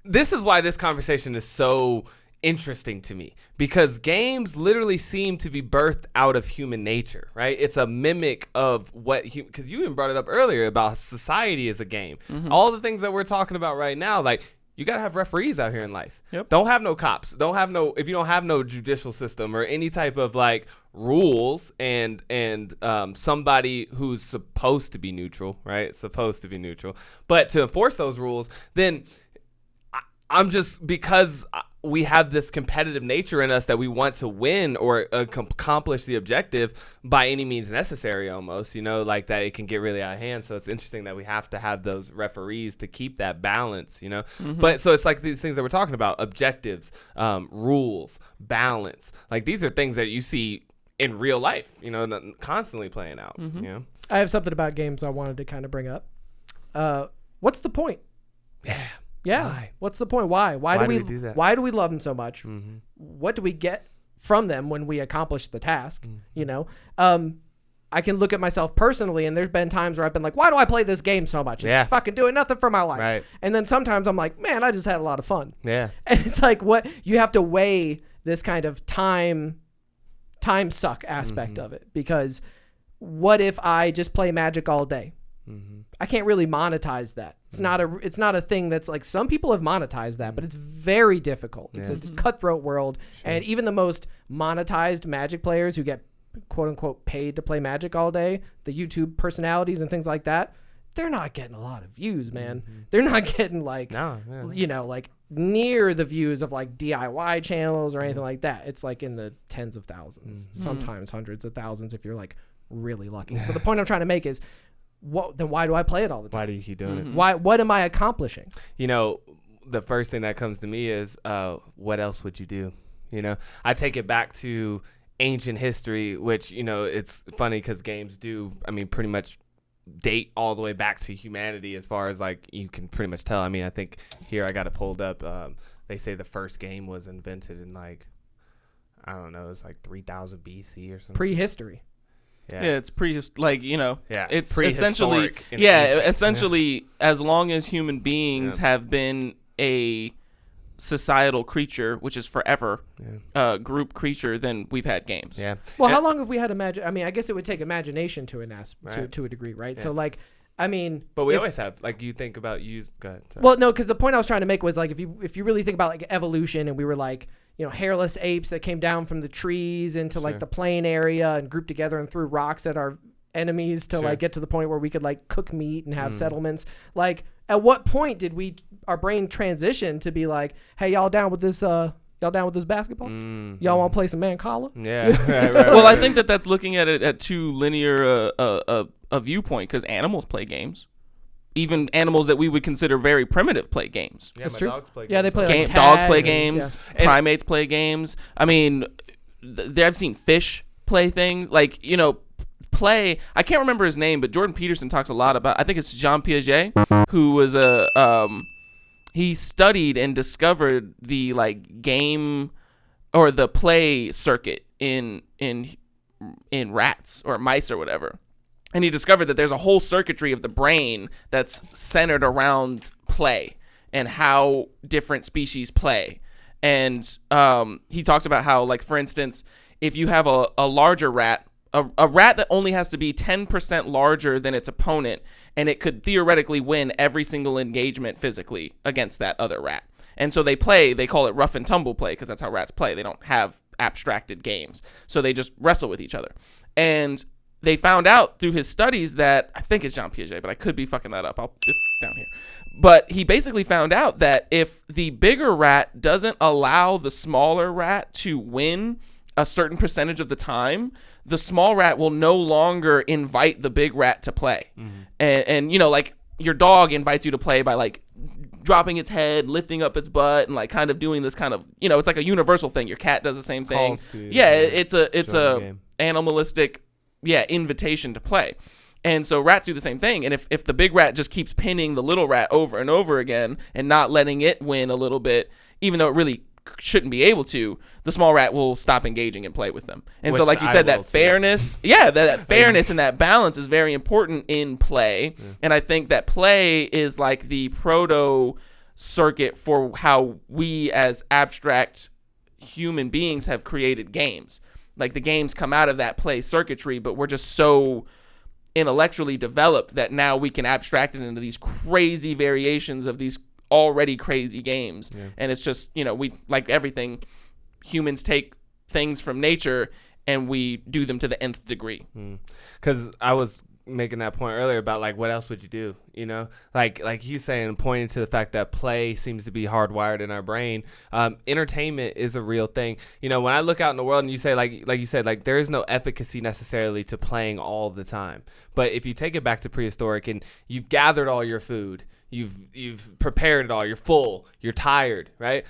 This is why this conversation is so interesting to me, because games literally seem to be birthed out of human nature, right? It's a mimic of what, because you even brought it up earlier about society as a game. All the things that we're talking about right now, like you got to have referees out here in life. Don't have no cops. If you don't have no judicial system or any type of like rules and somebody who's supposed to be neutral, right? Supposed to be neutral. But to enforce those rules, then I'm just, because we have this competitive nature in us that we want to win or accomplish the objective by any means necessary, almost, you know, like that it can get really out of hand. So it's interesting that we have to have those referees to keep that balance, you know. But so it's like these things that we're talking about: objectives, rules, balance. Like these are things that you see in real life, you know, constantly playing out. You know, I have something about games I wanted to kind of bring up. What's the point? Yeah. Why? What's the point? Why do we do that? Why do we love them so much? What do we get from them when we accomplish the task? You know, I can look at myself personally, and there's been times where I've been like, why do I play this game so much? It's fucking doing nothing for my life. Right. And then sometimes I'm like, man, I just had a lot of fun. Yeah. And it's like, what you have to weigh this kind of time suck aspect of it, because what if I just play Magic all day? I can't really monetize that. It's not a thing that's like, some people have monetized that, but it's very difficult. It's a cutthroat world. And even the most monetized Magic players who get quote unquote paid to play Magic all day, the YouTube personalities and things like that, they're not getting a lot of views, man. They're not getting like, you know, like near the views of like DIY channels or anything like that. It's like in the tens of thousands, sometimes hundreds of thousands if you're like really lucky. So the point I'm trying to make is, then why do I play it all the time? Why do you keep doing it? What am I accomplishing? You know, the first thing that comes to me is, what else would you do? You know, I take it back to ancient history, which, you know, it's funny because games do, I mean, pretty much date all the way back to humanity as far as like you can pretty much tell. I mean, I think here I got it pulled up. They say the first game was invented in like, I don't know, it's like 3000 BC or something. Prehistory. Yeah, it's like, you know, it's essentially, essentially as long as human beings have been a societal creature, which is forever, group creature, then we've had games. Yeah. Well, how long have we had I mean, I guess it would take imagination to to a degree, right? Yeah. So like, I mean, But we always have, like, you think about go ahead. Sorry. Well, no, because the point I was trying to make was like, if you really think about like evolution, and we were like, hairless apes that came down from the trees into like the plain area and grouped together and threw rocks at our enemies to like get to the point where we could like cook meat and have settlements. Like, at what point did our brain transition to be like, hey, y'all down with this basketball? Y'all want to play some Mancala? Yeah. right, Well, I right. think that's looking at it at too linear a viewpoint, because animals play games. Even animals that we would consider very primitive play games. Yeah, That's my true. dogs play Yeah, they games play all the like time. tag Dogs play and- games. yeah. Primates play games. I mean, I've seen fish play things. Like, play. I can't remember his name, but Jordan Peterson talks a lot about. I think it's Jean Piaget, who was he studied and discovered the like game or the play circuit in rats or mice or whatever. And he discovered that there's a whole circuitry of the brain that's centered around play and how different species play. And he talks about how, like, for instance, if you have a larger rat, a rat that only has to be 10% larger than its opponent, and it could theoretically win every single engagement physically against that other rat. And so they call it rough and tumble play, because that's how rats play. They don't have abstracted games. So they just wrestle with each other. And they found out through his studies that, I think it's Jean Piaget, but I could be fucking that up. It's down here. But he basically found out that if the bigger rat doesn't allow the smaller rat to win a certain percentage of the time, the small rat will no longer invite the big rat to play. And like your dog invites you to play by like dropping its head, lifting up its butt, and like kind of doing this kind of, it's like a universal thing. Your cat does the same thing. It's a animalistic invitation to play. And so rats do the same thing. And if the big rat just keeps pinning the little rat over and over again and not letting it win a little bit, even though it really shouldn't be able to, the small rat will stop engaging and play with them. And so, Which like you I said, will that too. fairness, that fairness and that balance is very important in play. Yeah. And I think that play is like the proto circuit for how we as abstract human beings have created games. Like, the games come out of that play circuitry, but we're just so intellectually developed that now we can abstract it into these crazy variations of these already crazy games. And it's just, we, like everything, humans take things from nature and we do them to the nth degree. Because I was making that point earlier about like, what else would you do? Like you saying, pointing to the fact that play seems to be hardwired in our brain. Entertainment is a real thing. When I look out in the world and you say, like you said, like, there is no efficacy necessarily to playing all the time. But if you take it back to prehistoric and you've gathered all your food, you've prepared it all, you're full, you're tired, right?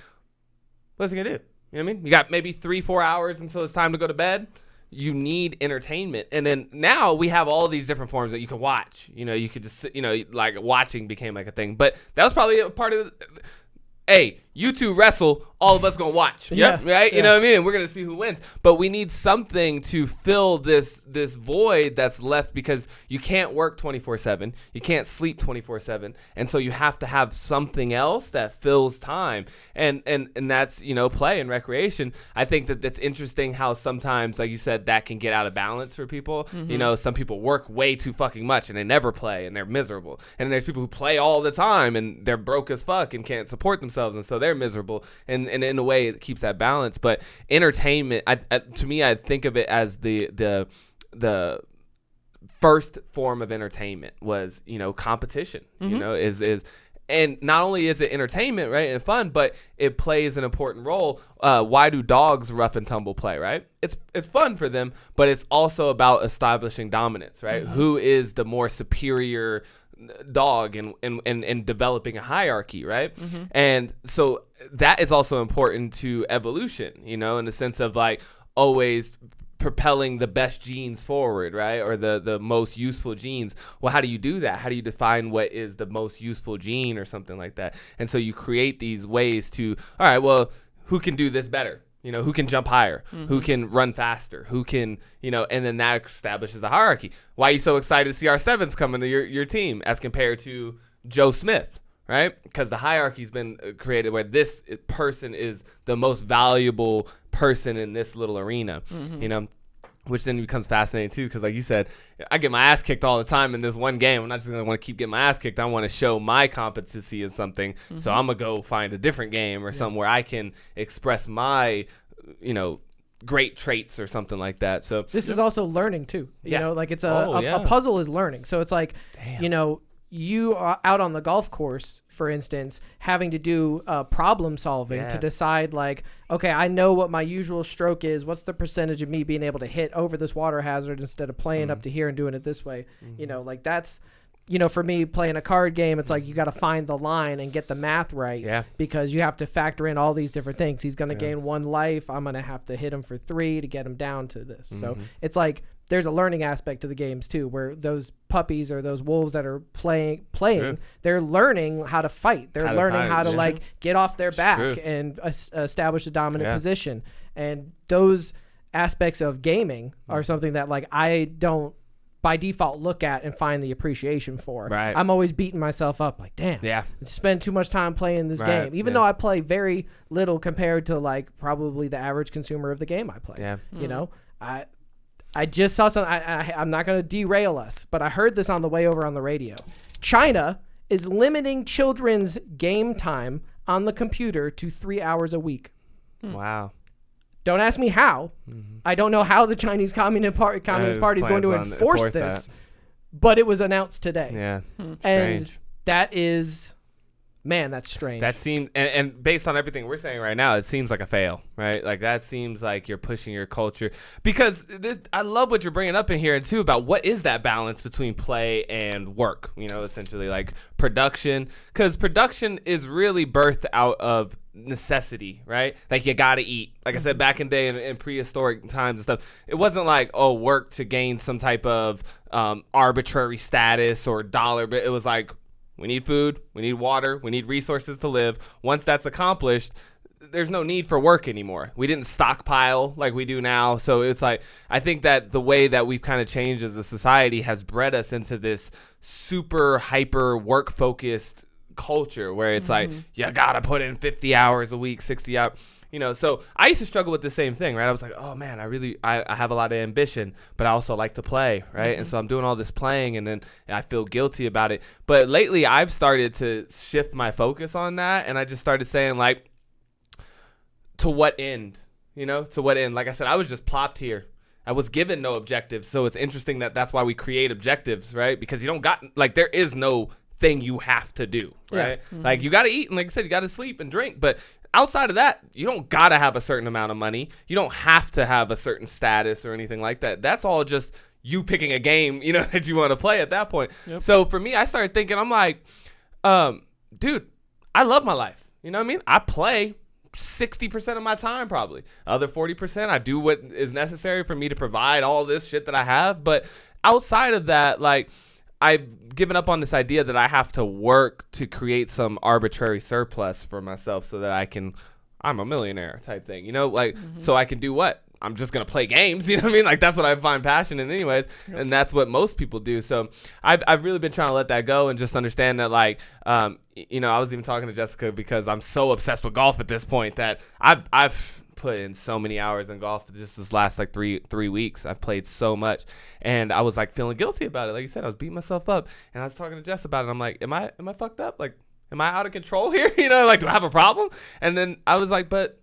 What's it gonna do? You know what I mean? You got maybe 3-4 hours until it's time to go to bed. You need entertainment. And then now we have all these different forms that you can watch. You could just sit, like watching became like a thing. But that was probably a part of hey, you two wrestle, all of us gonna watch. Yeah. Right? Yeah. You know what I mean? And we're gonna see who wins. But we need something to fill this void that's left, because you can't work 24/7. You can't sleep 24/7. And so you have to have something else that fills time. And that's, play and recreation. I think that's interesting how sometimes, like you said, that can get out of balance for people. Some people work way too fucking much and they never play and they're miserable. And then there's people who play all the time and they're broke as fuck and can't support themselves, and so they're miserable. And in a way, it keeps that balance. But entertainment, to me, I think of it as the first form of entertainment was, competition. Is and not only is it entertainment, right, and fun, but it plays an important role. Why do dogs rough and tumble play, right? It's fun for them, but it's also about establishing dominance, right? Who is the more superior dog and developing a hierarchy, right? And so that is also important to evolution, in the sense of like always propelling the best genes forward, right? Or the most useful genes. Well, how do you do that? How do you define what is the most useful gene or something like that? And so you create these ways to, all right, well, who can do this better? Who can jump higher? Who can run faster? Who can, and then that establishes a hierarchy. Why are you so excited to see our sevens come into your team as compared to Joe Smith, right? Because the hierarchy's been created where this person is the most valuable person in this little arena, you know, which then becomes fascinating too. Because like you said, I get my ass kicked all the time in this one game. I'm not just gonna want to keep getting my ass kicked. I want to show my competency in something. So I'm gonna go find a different game or something where I can express my, you know, great traits or something like that. So this is also learning too. You know, like it's a puzzle is learning. So it's like, you know, you are out on the golf course, for instance, having to do problem solving to decide like, okay, I know what my usual stroke is. What's the percentage of me being able to hit over this water hazard instead of playing up to here and doing it this way? You know, like that's, you know, for me playing a card game, it's like you got to find the line and get the math right because you have to factor in all these different things. He's going to gain 1 life. I'm going to have to hit him for 3 to get him down to this. So it's like there's a learning aspect to the games too, where those puppies or those wolves that are playing, they're learning how to fight. They're learning how to like get off their back and establish a dominant position. And those aspects of gaming are something that like I don't by default look at and find the appreciation for. Right. I'm always beating myself up like, damn, I spend too much time playing this game, even though I play very little compared to like probably the average consumer of the game I play. You know, I just saw something. I'm not going to derail us, but I heard this on the way over on the radio. China is limiting children's game time on the computer to 3 hours a week. Wow. Don't ask me how. I don't know how the Chinese Communist Party is going to enforce this, but it was announced today. Yeah. And that is, man, that's strange. That seems, and based on everything we're saying right now, it seems like a fail, right? Like that seems like you're pushing your culture because I love what you're bringing up in here too about what is that balance between play and work, you know, essentially like production, because production is really birthed out of necessity, right? Like you gotta eat. Like I said, back in day in prehistoric times and stuff, it wasn't like, oh, work to gain some type of arbitrary status or dollar, but it was like, we need food, we need water, we need resources to live. Once that's accomplished, there's no need for work anymore. We didn't stockpile like we do now. So it's like, I think that the way that we've kind of changed as a society has bred us into this super hyper work focused culture where it's like, you gotta put in 50 hours a week, 60 hours. You know, so I used to struggle with the same thing, right? I was like, oh man, I have a lot of ambition, but I also like to play, right? And so I'm doing all this playing and then I feel guilty about it. But lately I've started to shift my focus on that. And I just started saying like, to what end, you know, to what end? Like I said, I was just plopped here. I was given no objectives. So it's interesting that that's why we create objectives, right? Because you don't got, like, there is no thing you have to do, right? Like you got to eat and like I said, you got to sleep and drink, but outside of that, you don't got to have a certain amount of money. You don't have to have a certain status or anything like that. That's all just you picking a game, you know, that you want to play at that point. So for me, I started thinking, I'm like, dude, I love my life. You know what I mean? I play 60% of my time probably. Other 40%, I do what is necessary for me to provide all this shit that I have. But outside of that, like, I've given up on this idea that I have to work to create some arbitrary surplus for myself so that I'm a millionaire type thing, you know, like, so I can do what? I'm just going to play games. You know what I mean? Like, that's what I find passion in anyways. And that's what most people do. So I've really been trying to let that go and just understand that, like, you know, I was even talking to Jessica because I'm so obsessed with golf at this point that I've put in so many hours in golf just this last like three weeks. I've played so much and I was like feeling guilty about it. Like you said, I was beating myself up and I was talking to Jess about it. I'm like, am I fucked up? Like, am I out of control here? You know, like, do I have a problem? And then I was like, but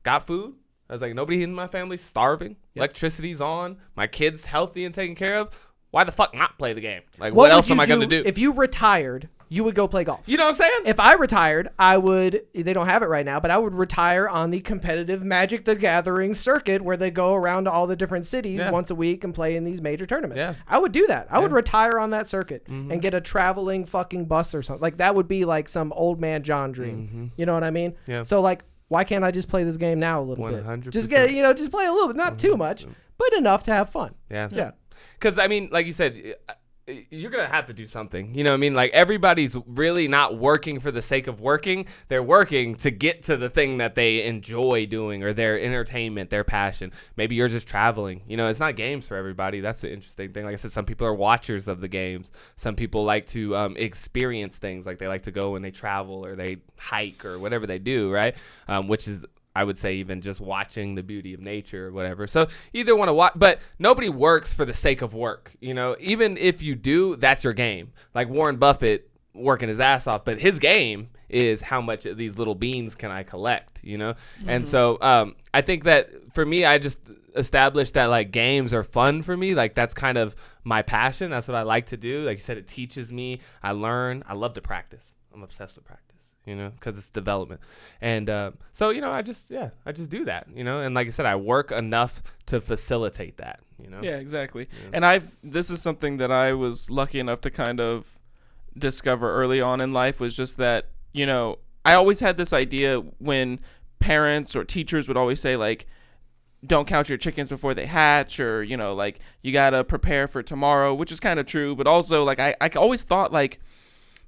got food. I was like, nobody in my family's starving. Electricity's on. My kid's healthy and taken care of. Why the fuck not play the game? Like, what else am I going to do? If you retired, you would go play golf. You know what I'm saying? If I retired, I would, they don't have it right now, but I would retire on the competitive Magic the Gathering circuit where they go around to all the different cities once a week and play in these major tournaments. Yeah. I would do that. I would retire on that circuit and get a traveling fucking bus or something. Like, that would be like some old man John dream. You know what I mean? Yeah. So, like, why can't I just play this game now a little 100%. bit? Just get, you know, just play a little bit, not too much, but enough to have fun. Yeah. Because, I mean, like you said, you're going to have to do something. You know what I mean? Like, everybody's really not working for the sake of working. They're working to get to the thing that they enjoy doing, or their entertainment, their passion. Maybe you're just traveling. You know, it's not games for everybody. That's the interesting thing. Like I said, some people are watchers of the games. Some people like to experience things. Like, they like to go when they travel or they hike or whatever they do, right? Which is, I would say, even just watching the beauty of nature or whatever. So either want to watch, but nobody works for the sake of work. You know, even if you do, that's your game. Like Warren Buffett working his ass off, but his game is how much of these little beans can I collect, you know? And so I think that for me, I just established that like games are fun for me. Like, that's kind of my passion. That's what I like to do. Like you said, it teaches me. I learn. I love to practice. I'm obsessed with practice. You know, because it's development. And so, you know, I just do that, you know. And like I said, I work enough to facilitate that, you know. Yeah, exactly. Yeah. And this is something that I was lucky enough to kind of discover early on in life, was just that, you know, I always had this idea when parents or teachers would always say, like, don't count your chickens before they hatch, or, you know, like, you got to prepare for tomorrow, which is kind of true. But also, like, I always thought, like,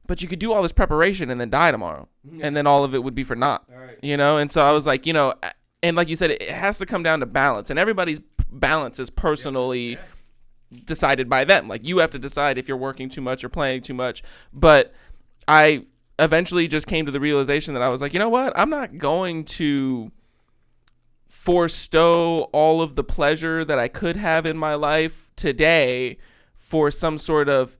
but you could do all this preparation and then die tomorrow, and then all of it would be for naught, you know? And so I was like, you know, and like you said, it has to come down to balance, and everybody's balance is personally decided by them. Like, you have to decide if you're working too much or playing too much. But I eventually just came to the realization that I was like, you know what? I'm not going to forego all of the pleasure that I could have in my life today for some sort of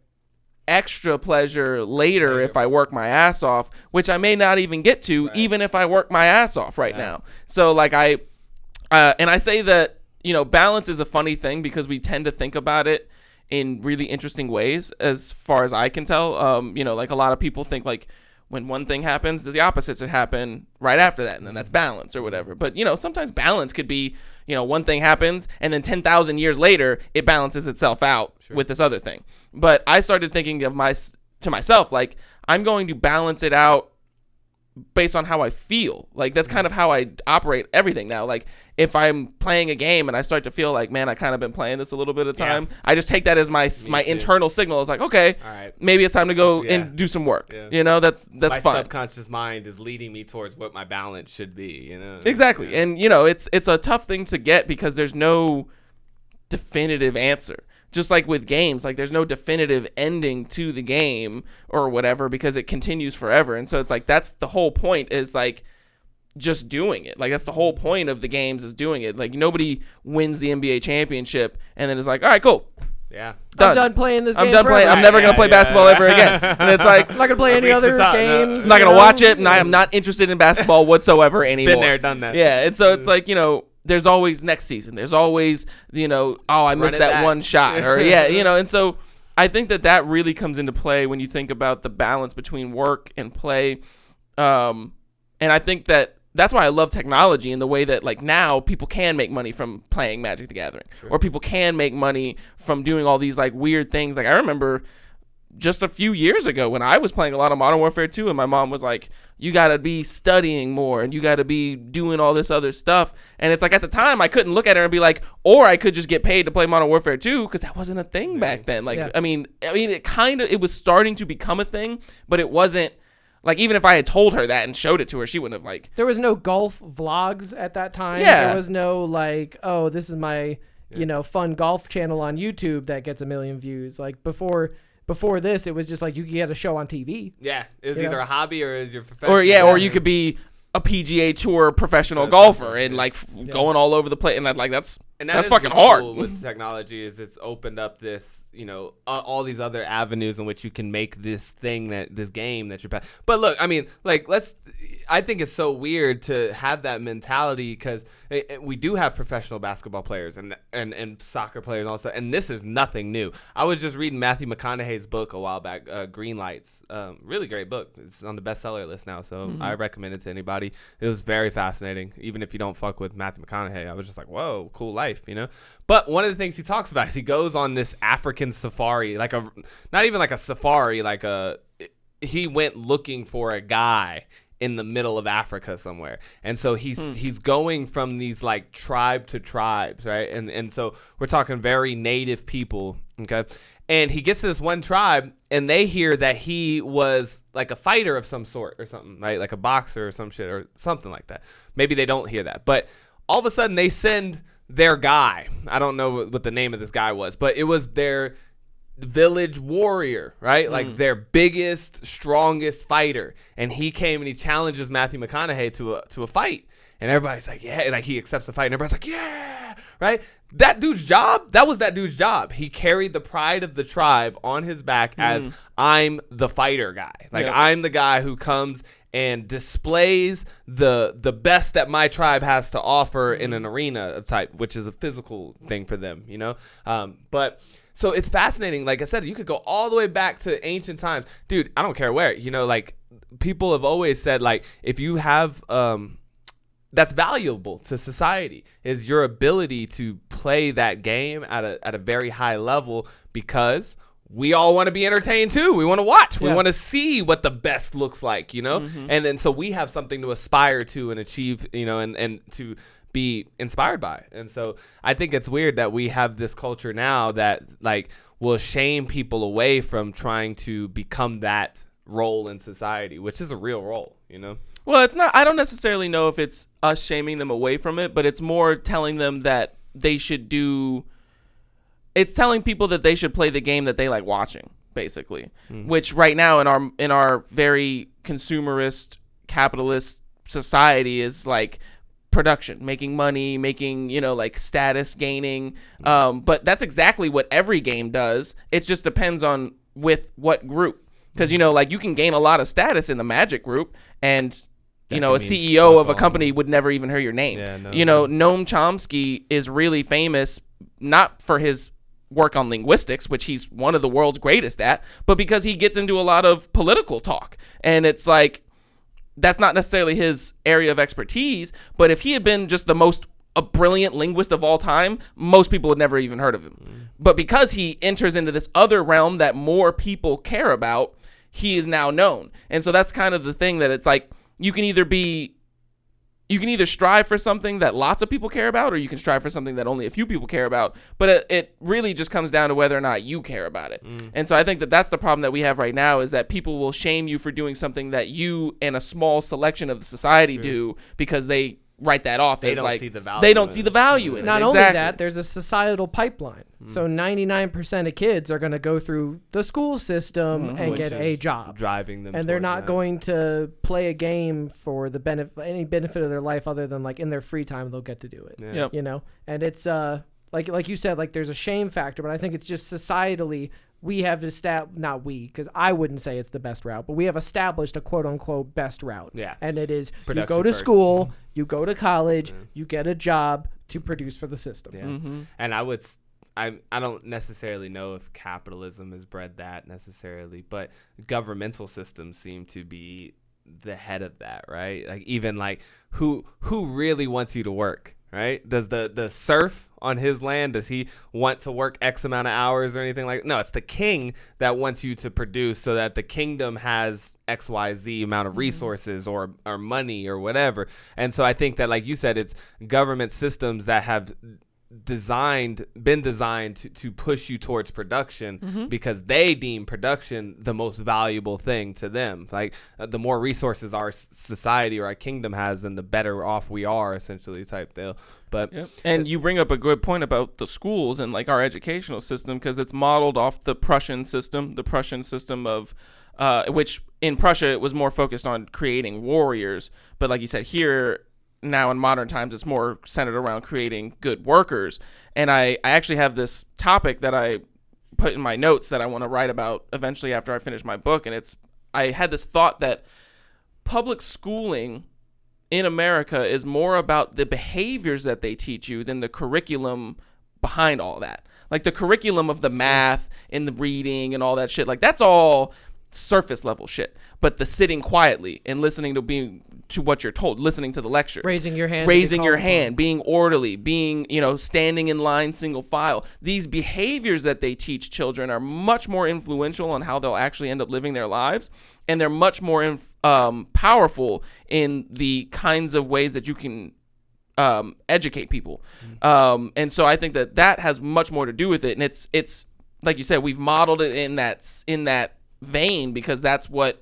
extra pleasure later if I work my ass off, which I may not even get to, even if I work my ass off right now. So like and I say that, you know, balance is a funny thing because we tend to think about it in really interesting ways, as far as I can tell. You know, like a lot of people think like when one thing happens, the opposites would happen right after that, and then that's balance or whatever. But, you know, sometimes balance could be, you know, one thing happens and then 10,000 years later it balances itself out with this other thing. But I started thinking of to myself, like, I'm going to balance it out based on how I feel. Like, that's kind of how I operate everything now. Like, if I'm playing a game and I start to feel like, man, I kind of been playing this a little bit of time, I just take that as my internal signal. It's like, okay, maybe it's time to go and do some work. You know, that's my fine. My subconscious mind is leading me towards what my balance should be, you know? Exactly. And, you know, it's a tough thing to get because there's no definitive answer. Just like with games, like, there's no definitive ending to the game or whatever because it continues forever. And so it's like, that's the whole point, is like just doing it. Like, that's the whole point of the games, is doing it. Like, nobody wins the NBA championship and then it's like, all right, cool. Yeah. Done. I'm done playing this game. I'm done playing. I'm never going to play basketball ever again. And it's like, I'm not going to play any other games. I'm not going to watch it. And I am not interested in basketball whatsoever anymore. Been there, done that. Yeah. And so it's like, you know, there's always next season. There's always, you know, oh, I missed that one shot. Or, yeah, you know, and so I think that really comes into play when you think about the balance between work and play. And I think that's why I love technology, in the way that, like, now people can make money from playing Magic the Gathering. Or people can make money from doing all these, like, weird things. Like, I remember just a few years ago when I was playing a lot of Modern Warfare 2, and my mom was like, you got to be studying more and you got to be doing all this other stuff. And it's like, at the time I couldn't look at her and be like, or I could just get paid to play Modern Warfare 2, because that wasn't a thing back then. Like, I mean, it was starting to become a thing, but it wasn't. Like, even if I had told her that and showed it to her, she wouldn't have, like... There was no golf vlogs at that time. Yeah. There was no, like, oh, this is my, you know, fun golf channel on YouTube that gets 1 million views. Like, before this, it was just like you could get a show on TV. Yeah. It was either a hobby or is your profession. Or you could be a PGA Tour professional golfer and, like, going all over the place. And, that's fucking hard. Cool with technology is it's opened up this, you know, all these other avenues in which you can make this game that you're passionate. But look, I mean, like, I think it's so weird to have that mentality, because we do have professional basketball players and soccer players and all that, and this is nothing new. I was just reading Matthew McConaughey's book a while back, Green Lights. Really great book. It's on the bestseller list now, so I recommend it to anybody. It was very fascinating, even if you don't fuck with Matthew McConaughey. I was just like, whoa, cool life, you know? But one of the things he talks about is he goes on this African safari, like not even like a safari, he went looking for a guy in the middle of Africa somewhere. And so he's going from these, like, tribe to tribes, right? And so we're talking very native people, okay? And he gets to this one tribe, and they hear that he was like a fighter of some sort or something, right? Like a boxer or some shit or something like that. Maybe they don't hear that. But all of a sudden, they send their guy. I don't know what the name of this guy was, but it was their village warrior, right? Like their biggest, strongest fighter. And he came and he challenges Matthew McConaughey to a fight. And everybody's like, yeah. And like he accepts the fight. And everybody's like, yeah. Right? That dude's job, that was that dude's job. He carried the pride of the tribe on his back as I'm the fighter guy. Like I'm the guy who comes and displays the best that my tribe has to offer in an arena of type, which is a physical thing for them, you know? But so it's fascinating. Like I said, you could go all the way back to ancient times. Dude, I don't care where, you know, like people have always said, like, if you have, that's valuable to society is your ability to play that game at a very high level, because we all want to be entertained too. We want to watch. We want to see what the best looks like, you know? And then so we have something to aspire to and achieve, you know, and to be inspired by. And so I think it's weird that we have this culture now that like will shame people away from trying to become that role in society, which is a real role, you know? Well, it's not. I don't necessarily know if it's us shaming them away from it, but it's more telling them that they should do. It's telling people that they should play the game that they like watching, basically. Which right now in our very consumerist capitalist society is like production, making money, making, you know, like status gaining. But that's exactly what every game does. It just depends on with what group, because you know, like you can gain a lot of status in the Magic group, and you know, a CEO of a company would never even hear your name. You know, Noam Chomsky is really famous not for his work on linguistics, which he's one of the world's greatest at, but because he gets into a lot of political talk. And it's like, that's not necessarily his area of expertise, but if he had been just the most a brilliant linguist of all time, most people would never even heard of him. But because he enters into this other realm that more people care about, he is now known. And so that's kind of the thing, that it's like, you can either strive for something that lots of people care about, or you can strive for something that only a few people care about. But it really just comes down to whether or not you care about it. And so I think that that's the problem that we have right now, is that people will shame you for doing something that you and a small selection of the society do, because they write that off as like they don't see the value in it. Not only that, there's a societal pipeline. So 99% of kids are going to go through the school system and get a job, driving them, and they're not going to play a game for the any benefit of their life other than like in their free time they'll get to do it. You know, and it's like you said, like there's a shame factor, but I think it's just societally we have not we, because I wouldn't say it's the best route, but we have established a quote unquote best route. Yeah. And it is you go to school, you go to college, you get a job to produce for the system. Yeah. And I don't necessarily know if capitalism has bred that necessarily, but governmental systems seem to be the head of that, right? Like even like who really wants you to work? Right? Does the serf on his land, does he want to work X amount of hours or anything like that? No, it's the king that wants you to produce so that the kingdom has XYZ amount of resources or money or whatever. And so I think that, like you said, it's government systems that have been designed to push you towards production because they deem production the most valuable thing to them. Like the more resources our society or our kingdom has, then the better off we are, essentially, type deal. But and you bring up a good point about the schools and like our educational system, because it's modeled off the Prussian system of which in Prussia it was more focused on creating warriors, but like you said, here now in modern times it's more centered around creating good workers. And I actually have this topic that I put in my notes that I want to write about eventually after I finish my book, and I had this thought that public schooling in America is more about the behaviors that they teach you than the curriculum behind all that. Like the curriculum of the math and the reading and all that shit, like that's all surface level shit. But the sitting quietly and listening to what you're told, listening to the lectures, raising your hand, being orderly, being, standing in line single file. These behaviors that they teach children are much more influential on how they'll actually end up living their lives, and they're much more powerful in the kinds of ways that you can educate people. And so I think that has much more to do with it, and it's like you said, we've modeled it in that vein because that's what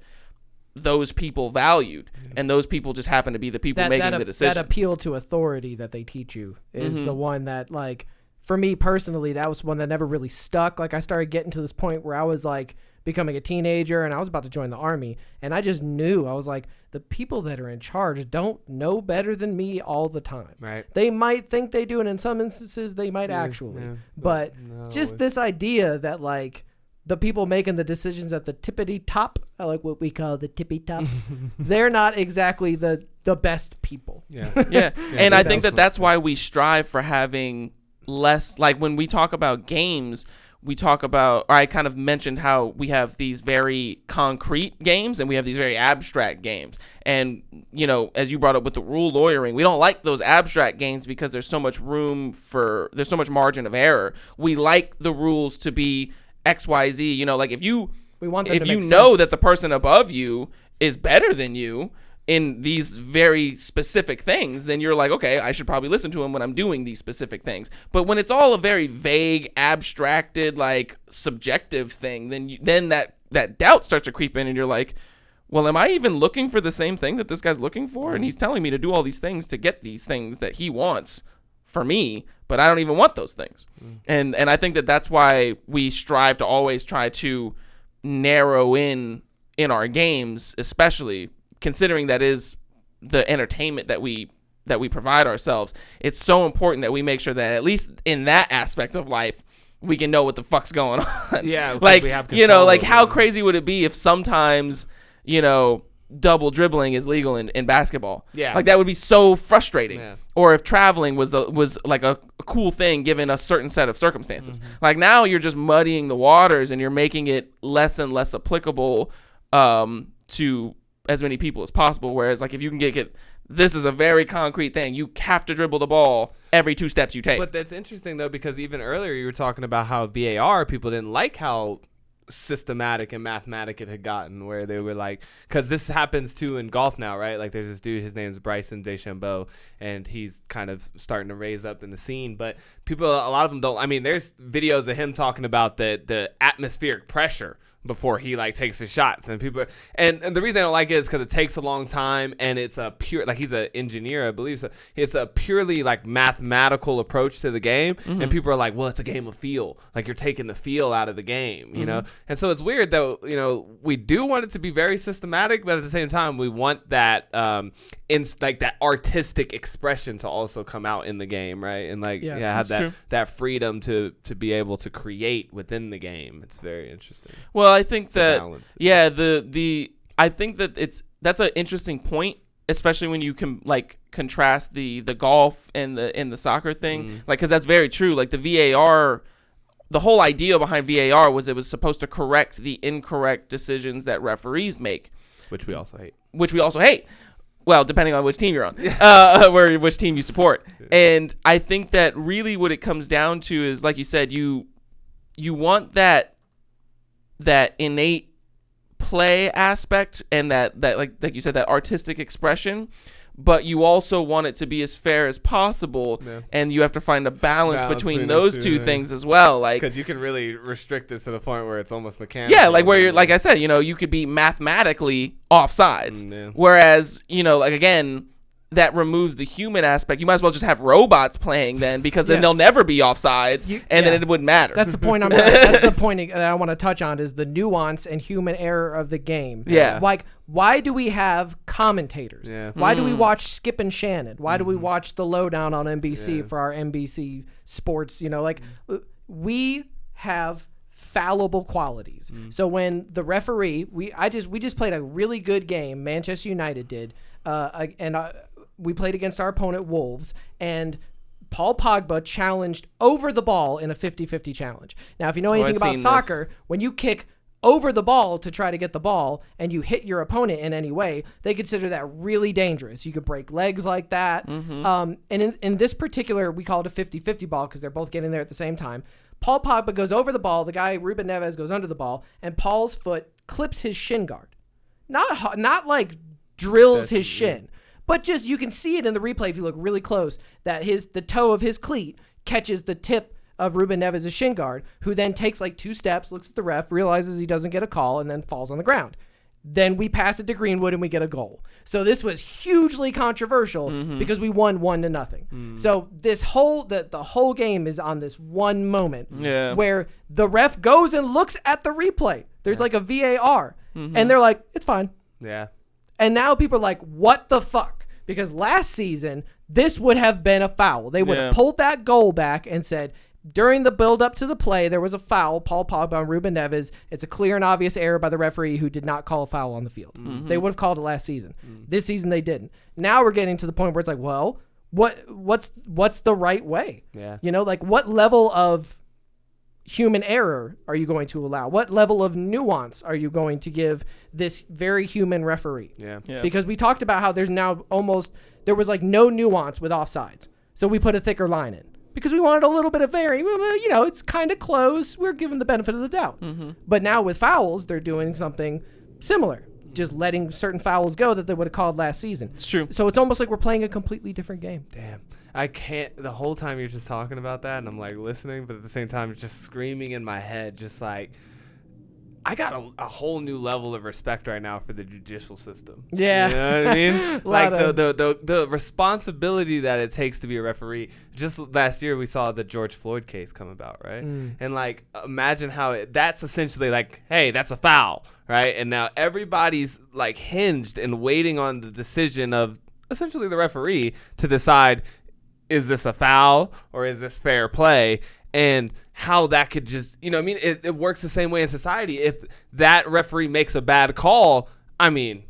those people valued, and those people just happen to be the people making the decisions. That appeal to authority that they teach you is the one that, like, for me personally, that was one that never really stuck. Like, I started getting to this point where I was like becoming a teenager and I was about to join the army, and I just knew, I was like, the people that are in charge don't know better than me all the time. Right. They might think they do, and in some instances they might actually. Yeah, but just this idea that, like, the people making the decisions at the tippity top, I like what we call the tippy top, they're not exactly the best people. Yeah. And I think that's why we strive for having less, like when we talk about games, we talk about, or I kind of mentioned how we have these very concrete games and we have these very abstract games. And, you know, as you brought up with the rule lawyering, we don't like those abstract games because there's so much there's so much margin of error. We like the rules to be XYZ, you know, like if you know that the person above you is better than you in these very specific things, then you're like, okay, I should probably listen to him when I'm doing these specific things. But when it's all a very vague, abstracted, like subjective thing, then that doubt starts to creep in and you're like, well, am I even looking for the same thing that this guy's looking for? And he's telling me to do all these things to get these things that he wants for me, but I don't even want those things. And I think that's why we strive to always try to narrow in our games, especially considering that is the entertainment that we provide ourselves. It's so important that we make sure that at least in that aspect of life, we can know what the fuck's going on. Yeah. Like, you know, like how crazy would it be if sometimes, you know, double dribbling is legal in basketball? Yeah. Like that would be so frustrating. Yeah. Or if traveling was like a cool thing given a certain set of circumstances. Like now you're just muddying the waters and you're making it less and less applicable to as many people as possible. Whereas like if you can get this is a very concrete thing. You have to dribble the ball every 2 steps you take. But that's interesting though, because even earlier you were talking about how VAR, people didn't like how systematic and mathematic it had gotten, where they were like, because this happens too in golf now, right? Like there's this dude, his name's Bryson DeChambeau, and he's kind of starting to raise up in the scene, but people, a lot of them don't. I mean, there's videos of him talking about the atmospheric pressure before he like takes his shots, and people and the reason I don't like it is because it takes a long time, and it's a pure, like he's an engineer, I believe, so it's a purely like mathematical approach to the game, and people are like, well, it's a game of feel, like you're taking the feel out of the game, you know. And so it's weird though, you know, we do want it to be very systematic, but at the same time we want that like that artistic expression to also come out in the game, right? And like have that freedom to be able to create within the game. It's very interesting. Well, I think that balance. I think that that's an interesting point, especially when you can like contrast the golf and the soccer thing, like because that's very true. Like the VAR, the whole idea behind VAR was it was supposed to correct the incorrect decisions that referees make, which we also hate. Well, depending on which team you're on, which team you support. And I think that really what it comes down to is, like you said, you want that innate play aspect and that like you said, that artistic expression, but you also want it to be as fair as possible, and you have to find a balance between those two things as well, like because you can really restrict it to the point where it's almost mechanical. Yeah, like where you're, like I said, you know, you could be mathematically offsides, whereas, you know, like again, that removes the human aspect. You might as well just have robots playing then, because then they'll never be offsides, and then it wouldn't matter. That's the point. That's the point that I want to touch on, is the nuance and human error of the game. Yeah. Like, why do we have commentators? Yeah. Why do we watch Skip and Shannon? Why do we watch The Lowdown on NBC for our NBC sports? You know, like we have fallible qualities. So when the referee, we just played a really good game. Manchester United did, we played against our opponent, Wolves, and Paul Pogba challenged over the ball in a 50-50 challenge. Now, if you know anything about soccer, when you kick over the ball to try to get the ball and you hit your opponent in any way, they consider that really dangerous. You could break legs like that. And in this particular, we call it a 50-50 ball because they're both getting there at the same time. Paul Pogba goes over the ball. The guy, Ruben Neves, goes under the ball, and Paul's foot clips his shin guard. Not like drills his shin. But just, you can see it in the replay if you look really close, that the toe of his cleat catches the tip of Ruben Neves' shin guard, who then takes like 2 steps, looks at the ref, realizes he doesn't get a call, and then falls on the ground. Then we pass it to Greenwood and we get a goal. So this was hugely controversial because we won 1-0. So this whole the whole game is on this one moment where the ref goes and looks at the replay. There's like a VAR, and they're like, it's fine. Yeah. And now people are like, what the fuck? Because last season, this would have been a foul. They would have pulled that goal back and said, during the build-up to the play, there was a foul, Paul Pogba on Ruben Neves. It's a clear and obvious error by the referee who did not call a foul on the field. They would have called it last season. This season, they didn't. Now we're getting to the point where it's like, well, what's the right way? Yeah. You know, like what level of human error are you going to allow? What level of nuance are you going to give this very human referee? Yeah. Because we talked about how there was like no nuance with offsides. So we put a thicker line in. Because we wanted a little bit of varying, you know, it's kind of close. We're given the benefit of the doubt. But now with fouls, they're doing something similar, just letting certain fouls go that they would have called last season. It's true. So it's almost like we're playing a completely different game. Damn. I can't. The whole time you're just talking about that, and I'm like listening, but at the same time, it's just screaming in my head, just like, I got a whole new level of respect right now for the judicial system. Yeah. You know what I mean? Like the responsibility that it takes to be a referee. Just last year we saw the George Floyd case come about, right? And like imagine how that's essentially like, hey, that's a foul, right? And now everybody's like hinged and waiting on the decision of essentially the referee to decide, is this a foul or is this fair play? And how that could just, you know what I mean? It works the same way in society. If that referee makes a bad call, I mean,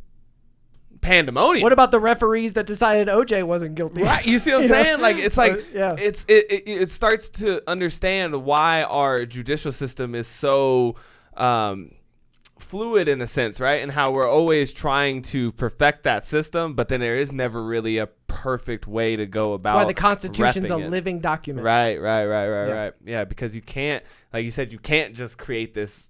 pandemonium. What about the referees that decided OJ wasn't guilty? Right, you see what I'm saying? Like, it's like, yeah. It starts to understand why our judicial system is so fluid in a sense, right? And how we're always trying to perfect that system, but then there is never really a perfect way to go about. That's why the Constitution's a reffing it. living document. Right. Yeah, because you can't, like you said, you can't just create this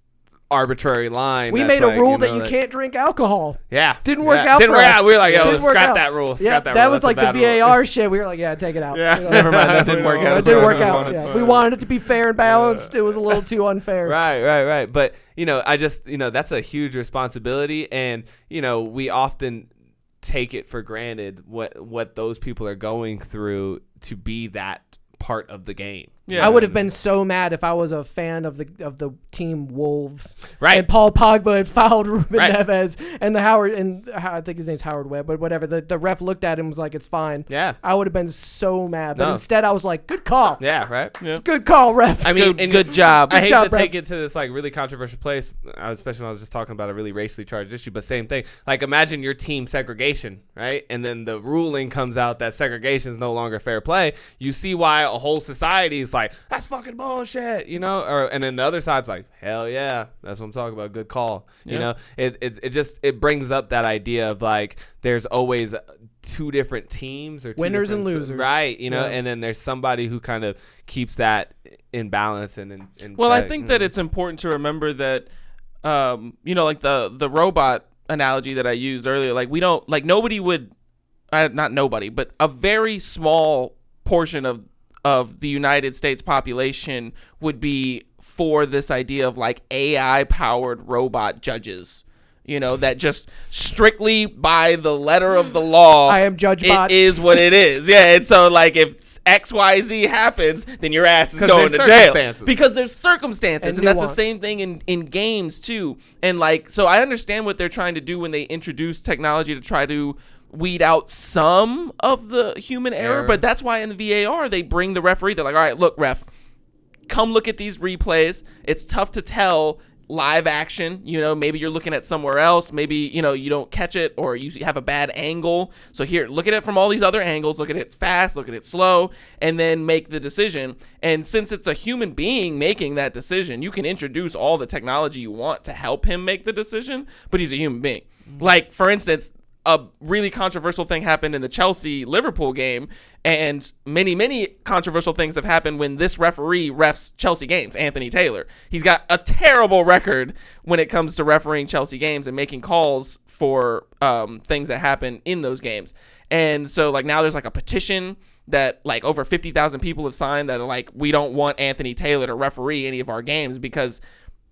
arbitrary line. We that's made a like, rule that you can't drink alcohol. Yeah. Didn't work out Didn't for work us. out. We were like, yo, Didn't work scrap out. that rule. Yeah, Scrap that that rule. was That's a like the bad rule. VAR shit. We were like, yeah, take it out. Yeah. Never mind. That didn't work out. It didn't work out. Yeah. We wanted it to be fair and balanced. It was a little too unfair. Right. But, you know, that's a huge responsibility. And, you know, we often take it for granted what those people are going through to be that part of the game. Yeah. I would have been so mad if I was a fan of the team Wolves, Right. And Paul Pogba had fouled Ruben Right. Neves, and I think his name's Howard Webb, but whatever. The ref looked at him and was like, "It's fine." Yeah. I would have been so mad, but No. instead I was like, "Good call." Yeah, right? Yeah. Good call, ref. I mean, Good job. I hate job, to ref. take it to this like really controversial place, especially when I was just talking about a really racially charged issue, but same thing. Like imagine your team segregation, right? And then the ruling comes out that segregation is no longer fair play. You see why a whole society is like, that's fucking bullshit, you know? And then the other side's like, hell yeah, that's what I'm talking about. Good call. You know, it brings up that idea of like, there's always two different teams or two Winners and different- losers. right? You know, Yeah. and then there's somebody who kind of keeps that in balance and Well, I check. think that it's important to remember that, you know, like the robot analogy that I used earlier, like we don't, like nobody would, not nobody, but a very small portion of the United States population would be for this idea of like AI powered robot judges, you know, that just strictly by the letter of the law, I am Judge Bot. it is what it is. Yeah. And so like if XYZ happens, then your ass is 'Cause going to there's jail circumstances. because there's circumstances. And And that's nuance. the same thing in games too. And like, so I understand what they're trying to do when they introduce technology to try to weed out some of the human error. But that's why in the VAR, they bring the referee. They're like, all right, look, ref, come look at these replays. It's tough to tell live action, you know, maybe you're looking at somewhere else, maybe, you know, you don't catch it or you have a bad angle. So here, look at it from all these other angles, look at it fast, look at it slow, and then make the decision. And since it's a human being making that decision, you can introduce all the technology you want to help him make the decision, but he's a human being. Like, for instance, a really controversial thing happened in the Chelsea-Liverpool game, and many controversial things have happened when this referee refs Chelsea games, Anthony Taylor. He's got a terrible record when it comes to refereeing Chelsea games and making calls for things that happen in those games. And so, like, now there's, like, a petition that like over 50,000 people have signed that are like, we don't want Anthony Taylor to referee any of our games because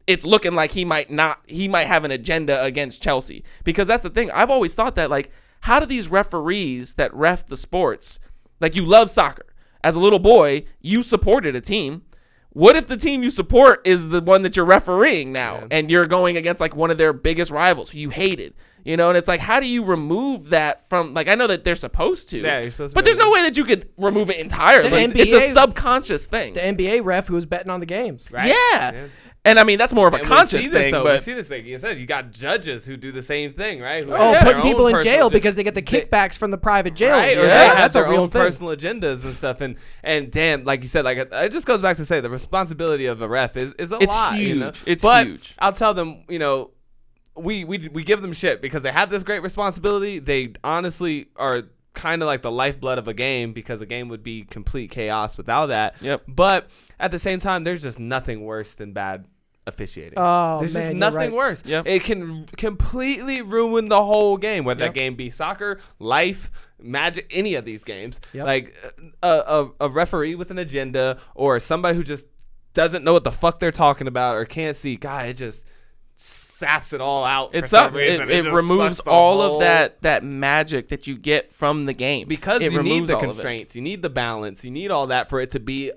it's looking like he might have an agenda against Chelsea. Because that's the thing. I've always thought that, like, how do these referees that ref the sports, like, you love soccer. As a little boy, you supported a team. What if the team you support is the one that you're refereeing now, and you're going against like one of their biggest rivals who you hated, you know? And it's like, how do you remove that from, like, I know that they're supposed to, Yeah, you're supposed to, but there's no way that you could remove it entirely. The NBA, it's a subconscious thing. The NBA ref who was betting on the games. right? Yeah. And I mean, that's more of a And conscious we see this, thing, though. but We see this thing. You said you got judges who do the same thing, right? Who Oh, have their putting people own in personal jail agen- because they get the kickbacks from the private jails. Right, or Yeah, they have that's their a real own thing. personal agendas and stuff, and damn, like you said, like it just goes back to say the responsibility of a ref is a It's lot. huge. You know? It's but huge. I'll tell them, you know, we give them shit because they have this great responsibility. They honestly are kind of like the lifeblood of a game because a game would be complete chaos without that. Yep. But at the same time, there's just nothing worse than bad officiating. Oh, There's man, just you're nothing right. worse. Yep. It can completely ruin the whole game, whether Yep. that game be soccer, life, Magic, any of these games. Yep. Like a referee with an agenda or somebody who just doesn't know what the fuck they're talking about or can't see. God, it just saps it all out. it for some sucks. reason. It just removes sucks the all whole- of that magic that you get from the game. because it you need removes the all of it. constraints, you need the balance, you need all that for it to be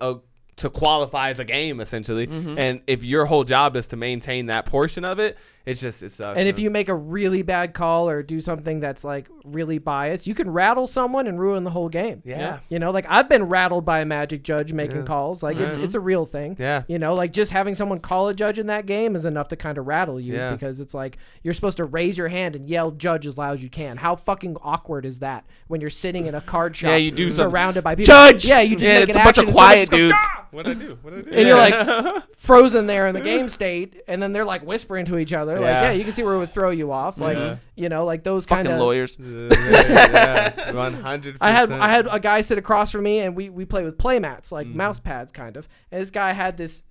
to qualify as a game essentially. Mm-hmm. And if your whole job is to maintain that portion of it, it sucks. And if you make a really bad call or do something that's like really biased, you can rattle someone and ruin the whole game. Yeah. You know, like I've been rattled by a Magic judge making calls. Like it's a real thing. Yeah. You know, like just having someone call a judge in that game is enough to kind of rattle you Yeah. because it's like you're supposed to raise your hand and yell judge as loud as you can. How fucking awkward is that when you're sitting in a card shop Yeah, you do some- surrounded by people? Judge! Yeah, you just Yeah, make it's an a bunch action of and someone quiet just goes, dudes. "Ah!" What'd I do? And you're like frozen there in the game state, and then they're like whispering to each other. Like, Yeah. yeah, you can see where it would throw you off. Like, Yeah. you know, like those kind Fucking of lawyers. Yeah, 100%. I had a guy sit across from me, and we play with play mats, like mouse pads, kind of. And this guy had this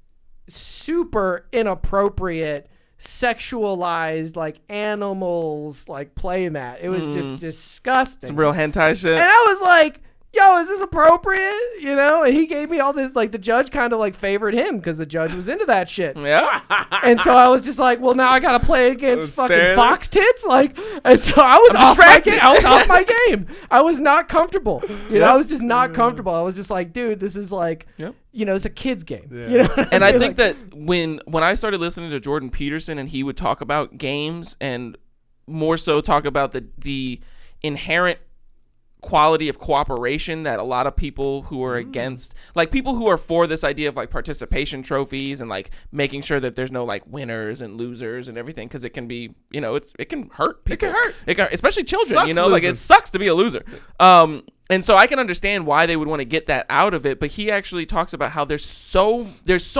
super inappropriate, sexualized, like animals, like play mat. It was just disgusting. Some real hentai shit. And I was like, yo, is this appropriate? You know? And he gave me all this, like, the judge kind of, like, favored him because the judge was into that shit. Yeah. And so I was just like, well, now I got to play against fucking Staring. fox tits? Like, and so I was off my game. I was off my game. I was not comfortable. You know, I was just not comfortable. I was just like, dude, this is like, Yep. you know, it's a kid's game. You know? And I mean? think Like, that when I started listening to Jordan Peterson and he would talk about games and more so talk about the inherent quality of cooperation that a lot of people who are against, like people who are for this idea of like participation trophies and like making sure that there's no like winners and losers and everything, because it can be, you know, it can hurt people. It can, especially children, Sucks you know, like it losing. sucks to be a loser. And so I can understand why they would want to get that out of it, but he actually talks about how there's so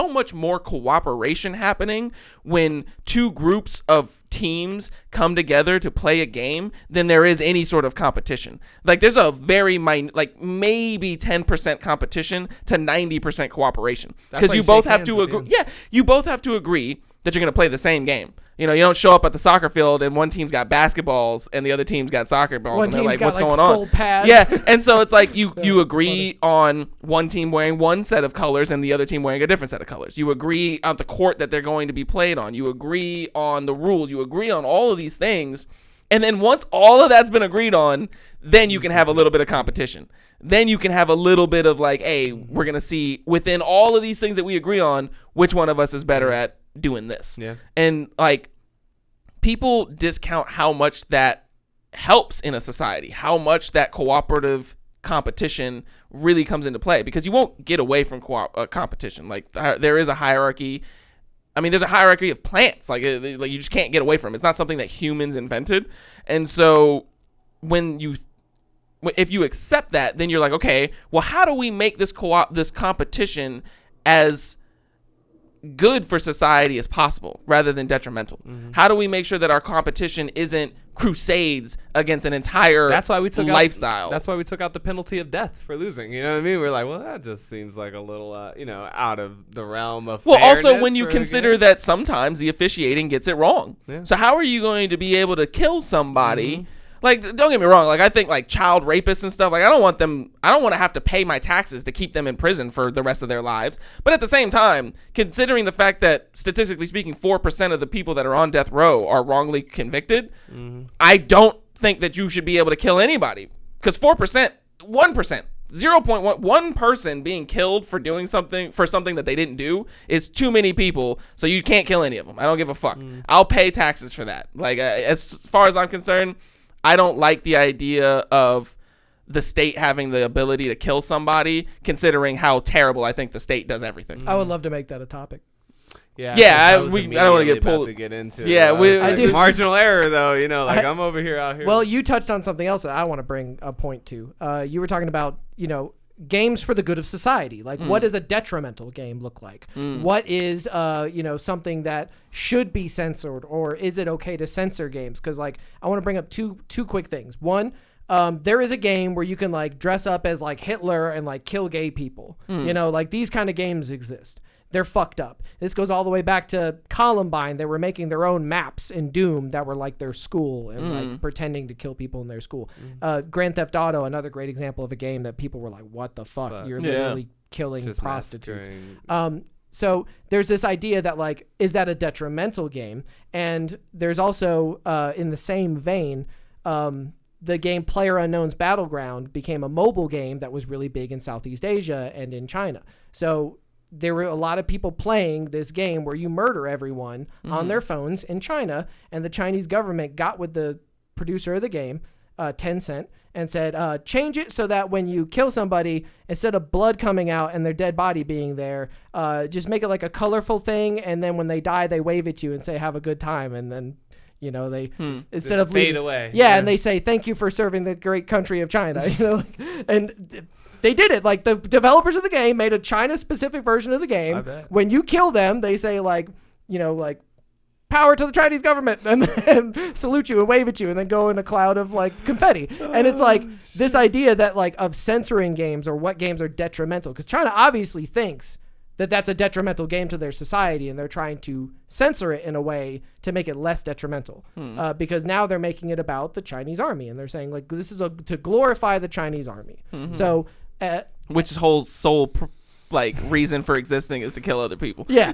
much more cooperation happening when two groups of teams come together to play a game than there is any sort of competition. Like there's a very like maybe 10% competition to 90% cooperation, because why you you both shake have hands to at the agree. end. Yeah, you both have to agree that you're going to play the same game. You know, you don't show up at the soccer field and one team's got basketballs and the other team's got soccer balls. one and they're team's like, got what's like going full on? pads. Yeah, and so it's like you that's agree on one team wearing one set of colors and the other team wearing a different set of colors. You agree on the court that they're going to be played on. You agree on the rules. You agree on all of these things. And then once all of that's been agreed on, then you can have a little bit of competition. Then you can have a little bit of like, hey, we're going to see within all of these things that we agree on, which one of us is better at doing this. Yeah. And like people discount how much that helps in a society, how much that cooperative competition really comes into play, because you won't get away from competition. Like there is a hierarchy. I mean, there's a hierarchy of plants. Like you just can't get away from it. It's not something that humans invented. And so if you accept that, then you're like, okay, well, how do we make this competition as good for society as possible rather than detrimental? How do we make sure that our competition isn't crusades against an entire lifestyle? That's why we took out the penalty of death for losing. You know what I mean? We're like, well, that just seems like a little, out of the realm of. Well, also fairness when you for a consider game. that sometimes the officiating gets it wrong. Yeah. So how are you going to be able to kill somebody Like, don't get me wrong. Like, I think like child rapists and stuff. Like, I don't want to have to pay my taxes to keep them in prison for the rest of their lives. But at the same time, considering the fact that statistically speaking, 4% of the people that are on death row are wrongly convicted, I don't think that you should be able to kill anybody, because 4%, 1%. 0.1 one person being killed for doing something that they didn't do is too many people, so you can't kill any of them. I don't give a fuck. I'll pay taxes for that. Like, as far as I'm concerned, I don't like the idea of the state having the ability to kill somebody, considering how terrible I think the state does everything. I would love to make that a topic. Yeah, I don't want to immediately get about pulled. to get into. Yeah, I do. Marginal error though, I'm over here out here. Well, you touched on something else that I want to bring a point to. You were talking about, games for the good of society. Like, what does a detrimental game look like? What is, something that should be censored, or is it okay to censor games? Because, like, I want to bring up two quick things. One, there is a game where you can, like, dress up as, like, Hitler and, like, kill gay people. Like, these kind of games exist. They're fucked up. This goes all the way back to Columbine. They were making their own maps in Doom that were like their school and like pretending to kill people in their school. Grand Theft Auto, another great example of a game that people were like, what the fuck? You're literally killing Just prostitutes. massacring. So there's this idea that, like, is that a detrimental game? And there's also, in the same vein, the game PlayerUnknown's Battleground became a mobile game that was really big in Southeast Asia and in China. So there were a lot of people playing this game where you murder everyone on their phones in China, and the Chinese government got with the producer of the game, Tencent, and said, change it so that when you kill somebody, instead of blood coming out and their dead body being there, just make it like a colorful thing, and then when they die, they wave at you and say, have a good time, and then they instead of fade leaving, away. Yeah, and they say, thank you for serving the great country of China. And they did it. Like, the developers of the game made a China-specific version of the game. I bet. When you kill them, they say, like, power to the Chinese government, and salute you and wave at you, and then go in a cloud of, like, confetti. And it's like this idea that, like, of censoring games or what games are detrimental, because China obviously thinks that that's a detrimental game to their society, and they're trying to censor it in a way to make it less detrimental. Because now they're making it about the Chinese army, and they're saying, like, this is to glorify the Chinese army. So, Which whole sole reason for existing is to kill other people. yeah.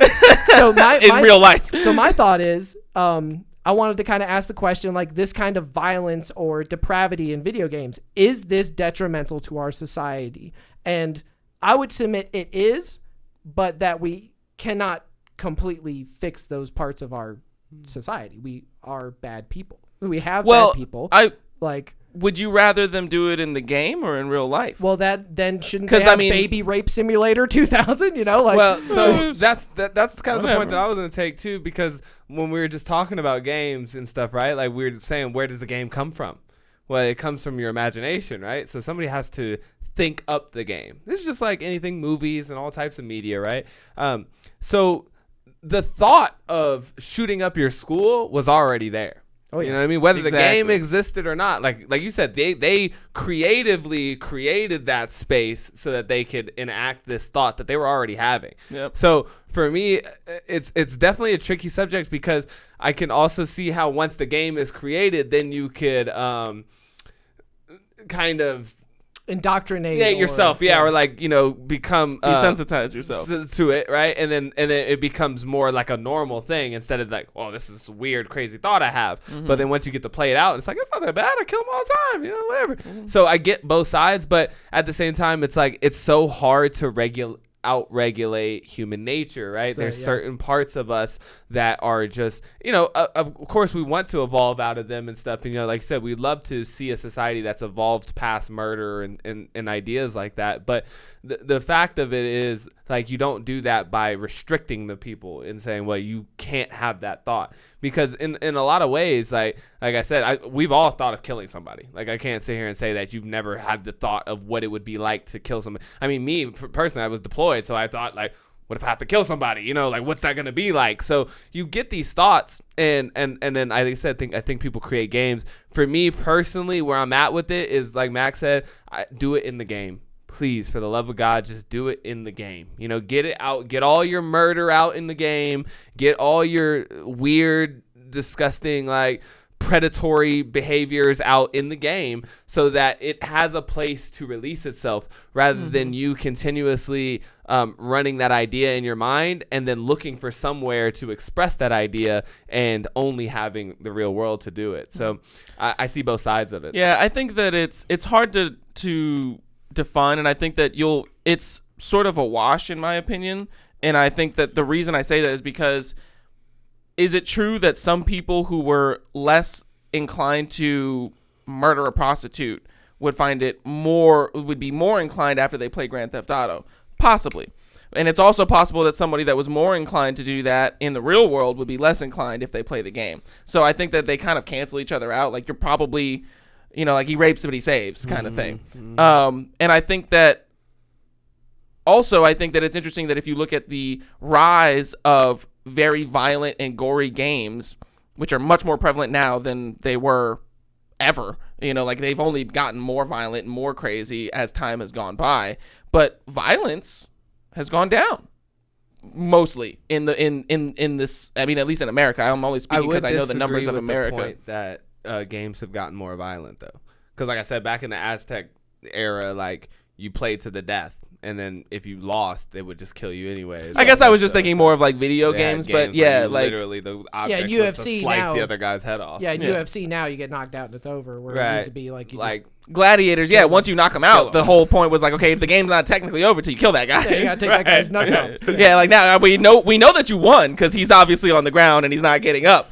So in real life. So my thought is, I wanted to kind of ask the question, like, this kind of violence or depravity in video games, is this detrimental to our society? And I would submit it is, but that we cannot completely fix those parts of our society. We are bad people. We have bad people. Would you rather them do it in the game or in real life? Well, that then shouldn't they have Baby Rape Simulator 2000? Well, so that's kind of the Whatever. point that I was going to take too, because when we were just talking about games and stuff, right? Like, we were saying, where does the game come from? Well, it comes from your imagination, right? So somebody has to think up the game. This is just like anything, movies and all types of media, right? So the thought of shooting up your school was already there. Oh, yeah. You know what I mean? Whether the game Exactly. existed or not, like you said, they creatively created that space so that they could enact this thought that they were already having. Yep. So for me, it's definitely a tricky subject, because I can also see how once the game is created, then you could kind of indoctrinate yourself, or like, become Desensitize yourself. to it, right? And then it becomes more like a normal thing instead of like, oh, this is a weird, crazy thought I have. But then once you get to play it out, it's like, it's not that bad. I kill them all the time, whatever. So I get both sides, but at the same time, it's like, it's so hard to out-regulate human nature, right? There's certain parts of us that are just, of course we want to evolve out of them and stuff. And, like you said, we'd love to see a society that's evolved past murder and ideas like that. But the fact of it is, like, you don't do that by restricting the people and saying, well, you can't have that thought. Because in a lot of ways, like I said, we've all thought of killing somebody. Like, I can't sit here and say that you've never had the thought of what it would be like to kill somebody. I mean, me personally, I was deployed, so I thought, like, what if I have to kill somebody? Like, what's that gonna be like? So you get these thoughts, and then, like I said, I think people create games. For me personally, where I'm at with it is, like Max said, do it in the game. Please, for the love of God, just do it in the game. Get it out. Get all your murder out in the game. Get all your weird, disgusting, like, predatory behaviors out in the game so that it has a place to release itself rather than you continuously running that idea in your mind and then looking for somewhere to express that idea and only having the real world to do it. So I see both sides of it. Yeah, I think that it's hard to define, and I think that it's sort of a wash in my opinion. And I think that the reason I say that is because, is it true that some people who were less inclined to murder a prostitute would be more inclined after they play Grand Theft Auto? Possibly. And it's also possible that somebody that was more inclined to do that in the real world would be less inclined if they play the game. So I think that they kind of cancel each other out. Like, you're probably, like he rapes but he saves kind of thing. And I think that it's interesting that if you look at the rise of very violent and gory games, which are much more prevalent now than they were ever, like they've only gotten more violent and more crazy as time has gone by, but violence has gone down mostly in this. I mean, at least in America. I'm only speaking because I know the numbers of America. The point that games have gotten more violent though, because like I said, back in the Aztec era, like you played to the death. And then if you lost, they would just kill you anyways. I guess I was just thinking more of like video games, but yeah, like literally the object was UFC to slice now, the other guy's head off. Yeah, in UFC now you get knocked out and it's over. Where it used to be like Gladiators. Yeah, once you knock them out, the whole point was like, okay, the game's not technically over till you kill that guy. Yeah, you gotta take that guy's nut out. Yeah, like now we know that you won because he's obviously on the ground and he's not getting up.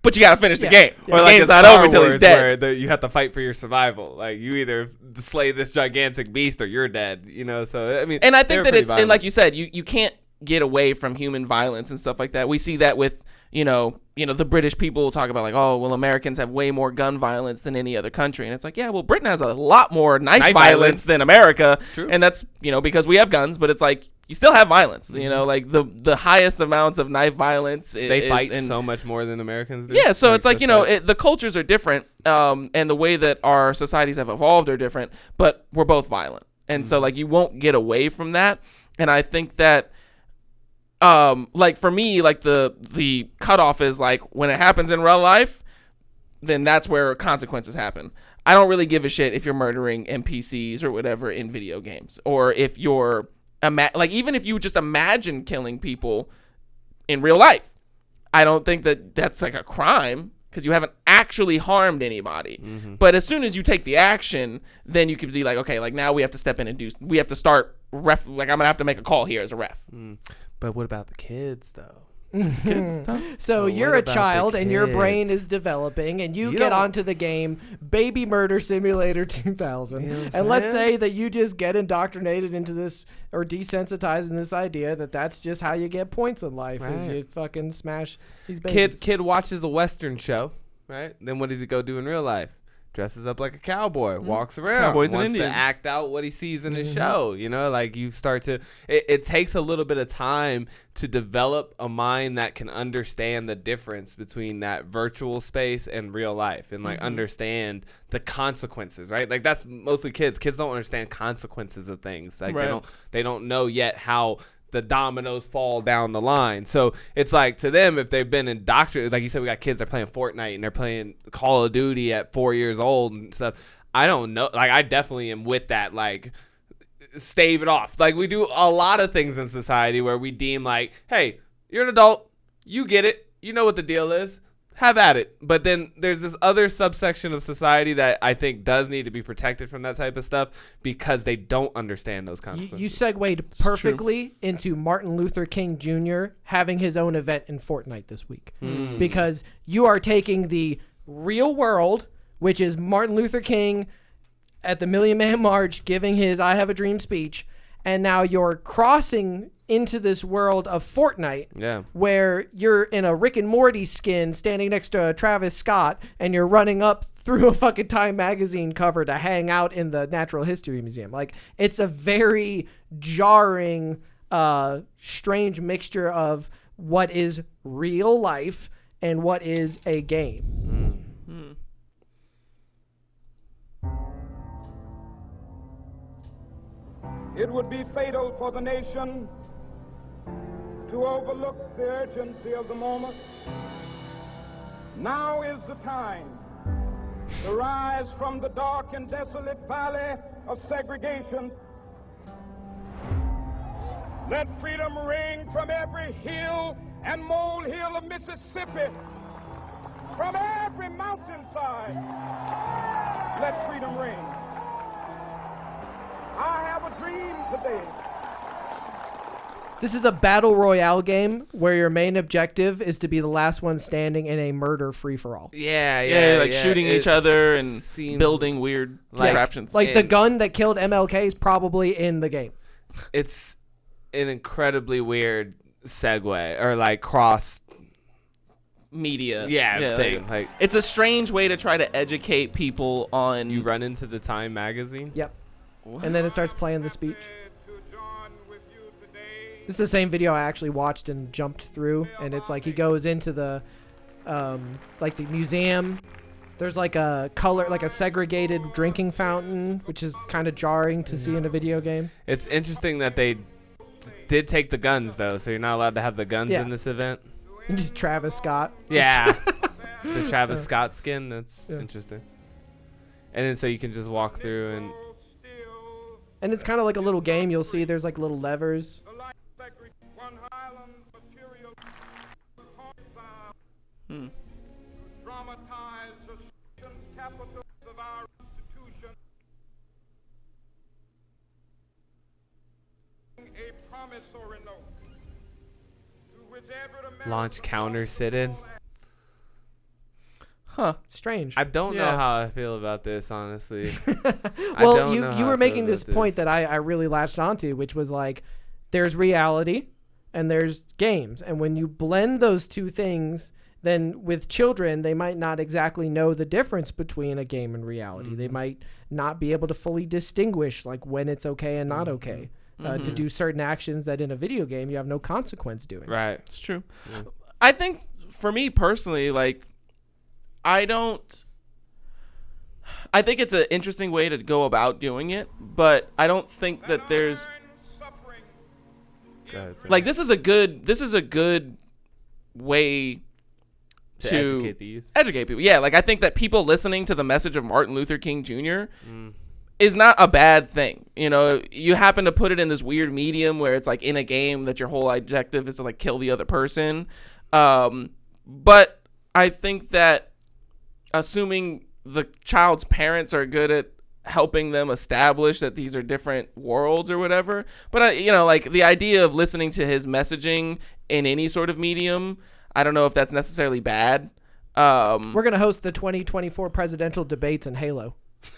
But you got to finish the game. Or the like game's not over until he's dead. Where you have to fight for your survival. Like, you either slay this gigantic beast or you're dead, So, I mean, and I think that it's, and like you said, you can't get away from human violence and stuff like that. We see that with, the British people will talk about like, oh, well, Americans have way more gun violence than any other country. And it's like, yeah, well, Britain has a lot more knife violence than America. True. And that's, because we have guns, but it's like, you still have violence, like the highest amounts of knife violence. They fight so much more than Americans do. Yeah, so it's like, the cultures are different, and the way that our societies have evolved are different, but we're both violent. And so like you won't get away from that. And I think that like for me, like the cutoff is like when it happens in real life, then that's where consequences happen. I don't really give a shit if you're murdering NPCs or whatever in video games, or if you're like even if you just imagine killing people in real life. I don't think that that's like a crime because you haven't actually harmed anybody. But as soon as you take the action, then you can be like, okay, like now we have to step in and we have to start like I'm gonna have to make a call here as a ref. But what about the kids though? So you're a child and your brain is developing and you get onto the game Baby Murder Simulator 2000 and let's say that you just get indoctrinated into this or desensitized in this idea that that's just how you get points in life is you fucking smash these babies. Kid watches a Western show, right? Then what does he go do in real life? Dresses up like a cowboy, walks around, Cowboys and wants Indians. to act out what he sees in his show. Like you start to, it takes a little bit of time to develop a mind that can understand the difference between that virtual space and real life and like understand the consequences, right? Like that's mostly kids. Kids don't understand consequences of things. Like they don't know yet how the dominoes fall down the line. So it's like to them, if they've been indoctrinated, like you said, we got kids, they're playing Fortnite and they're playing Call of Duty at 4 years old and stuff. I don't know. Like I definitely am with that. Like stave it off. Like we do a lot of things in society where we deem like, hey, you're an adult. You get it. You know what the deal is. Have at it. But then there's this other subsection of society that I think does need to be protected from that type of stuff because they don't understand those consequences. You segued perfectly into Martin Luther King Jr. having his own event in Fortnite this week. Because you are taking the real world, which is Martin Luther King at the Million Man March giving his I Have a Dream speech, and now you're crossing into this world of Fortnite where you're in a Rick and Morty skin standing next to Travis Scott and you're running up through a fucking Time magazine cover to hang out in the Natural History Museum. Like it's a very jarring, strange mixture of what is real life and what is a game. It would be fatal for the nation to overlook the urgency of the moment. Now is the time to rise from the dark and desolate valley of segregation. Let freedom ring from every hill and molehill of Mississippi, from every mountainside. Let freedom ring. I have a dream today. This is a battle royale game where your main objective is to be the last one standing in a murder free-for-all. Yeah, like shooting each other and building weird contraptions. Like the gun that killed MLK is probably in the game. It's an incredibly weird segue or like cross media thing. Like it's a strange way to try to educate people on. You run into the Time magazine. Yep. What? And then it starts playing the speech. This is the same video I actually watched and jumped through, and it's like he goes into the like the museum. There's like a segregated drinking fountain, which is kind of jarring to see in a video game. It's interesting that they did take the guns though, so you're not allowed to have the guns in this event. And just Travis Scott. Yeah. The Travis Scott skin, that's interesting. And then so you can just walk through and it's kind of like a little game. You'll see there's like little levers. launch counter-sitted. Huh. Strange. I don't know how I feel about this, honestly. Well, you were making this point that I really latched onto, which was like, there's reality and there's games. And when you blend those two things, then with children, they might not exactly know the difference between a game and reality. They might not be able to fully distinguish like when it's okay and not okay to do certain actions that in a video game you have no consequence doing. Right. It's true. Yeah. I think for me personally, like, I think it's an interesting way to go about doing it, but I don't think that there's like this is a good way to educate people. Yeah, like I think that people listening to the message of Martin Luther King Jr. is not a bad thing. You know, you happen to put it in this weird medium where it's like in a game that your whole objective is to like kill the other person. But I think that assuming the child's parents are good at helping them establish that these are different worlds or whatever, but you know, like the idea of listening to his messaging in any sort of medium, I don't know if that's necessarily bad. We're gonna host the 2024 presidential debates in Halo.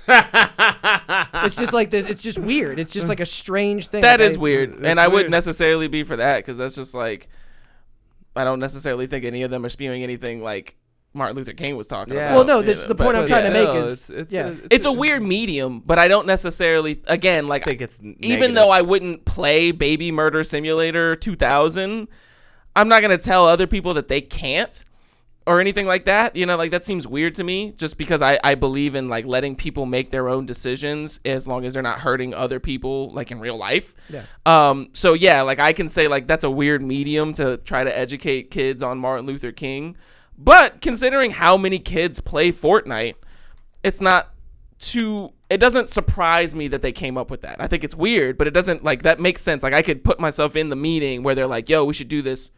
It's just like this. It's just weird. It's just like a strange thing. That is weird, and I wouldn't necessarily be for that because that's just like I don't necessarily think any of them are spewing anything like Martin Luther King was talking about. Well, no, that's the point I'm trying to make is it's a weird medium, but I don't necessarily, again, like, think it's even though I wouldn't play Baby Murder Simulator 2000, I'm not going to tell other people that they can't or anything like that. You know, like that seems weird to me just because I believe in like letting people make their own decisions as long as they're not hurting other people like in real life. Yeah. So yeah, like I can say like that's a weird medium to try to educate kids on Martin Luther King. But considering how many kids play Fortnite, it doesn't surprise me that they came up with that. I think it's weird, but it doesn't, like, that makes sense. Like, I could put myself in the meeting where they're like, yo, we should do this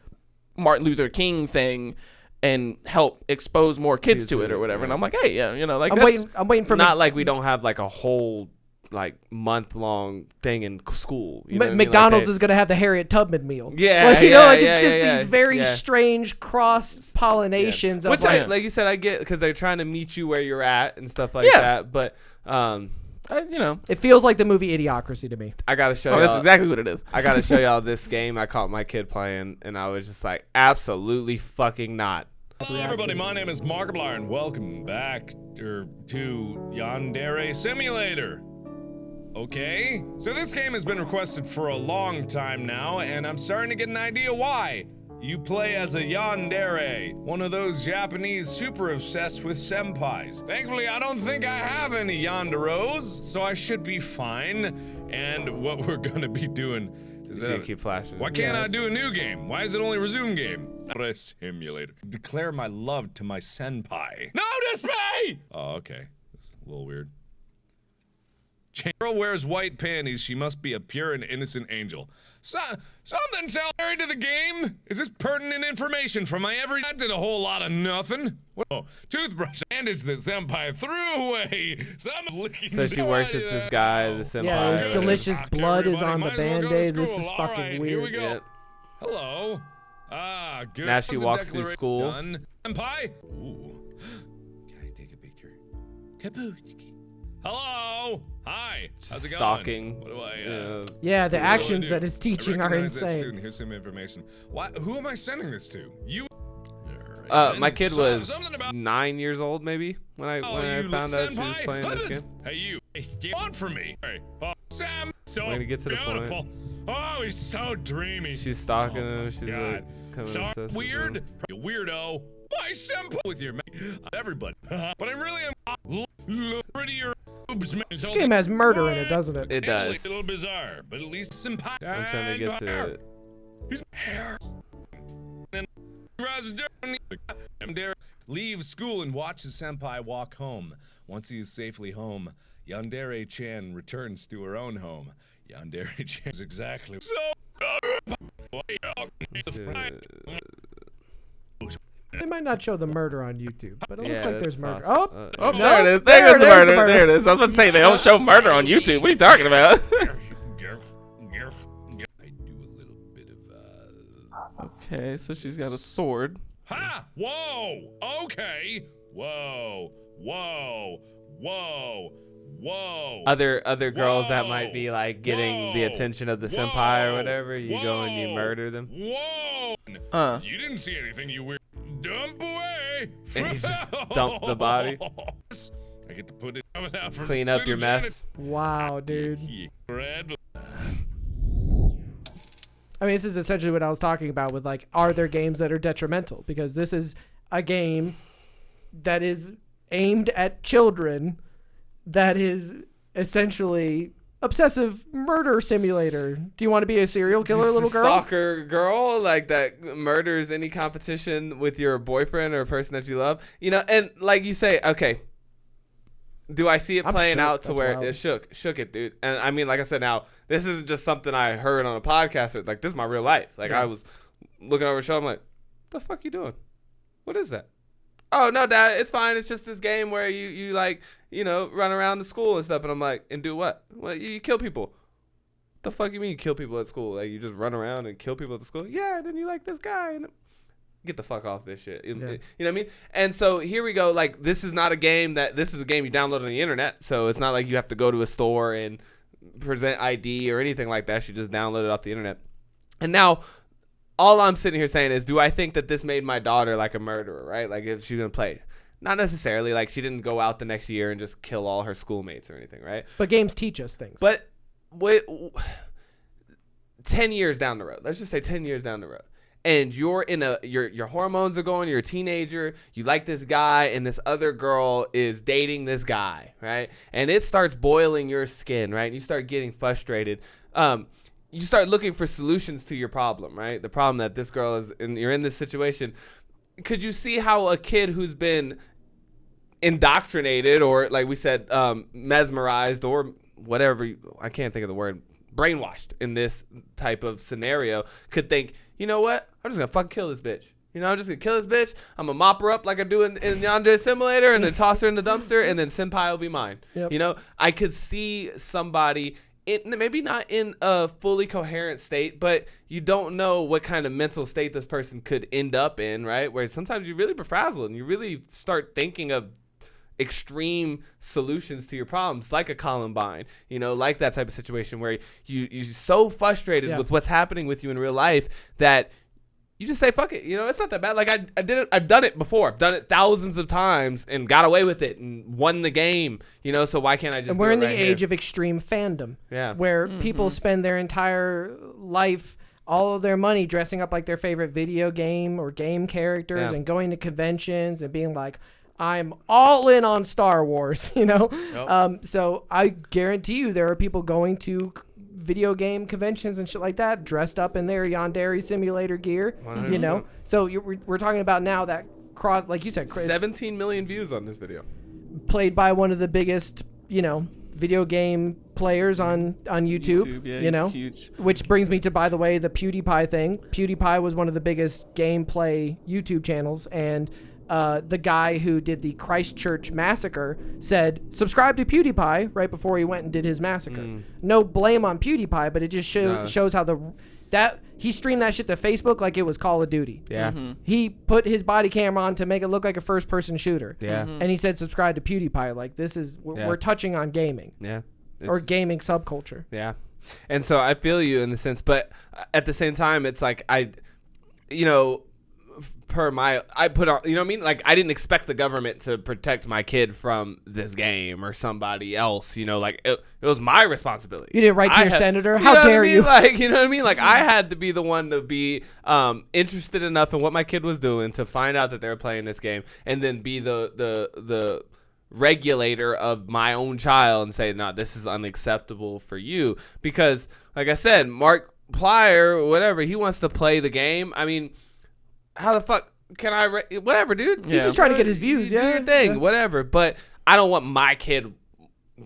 Martin Luther King thing and help expose more kids to it or whatever. And I'm like, hey, yeah, you know, like, I'm waiting for not like we don't have like a whole like month-long thing in school. You know what McDonald's I mean? Like is gonna have the Harriet Tubman meal. Yeah, like it's just yeah, these very strange cross pollinations. Which, like you said, I get because they're trying to meet you where you're at and stuff like that. But you know, it feels like the movie Idiocracy to me. I gotta show y'all. That's exactly what it is. I gotta show y'all this game I caught my kid playing, and I was just like, absolutely fucking not. Hello everybody, my name is Markiplier and welcome back to Yandere Simulator. Okay, so this game has been requested for a long time now, and I'm starting to get an idea why. You play as a yandere, one of those Japanese super obsessed with senpais. Thankfully, I don't think I have any yanderos, so I should be fine. And what we're gonna be doing Is You see it keep flashing. Why can't I do a new game? Why is it only resume game? Not a simulator. Declare my love to my senpai. Notice me! Oh, okay. That's a little weird. Girl wears white panties. She must be a pure and innocent angel. Something tell her to the game? Is this pertinent information from my every... I did a whole lot of nothing. Whoa. Toothbrush. Bandage the senpai threw away. So she worships this guy, the senpai. Yeah, his delicious blood is on the Might as well go to Band-Aid. This school. is All fucking right, weird. Here we go. Yep. Hello. Good. Now she How's the walks through declaration school. Done? Senpai? Ooh. Can I take a picture? Kabuchki. Hello. Hi. How's it going? Stalking. What do I? Yeah, the what do I actions do? that it's teaching I are recognize that insane. student. Here's some information. Why? Who am I sending this to? You. My kid was Something about 9 years old, maybe, when I you found out she was senpai? playing this game. Hey, you. Want from me? Hey, Sam. So We're gonna get to the point. beautiful. Oh, he's so dreamy. She's stalking him. She's God. like coming So obsessed with weird. him. You weirdo. Why senpai with your mate? Everybody. But I really am prettier. This game has murder in it, doesn't it? It does. A little bizarre, but at least senpai. I'm trying to get to it. His hair. And Dare leaves school and watches senpai walk home. Once he is safely home, Yandere-chan returns to her own home. Yandere-chan is exactly so. They might not show the murder on YouTube, but it looks Yeah, like there's that's murder. possible. Oh, Oh, no, there it is. there's There's the murder. murder. There it is. I was about to say they don't show murder on YouTube. What are you talking about? I do a little bit of Okay, so she's got a sword. Ha! Whoa! Okay. Whoa! Whoa! Whoa! Whoa! Other girls that might Whoa. be like getting the Whoa. attention of the senpai or Whoa. whatever, you go and you Whoa. murder them. Whoa! You didn't see anything, you weird. Dump away. And you just dump the body. I get to put it out from Clean up your mess. Wow, dude. Red. I mean, this is essentially what I was talking about with, like, are there games that are detrimental? Because this is a game that is aimed at children that is essentially obsessive murder simulator. Do you want to be a serial killer, little girl? Stalker girl, like that murders any competition with your boyfriend or a person that you love. You know, and like you say, okay, do I see it I'm playing shook. out to That's where wild. it shook it, dude? And I mean, like I said, now this isn't just something I heard on a podcast. It's like, this is my real life. Like, I was looking over the show. I'm like, the fuck you doing? What is that? Oh, no, Dad, it's fine. It's just this game where you like, you know, run around the school and stuff. And I'm like, and do what? Well, you kill people. The fuck you mean you kill people at school? Like, you just run around and kill people at the school? Yeah, and then you like this guy. And get the fuck off this shit. You know what I mean? And so here we go. Like, this is not a game this is a game you download on the internet. So it's not like you have to go to a store and present ID or anything like that. You just download it off the internet. And now, all I'm sitting here saying is, do I think that this made my daughter like a murderer, right? Like, if she's going to play. Not necessarily. Like, she didn't go out the next year and just kill all her schoolmates or anything, right? But games teach us things. But 10 years down the road, let's just say 10 years down the road, and you're in your hormones are going, you're a teenager, you like this guy, and this other girl is dating this guy, right? And it starts boiling your skin, right? And you start getting frustrated. You start looking for solutions to your problem, right? The problem that this girl is, and you're in this situation. Could you see how a kid who's been indoctrinated or, like we said, mesmerized or whatever, I can't think of the word, brainwashed in this type of scenario could think, you know what? I'm just going to fucking kill this bitch. You know, I'm just going to kill this bitch. I'm going to mop her up like I do in Yandere Simulator and then toss her in the dumpster and then senpai will be mine. Yep. You know, I could see somebody, maybe not in a fully coherent state, but you don't know what kind of mental state this person could end up in, right? Where sometimes you really befuddled and you really start thinking of extreme solutions to your problems, like a Columbine, you know, like that type of situation where you're so frustrated with what's happening with you in real life that you just say, fuck it. You know, it's not that bad. Like, I did it. I've done it before. I've done it thousands of times and got away with it and won the game, you know, so why can't I just And do we're it in the right age here? of extreme fandom. Yeah. Where people spend their entire life, all of their money dressing up like their favorite video game or game characters and going to conventions and being like, I'm all in on Star Wars, you know? So I guarantee you there are people going to video game conventions and shit like that, dressed up in their Yandere Simulator gear. 100%. You know, so we're talking about now that cross, like you said, 17 million views on this video. played by one of the biggest, video game players on YouTube. Yeah, you know, he's huge. which brings me to, by the way, the PewDiePie thing. PewDiePie was one of the biggest gameplay YouTube channels, and the guy who did the Christchurch massacre said, subscribe to PewDiePie right before he went and did his massacre. No blame on PewDiePie, but it just shows how he streamed that shit to Facebook like it was Call of Duty. Yeah. He put his body camera on to make it look like a first-person shooter. Yeah. And he said, subscribe to PewDiePie. Like, this is, we're touching on gaming. Yeah. Or gaming subculture. Yeah. And so I feel you in the sense, but at the same time, it's like I put on, you know what I mean? Like, I didn't expect the government to protect my kid from this game or somebody else, like it was my responsibility. You didn't write to your senator? How know what I dare mean? you? Like, you know what I mean? Like, I had to be the one to be interested enough in what my kid was doing to find out that they were playing this game, and then be the regulator of my own child and say, no, this is unacceptable for you. Because, like I said, Mark Plyer, whatever, he wants to play the game. I mean, how the fuck can I whatever, dude? He's just trying to get his views. Do your thing, whatever. But I don't want my kid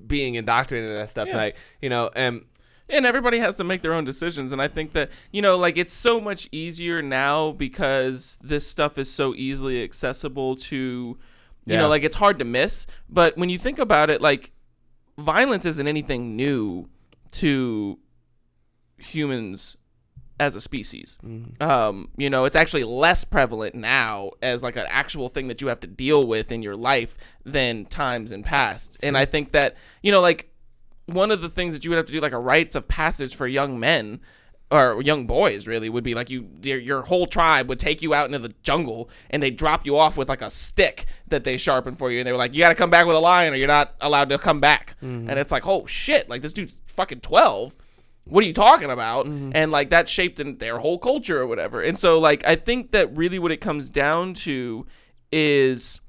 being indoctrinated in that stuff. Yeah. Like, and everybody has to make their own decisions. And I think that, like, it's so much easier now because this stuff is so easily accessible to, like, it's hard to miss. But when you think about it, like, violence isn't anything new to humans as a species. It's actually less prevalent now as like an actual thing that you have to deal with in your life than times in past. And I think that, like, one of the things that you would have to do, like a rites of passage for young men or young boys, really, would be like your whole tribe would take you out into the jungle and they drop you off with like a stick that they sharpen for you, and they were like, you got to come back with a lion or you're not allowed to come back. And it's like, oh shit, like, this dude's fucking 12. What are you talking about? And like, that shaped in their whole culture or whatever. And so, like, I think that really what it comes down to is,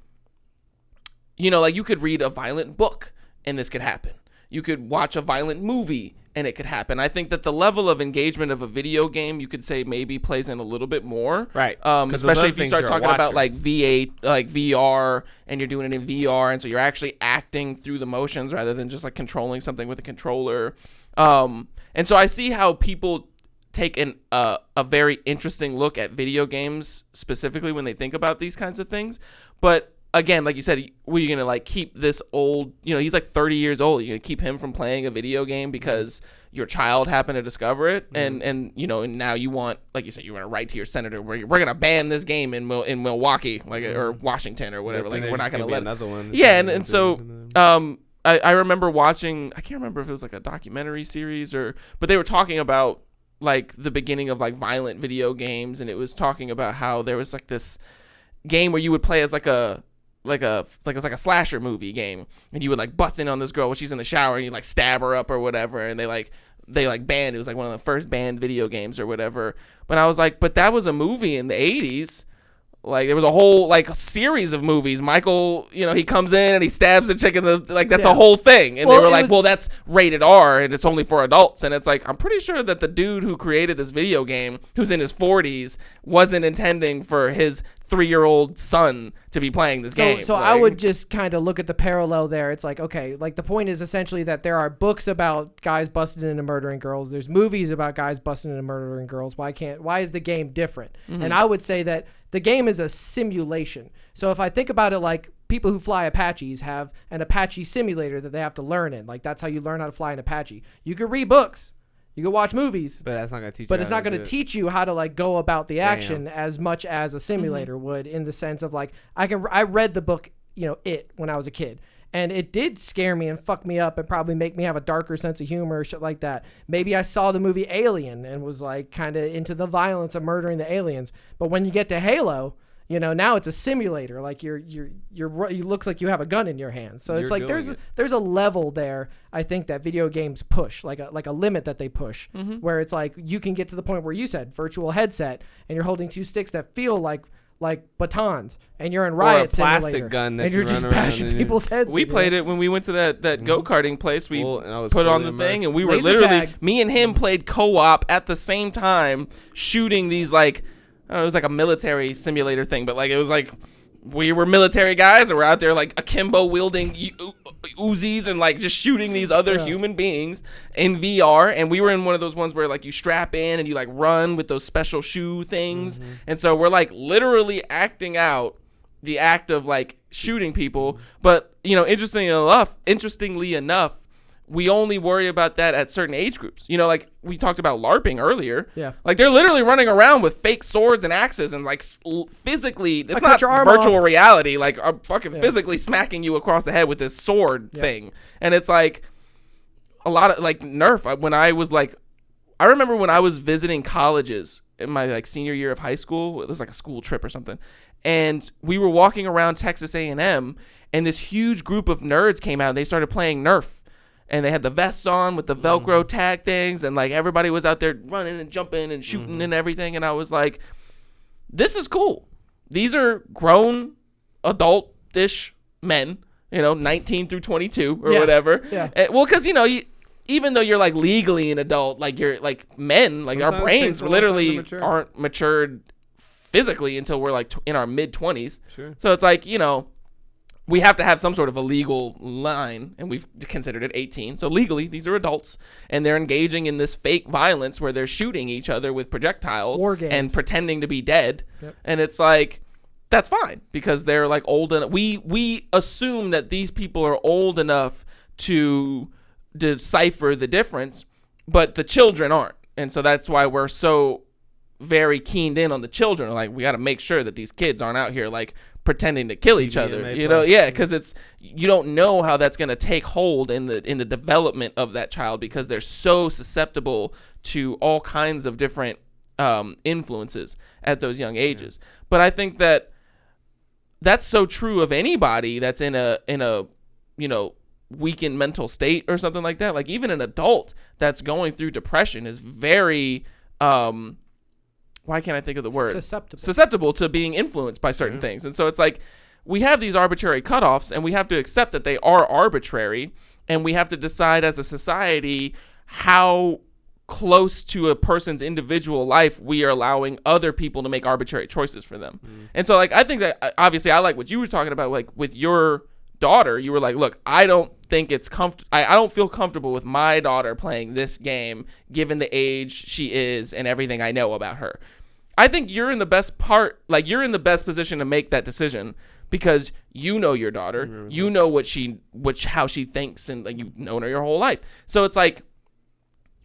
like, you could read a violent book and this could happen. You could watch a violent movie and it could happen. I think that the level of engagement of a video game, you could say, maybe plays in a little bit more. Right. Especially if you start talking about like V8, like VR, and you're doing it in VR. And so you're actually acting through the motions rather than just like controlling something with a controller. And so I see how people take a very interesting look at video games specifically when they think about these kinds of things. But again, like you said, were you going to like keep this old, he's like 30 years old. You're going to keep him from playing a video game because your child happened to discover it. And now you want, like you said, you want to write to your senator, we're going to ban this game in Milwaukee, like, or Washington or whatever. Like, we're not going to let another one. Yeah. And so, I remember watching, I can't remember if it was like a documentary series but they were talking about like the beginning of like violent video games, and it was talking about how there was like this game where you would play as it was like a slasher movie game, and you would like bust in on this girl when she's in the shower and you like stab her up or whatever, and they banned it. It was like one of the first banned video games or whatever. But I was like, but that was a movie in the 80s. Like, there was a whole like series of movies. Michael, he comes in and he stabs a chick in the, like, that's a whole thing. And they were like, well, that's rated R and it's only for adults. And it's like, I'm pretty sure that the dude who created this video game, who's in his 40s, wasn't intending for his 3-year-old son to be playing this game. So I would just kind of look at the parallel there. It's like, okay, like, the point is essentially that there are books about guys busting into murdering girls. There's movies about guys busting into murdering girls. Why is the game different? And I would say that the game is a simulation. So if I think about it, like, people who fly Apaches have an Apache simulator that they have to learn in. Like, that's how you learn how to fly an Apache. You could read books. You can watch movies. But that's not going to teach you. But it's not going to teach you how to, like, go about the action as much as a simulator would, in the sense of, like, I read the book, It, when I was a kid. And it did scare me and fuck me up and probably make me have a darker sense of humor or shit like that. Maybe I saw the movie Alien and was like kind of into the violence of murdering the aliens. But when you get to Halo, now it's a simulator. Like, it looks like you have a gun in your hand. So it's like there's a level there, I think, that video games push, like a limit that they push, where it's like you can get to the point where you said virtual headset and you're holding two sticks that feel like like batons, and you're in Or a Riot plastic Simulator, gun that and you you're just run around bashing and- people's heads. We in, played it when we went to that go-karting place. We Full- and I was put on fully the thing, immersed. and we were Laser literally, tag. me and him played co-op at the same time, shooting these, like, I don't know, it was like a military simulator thing, but like it was like we were military guys, and we're out there like akimbo wielding Uzis and like just shooting these other human beings in VR. And we were in one of those ones where like you strap in and you like run with those special shoe things. And so we're like literally acting out the act of like shooting people. But you know, interestingly enough, we only worry about that at certain age groups. You know, like we talked about LARPing earlier. Yeah. Like they're literally running around with fake swords and axes and like physically, it's cut not your arm virtual off. reality. Like I'm fucking physically smacking you across the head with this sword thing. And it's like a lot of like Nerf. When I was like, I remember when I was visiting colleges in my like senior year of high school, it was like a school trip or something. And we were walking around Texas A&M and this huge group of nerds came out and they started playing Nerf. And they had the vests on with the Velcro tag things. And, like, everybody was out there running and jumping and shooting and everything. And I was like, this is cool. These are grown, adult-ish men, you know, 19 through 22 or whatever. Yeah. Well, because, you know, even though you're, like, legally an adult, like, you're, like, men, like, Sometimes our it brains takes a long time to literally mature. aren't matured physically until we're, like, in our mid-20s. Sure. So it's like, you know, we have to have some sort of a legal line, and we've considered it 18. So legally, these are adults, and they're engaging in this fake violence where they're shooting each other with projectiles War games. and pretending to be dead. Yep. And it's like, that's fine because they're like old enough. We assume that these people are old enough to decipher the difference, but the children aren't. And so that's why we're so very keened in on the children. Like, we got to make sure that these kids aren't out here like pretending to kill each other, TVMA you know? play. Yeah, because it's, you don't know how that's going to take hold in the development of that child because they're so susceptible to all kinds of different influences at those young ages. But I think that that's so true of anybody that's in a you know, weakened mental state or something like that. Like even an adult that's going through depression is very why can't I think of the word? Susceptible to being influenced by certain things. And so it's like we have these arbitrary cutoffs and we have to accept that they are arbitrary, and we have to decide as a society how close to a person's individual life we are allowing other people to make arbitrary choices for them. And so like I think that obviously I like what you were talking about, like with your daughter, you were like, look, I don't think it's I don't feel comfortable with my daughter playing this game given the age she is and everything I know about her. I think you're in the best you're in the best position to make that decision because you know your daughter, you know how she thinks, and like you've known her your whole life. So it's like,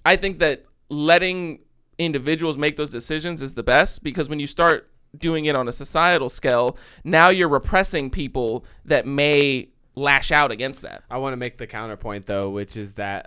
I think that letting individuals make those decisions is the best, because when you start doing it on a societal scale, now you're repressing people that may lash out against that. I want to make the counterpoint though, which is that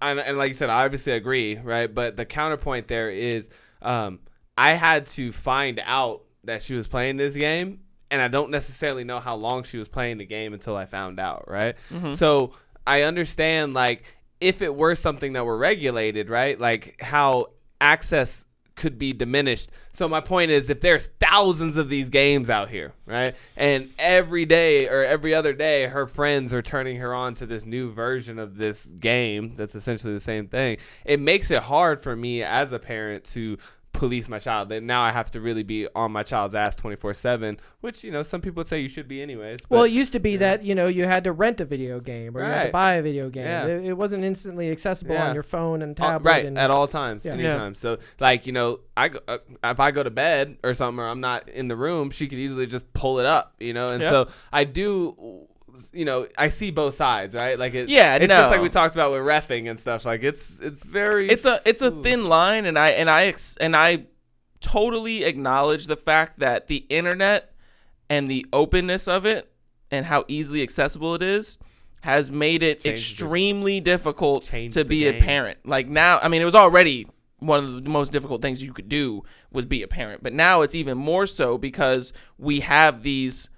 and like you said, I obviously agree, right? But the counterpoint there is I had to find out that she was playing this game, and I don't necessarily know how long she was playing the game until I found out, right? So I understand, like, if it were something that were regulated, right, like how access could be diminished. So my point is, if there's thousands of these games out here, right, and every day or every other day her friends are turning her on to this new version of this game that's essentially the same thing, it makes it hard for me as a parent to police my child. Then now I have to really be on my child's ass 24/7, which, you know, some people would say you should be anyways. But, well, it used to be that, you know, you had to rent a video game or you had to Right. buy a video game. Yeah. It wasn't instantly accessible Yeah. on your phone and tablet. right, and, at all times, Yeah. anytime. So, like, you know, if I go to bed or something, or I'm not in the room, she could easily just pull it up, you know. And so I do, you know, I see both sides, right? Like, it's just like we talked about with reffing and stuff. Like, it's very, it's a thin line, and I totally acknowledge the fact that the internet and the openness of it and how easily accessible it is has made it extremely difficult to be a parent. Like now, I mean, it was already one of the most difficult things you could do was be a parent, but now it's even more so because we have these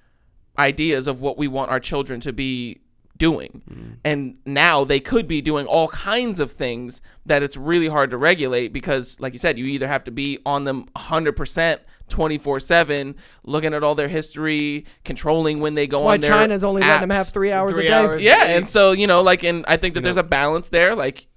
ideas of what we want our children to be doing. And now they could be doing all kinds of things that it's really hard to regulate because, like you said, you either have to be on them 100%, 24/7, looking at all their history, controlling when they go Why on their China's only letting them apps. have 3 hours a 3 day. hours. Yeah, and so, like, and I think that You there's know. a balance there. Like,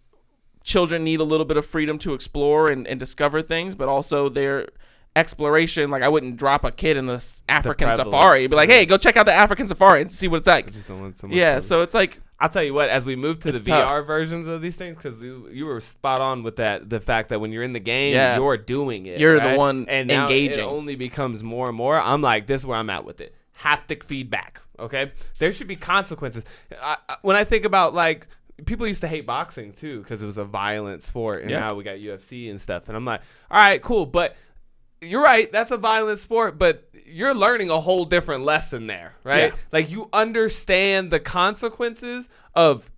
children need a little bit of freedom to explore and discover things, but also their exploration. Like, I wouldn't drop a kid in the African prevalence. safari. Be like, hey, go check out the African safari and see what it's like. I just don't want so much Yeah, fun. so it's like, I'll tell you what, as we move to the It's tough. VR versions of these things, because you were spot on with that, the fact that when you're in the game, Yeah. you're doing it. You're the right? one and now engaging. It only becomes more and more. I'm like, this is where I'm at with it. Haptic feedback, okay? There should be consequences. When I think about, like, people used to hate boxing, too, because it was a violent sport, and Yeah. now we got UFC and stuff. And I'm like, all right, cool, but you're right, that's a violent sport, but you're learning a whole different lesson there, right? Yeah. Like, you understand the consequences of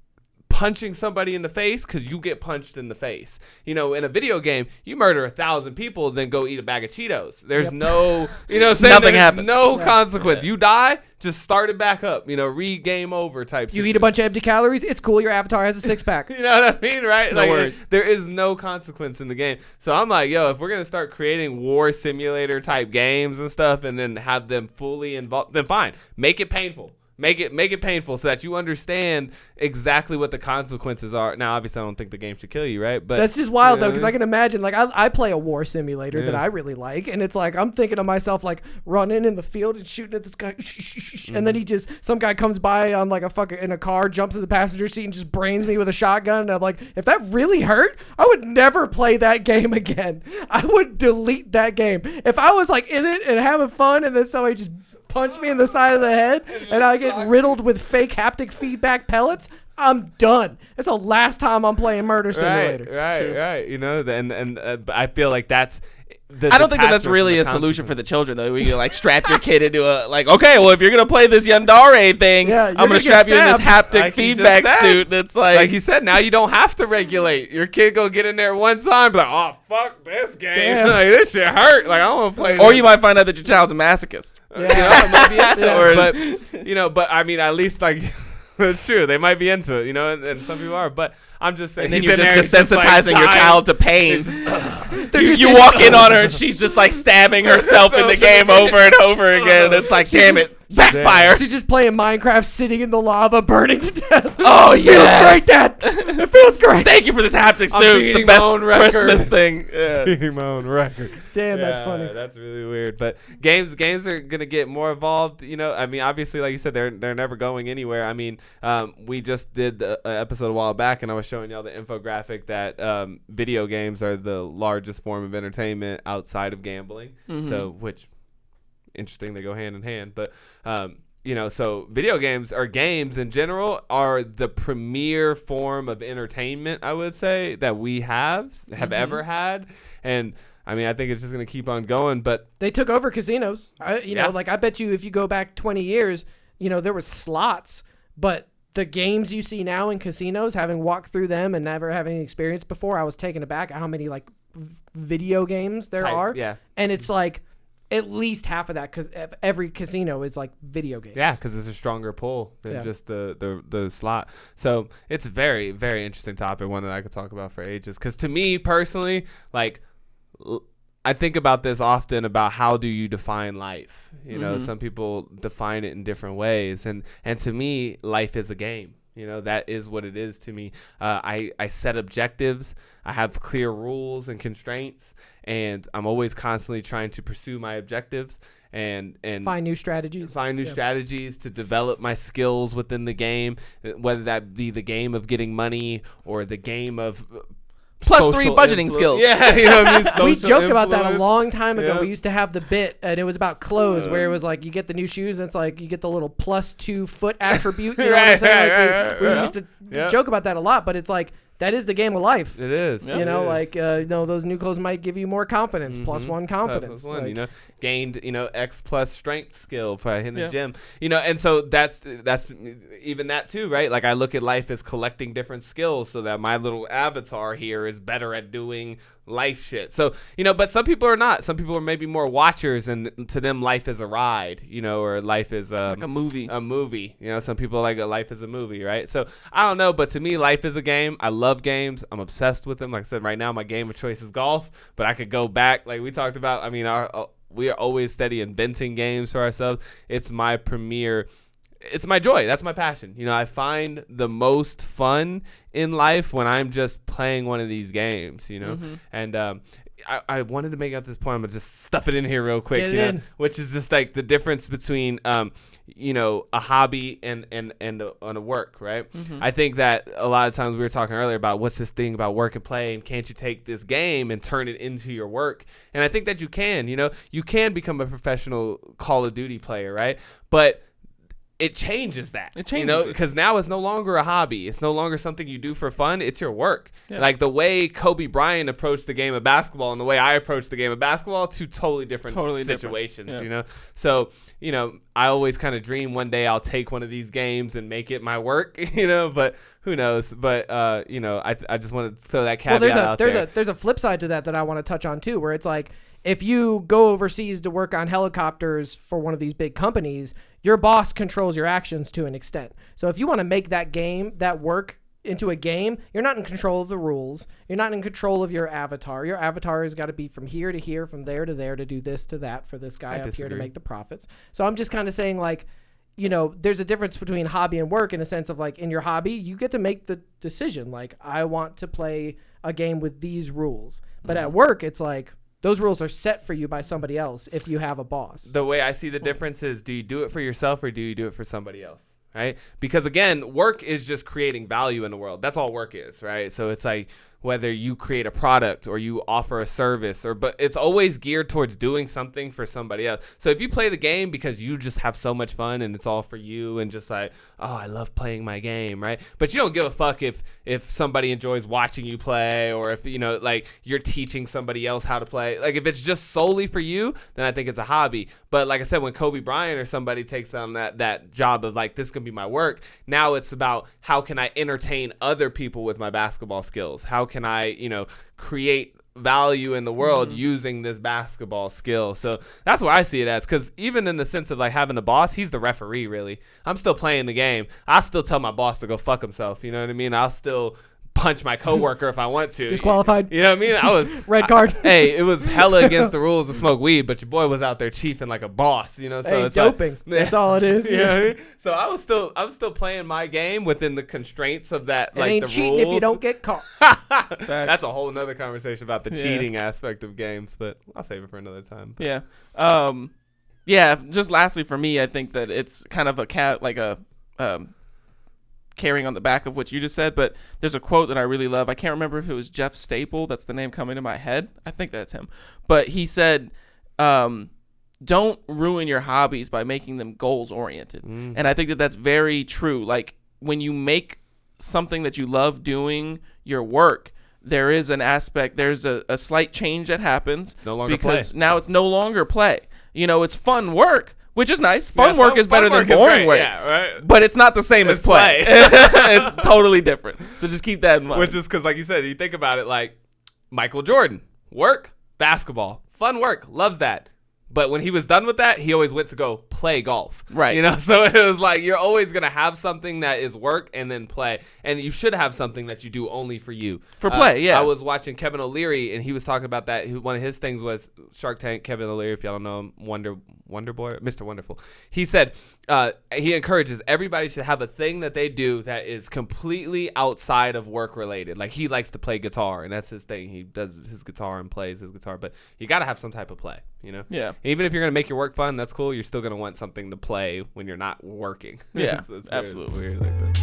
punching somebody in the face because you get punched in the face. In a video game, you murder 1,000 people, then go eat a bag of Cheetos. There's no, Nothing There's happens. no consequence. You die, just start it back up. Re-game over type. You eat a bunch of empty calories. It's cool. Your avatar has a 6-pack. You know what I mean, right? No worries. There is no consequence in the game. So I'm like, yo, if we're gonna start creating war simulator type games and stuff, and then have them fully involved, then fine, make it painful. Make it painful so that you understand exactly what the consequences are. Now, obviously, I don't think the game should kill you, right? But That's just wild, you know though, what because I I can imagine, like, I play a war simulator that Yeah. I really like, and it's like, I'm thinking to myself, like, running in the field and shooting at this guy, and then some guy comes by on, like, in a car, jumps in the passenger seat, and just brains me with a shotgun, and I'm like, if that really hurt, I would never play that game again. I would delete that game. If I was, like, in it and having fun, and then somebody just punch me in the side of the head and I get riddled with fake haptic feedback pellets, I'm done. It's the last time I'm playing Murder Simulator. Right. And I feel like that's. I don't think that that's really a solution for the children, though. Where you like strap your kid into okay, well, if you're gonna play this Yandere thing, Yeah, I'm gonna get strap you in this stabbed. haptic Like he just feedback said. suit. And it's like he said, now you don't have to regulate. Your kid go get in there one time, be like, oh fuck this game, Damn. like this shit hurt. Like I don't want to play. or this. you might find out that your child's a masochist. It might be into Yeah. it. But I mean, at least like that's true. They might be into it, and some people are. But I'm just saying, And then he's you're in just there, he's desensitizing like, your dying. child to pain. Just You walk in on her and she's just like stabbing herself in the game over and over again. And it's like, damn it, backfire. She's just playing Minecraft, sitting in the lava, burning to death. Oh, It feels yes. great, Dad. It feels great. Thank you for this haptic I'm suit. It's the beating my best own record. Christmas thing. Yeah. Beating my own record. Damn, that's Yeah, funny. That's really weird. But games are gonna get more evolved. I mean, obviously, like you said, they're never going anywhere. I mean, we just did an episode a while back, and I was showing y'all the infographic that video games are the largest form of entertainment outside of gambling. So, which interesting, they go hand in hand. But so video games or games in general are the premier form of entertainment, I would say, that we have ever had. And I mean, I think it's just going to keep on going. But They took over casinos. Yeah. I bet you if you go back 20 years, there was slots, but the games you see now in casinos, having walked through them and never having experienced before, I was taken aback at how many like video games there are. Yeah. And it's like at least half of that, because every casino is like video games. Yeah, because it's a stronger pull than Yeah. just the slot. So it's a very, very interesting topic, one that I could talk about for ages. Because to me personally, like, I think about this often about how do you define life. Some people define it in different ways, and to me, life is a game. That is what it is to me. I set objectives. I have clear rules and constraints, and I'm always constantly trying to pursue my objectives and Find new strategies. strategies to develop my skills within the game, whether that be the game of getting money or the game of Plus 3 social budgeting influ- skills. Yeah, you know what I mean? We Social joked about that a influence. long time ago. Yeah. We used to have the bit, and it was about clothes, where it was like you get the new shoes, and it's like you get the little +2 foot attribute. You know what I'm Right, saying? right, Like we right. used to Yeah. joke about that a lot, but it's like that is the game of life. It is. Yeah. Those new clothes might give you more confidence, +1 confidence. Plus one, Like, gained, X plus strength skill for hitting Yeah. the gym, and so that's even that too, right? Like I look at life as collecting different skills so that my little avatar here is better at doing life shit. So, but some people are not. Some people are maybe more watchers, and to them life is a ride, or life is like a movie. Some people like life is a movie, right? So I don't know, but to me life is a game. I love games. I'm obsessed with them. Like I said, right now my game of choice is golf, but I could go back like we talked about. I mean, we are always steady inventing games for ourselves. It's my joy. That's my passion. I find the most fun in life when I'm just playing one of these games, and I wanted to make out this point. I'm going to just stuff it in here real quick, which is just like the difference between, a hobby and a work, right? I think that a lot of times we were talking earlier about what's this thing about work and play, and can't you take this game and turn it into your work? And I think that you can, you can become a professional Call of Duty player, right? But it changes that. It changes because now it's no longer a hobby. It's no longer something you do for fun. It's your work. Yeah. Like the way Kobe Bryant approached the game of basketball and the way I approach the game of basketball, two totally different situations, Yeah. So, I always kind of dream one day I'll take one of these games and make it my work, but who knows? But, I just want to throw that caveat out there. There's a flip side to that I want to touch on too, where it's like, if you go overseas to work on helicopters for one of these big companies, your boss controls your actions to an extent. So if you want to make that work into a game, you're not in control of the rules. You're not in control of your avatar. Your avatar has got to be from here to here, from there to there, to do this to that for this guy up here to make the profits. So I'm just kind of saying, like, there's a difference between hobby and work in a sense of, like, in your hobby, you get to make the decision. Like, I want to play a game with these rules. But at work, it's like, those rules are set for you by somebody else if you have a boss. The way I see the difference is, do you do it for yourself or do you do it for somebody else? Right? Because again, work is just creating value in the world. That's all work is, right? So it's like whether you create a product or you offer a service, but it's always geared towards doing something for somebody else. So if you play the game because you just have so much fun and it's all for you and just like, oh, I love playing my game, right? But you don't give a fuck if somebody enjoys watching you play, or if, like you're teaching somebody else how to play. Like if it's just solely for you, then I think it's a hobby. But like I said, when Kobe Bryant or somebody takes on that job of like, this can be my work, now it's about how can I entertain other people with my basketball skills? How can I, create value in the world using this basketball skill? So that's what I see it as, because even in the sense of like having a boss, he's the referee, really. I'm still playing the game. I still tell my boss to go fuck himself. You know what I mean? I'll still punch my coworker if I want to. Disqualified. You know what I mean? I was red card. Hey, it was hella against the rules to smoke weed, but your boy was out there chiefing like a boss, So it's doping. Like, that's all it is. Yeah. So I'm still playing my game within the constraints of that. Like ain't the cheating rules. If you don't get caught. That's a whole nother conversation about the cheating aspect of games, but I'll save it for another time. Yeah. Just lastly for me, I think that it's kind of carrying on the back of what you just said, but there's a quote that I really love. I can't remember if it was Jeff Staple. That's the name coming to my head. I think that's him. But he said, don't ruin your hobbies by making them goals oriented. And I think that that's very true. Like when you make something that you love doing your work, there is an aspect, there's a slight change that happens. It's no longer because play. Now it's no longer play. It's fun work, which is nice. Fun work is better than boring work. Yeah, right. But it's not the same as play. It's totally different. So just keep that in mind. Which is because, like you said, you think about it like Michael Jordan. Work, basketball. Fun work. Loves that. But when he was done with that, he always went to go play golf. Right. So it was like you're always going to have something that is work and then play. And you should have something that you do only for you. For play, yeah. I was watching Kevin O'Leary, and he was talking about that. One of his things was Shark Tank. Kevin O'Leary, if y'all don't know him, Wonder Boy, Mr. Wonderful. He said he encourages everybody should have a thing that they do that is completely outside of work related. Like he likes to play guitar, and that's his thing. He does his guitar and plays his guitar. But you got to have some type of play, Yeah. Even if you're going to make your work fun, that's cool. You're still going to want something to play when you're not working. Yeah, it's absolutely. Weird like that.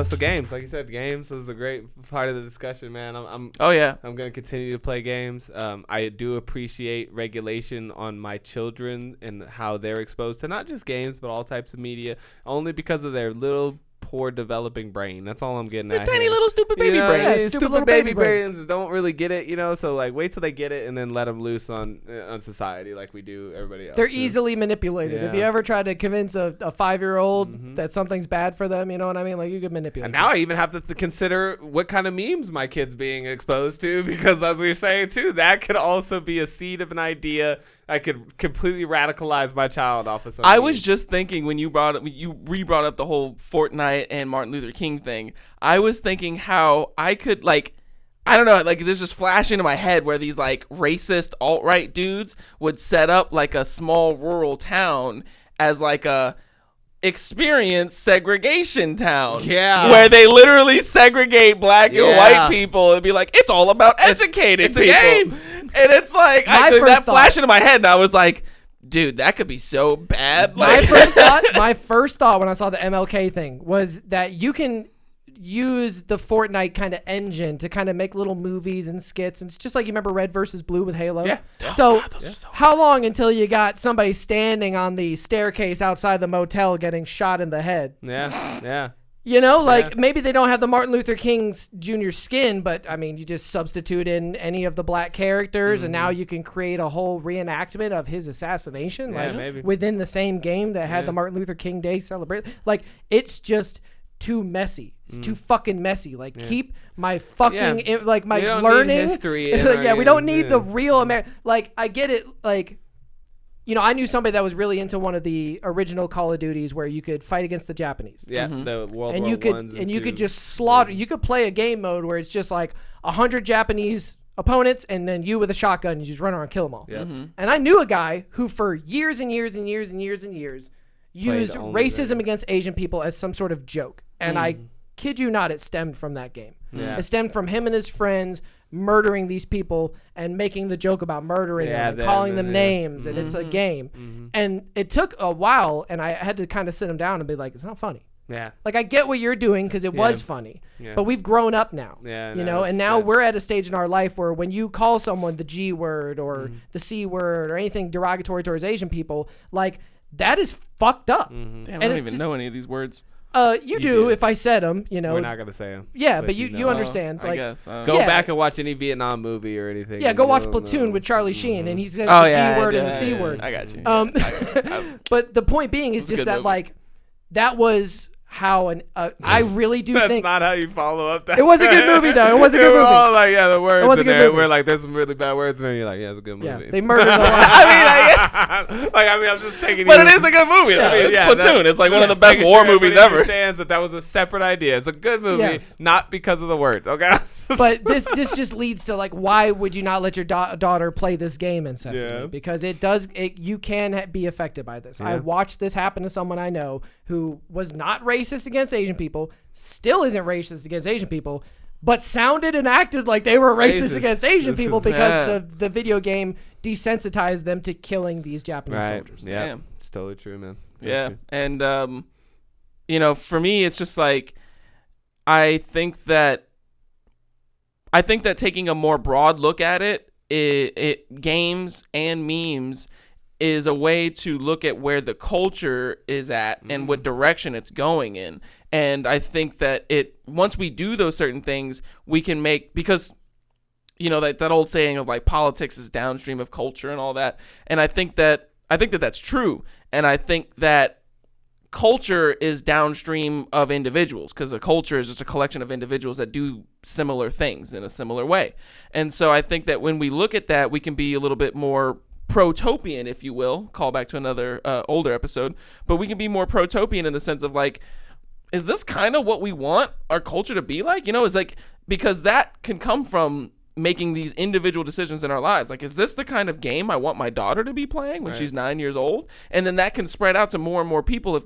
So games, like you said, games is a great part of the discussion, man. I'm going to continue to play games. I do appreciate regulation on my children and how they're exposed to not just games, but all types of media, only because of their little poor developing brain. That's all I'm getting at. Tiny here. little stupid baby You know, brains. Yeah, stupid stupid little baby baby brain. brains that don't really get it, you know. So like, wait till they get it, and then let them loose on society like we do everybody else. They're easily manipulated. If Yeah. you ever try to convince a 5-year-old that something's bad for them, you know what I mean? Like, you could manipulate. And now I even have to consider what kind of memes my kid's being exposed to, because as we were saying too, that could also be a seed of an idea. I could completely radicalize my child off of something. I was just thinking when you brought up the whole Fortnite and Martin Luther King thing. I was thinking how I could, like, I don't know, like, this just flashed into my head where these like racist alt-right dudes would set up like a small rural town as like a experience segregation town. Yeah. Where they literally segregate black and Yeah. white people and be like, it's all about educated it's a people. game. And it's like, My first that thought- flashed into my head and I was like, dude, that could be so bad. My Like, first thought when I saw the MLK thing was that you can use the Fortnite kind of engine to kind of make little movies and skits. And it's just like, you remember Red versus Blue with Halo? Yeah. So how long until you got somebody standing on the staircase outside the motel getting shot in the head? Yeah. You know, like, Yeah. maybe they don't have the Martin Luther King Jr. skin, but I mean, you just substitute in any of the black characters, and now you can create a whole reenactment of his assassination, Yeah, like maybe. within the same game that had the Martin Luther King Day celebration. Like, it's just too messy. It's too fucking messy. Like, keep my fucking Yeah. like my We don't learning need history in yeah, our we don't games, need yeah. the real American. Like, I get it. Like, you know, I knew somebody that was really into one of the original Call of Duties where you could fight against the Japanese. Yeah, the World And War you could Ones and you could twos. just slaughter. You could play a game mode where it's just like 100 Japanese opponents, and then you with a shotgun, you just run around and kill them all. Yeah. And I knew a guy who, for years and years and years and years and years, used only racism that. against Asian people as some sort of joke. And I kid you not, it stemmed from that game. Yeah. It stemmed from him and his friends murdering these people and making the joke about murdering Yeah, them and calling them, them yeah. names, and it's a game. And it took a while, and I had to kind of sit him down and be like, it's not funny. Yeah. Like, I get what you're doing because it was funny, Yeah. but we've grown up now, Yeah, you no, know, it's and now good. we're at a stage in our life where when you call someone the G word or the C word or anything derogatory towards Asian people, like, that is fucked up. damn, I And don't it's even just- know any of these words. You do if I said them, you know. We're not gonna say them. Yeah, but you know. understand. I like, guess. Go Yeah. back and watch any Vietnam movie or anything. yeah, and go watch you'll Platoon know. with Charlie Sheen, and he says Oh, the yeah, G word yeah, and the C yeah, word. I got you. But the point being is a just good that, movie. like, that was how I really do That's think not how you follow up that. it was a good movie though. It was a good We're movie. all like, yeah, the words was a in good there. movie. We're like, there's some really bad words in there. You're like, yeah, it's a good movie. Yeah, they murdered a lot. I mean, I'm just taking. But you- it is a good movie. Though. I mean, it's yeah, Platoon. It's like one of the just best making war sure movies everybody ever. understands that was a separate idea. It's a good movie, Yes. not because of the words. Okay. But this just leads to, like, why would you not let your daughter play this game in Sesame? Yeah. Because you can be affected by this. I Yeah. watched this happen to someone I know who was not racist against Asian people, still isn't racist against Asian people, but sounded and acted like they were racist Racist. against Asian This people is- because Yeah. the video game desensitized them to killing these Japanese Right. soldiers. Yeah. Damn. It's totally true, man. Very Yeah, true. and you know, for me, it's just like I think that taking a more broad look at it games and memes is a way to look at where the culture is at and what direction it's going in. And I think that once we do those certain things, we can make, because you know, that old saying of like politics is downstream of culture and all that. And I think that that's true. And I think that culture is downstream of individuals, because a culture is just a collection of individuals that do similar things in a similar way. And so I think that when we look at that, we can be a little bit more protopian, if you will, call back to another older episode, but we can be more protopian in the sense of like, is this kind of what we want our culture to be like? You know, it's like, because that can come from making these individual decisions in our lives. Like, is this the kind of game I want my daughter to be playing when she's 9 years old? And then that can spread out to more and more people if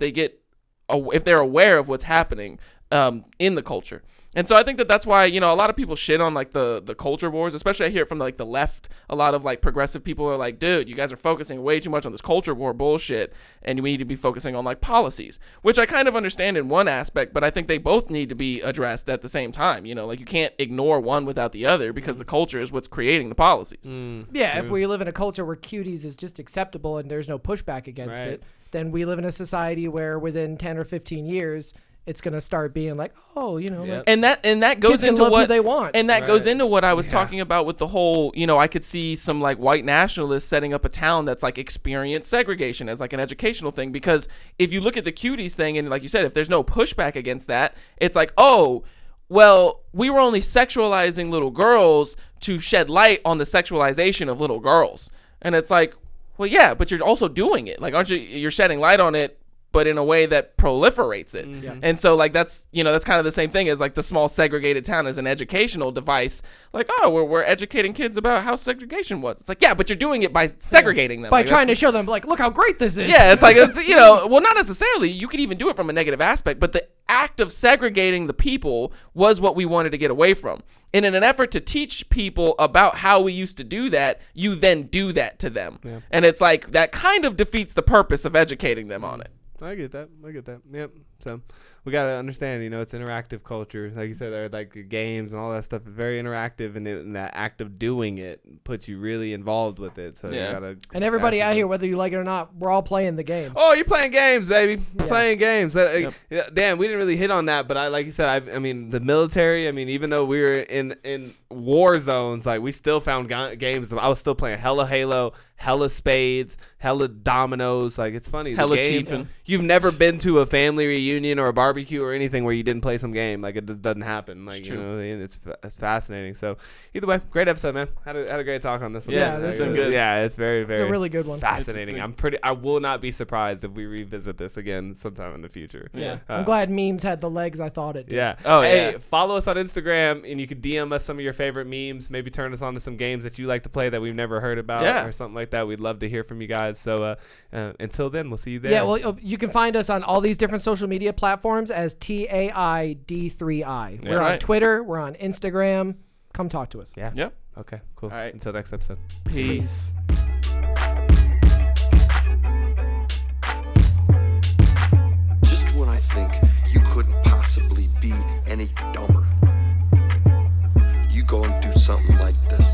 they're aware of what's happening in the culture. And so I think that that's why, you know, a lot of people shit on like the culture wars, especially I hear it from like the left. A lot of like progressive people are like, dude, you guys are focusing way too much on this culture war bullshit, and we need to be focusing on like policies, which I kind of understand in one aspect, but I think they both need to be addressed at the same time. You know, like you can't ignore one without the other, because the culture is what's creating the policies. Yeah, if we live in a culture where cuties is just acceptable and there's no pushback against Right. it, then we live in a society where within 10 or 15 years, it's gonna start being like, oh, you know, like, and that goes kids can into love who what they want. and that Right. goes into what I was talking about with the whole, you know, I could see some like white nationalists setting up a town that's like experience segregation as like an educational thing, because if you look at the cuties thing, and like you said, if there's no pushback against that, it's like, oh, well, we were only sexualizing little girls to shed light on the sexualization of little girls. And it's like, well, yeah, but you're also doing it. Like, aren't you, you're shedding light on it, but in a way that proliferates it. Yeah. And so like that's, you know, that's kind of the same thing as like the small segregated town as an educational device. Like, oh, we're educating kids about how segregation was. It's like, yeah, but you're doing it by segregating them. by Like, trying to that's- show them, like, look how great this is. yeah, it's like, it's, you know, well, not necessarily. You could even do it from a negative aspect, but the act of segregating the people was what we wanted to get away from. And in an effort to teach people about how we used to do that, you then do that to them. Yeah. And it's like, that kind of defeats the purpose of educating them on it. I get that. Yep. So we got to understand, you know, it's interactive culture. Like you said, there are like the games and all that stuff is very interactive, and that act of doing it puts you really involved with it. So you Yeah. got to. And everybody out here, whether you like it or not, we're all playing the game. Oh, you're playing games, baby. Yeah. Playing games. Yeah, damn, we didn't really hit on that, but like you said, I mean, the military. I mean, even though we were in war zones, like we still found games. I was still playing hella Halo, hella Spades, hella Dominoes. Like it's funny. Hella the game, Chiefin'. You've never been to a family reunion or a barbecue or anything where you didn't play some game. Like it just doesn't happen. Like, It's you true. know, and it's fascinating. So either way, great episode, man. Had a great talk on this one. Yeah, this Like, was good. Yeah, it's very very. It's a really good one. fascinating. I will not be surprised if we revisit this again sometime in the future. Yeah. Uh, I'm glad memes had the legs I thought it did. Yeah. Oh, hey, yeah. follow us on Instagram, and you can DM us some of your favorite memes. Maybe turn us on to some games that you like to play that we've never heard about, Yeah. or something like that. We'd love to hear from you guys. So until then, we'll see you there. Yeah, well, you can find us on all these different social media platforms as TAID3I. That's We're on right. Twitter. We're on Instagram. Come talk to us. Yeah. Yep. Okay. Cool. All right. Until next episode. Peace. Just when I think you couldn't possibly be any dumber, you go and do something like this.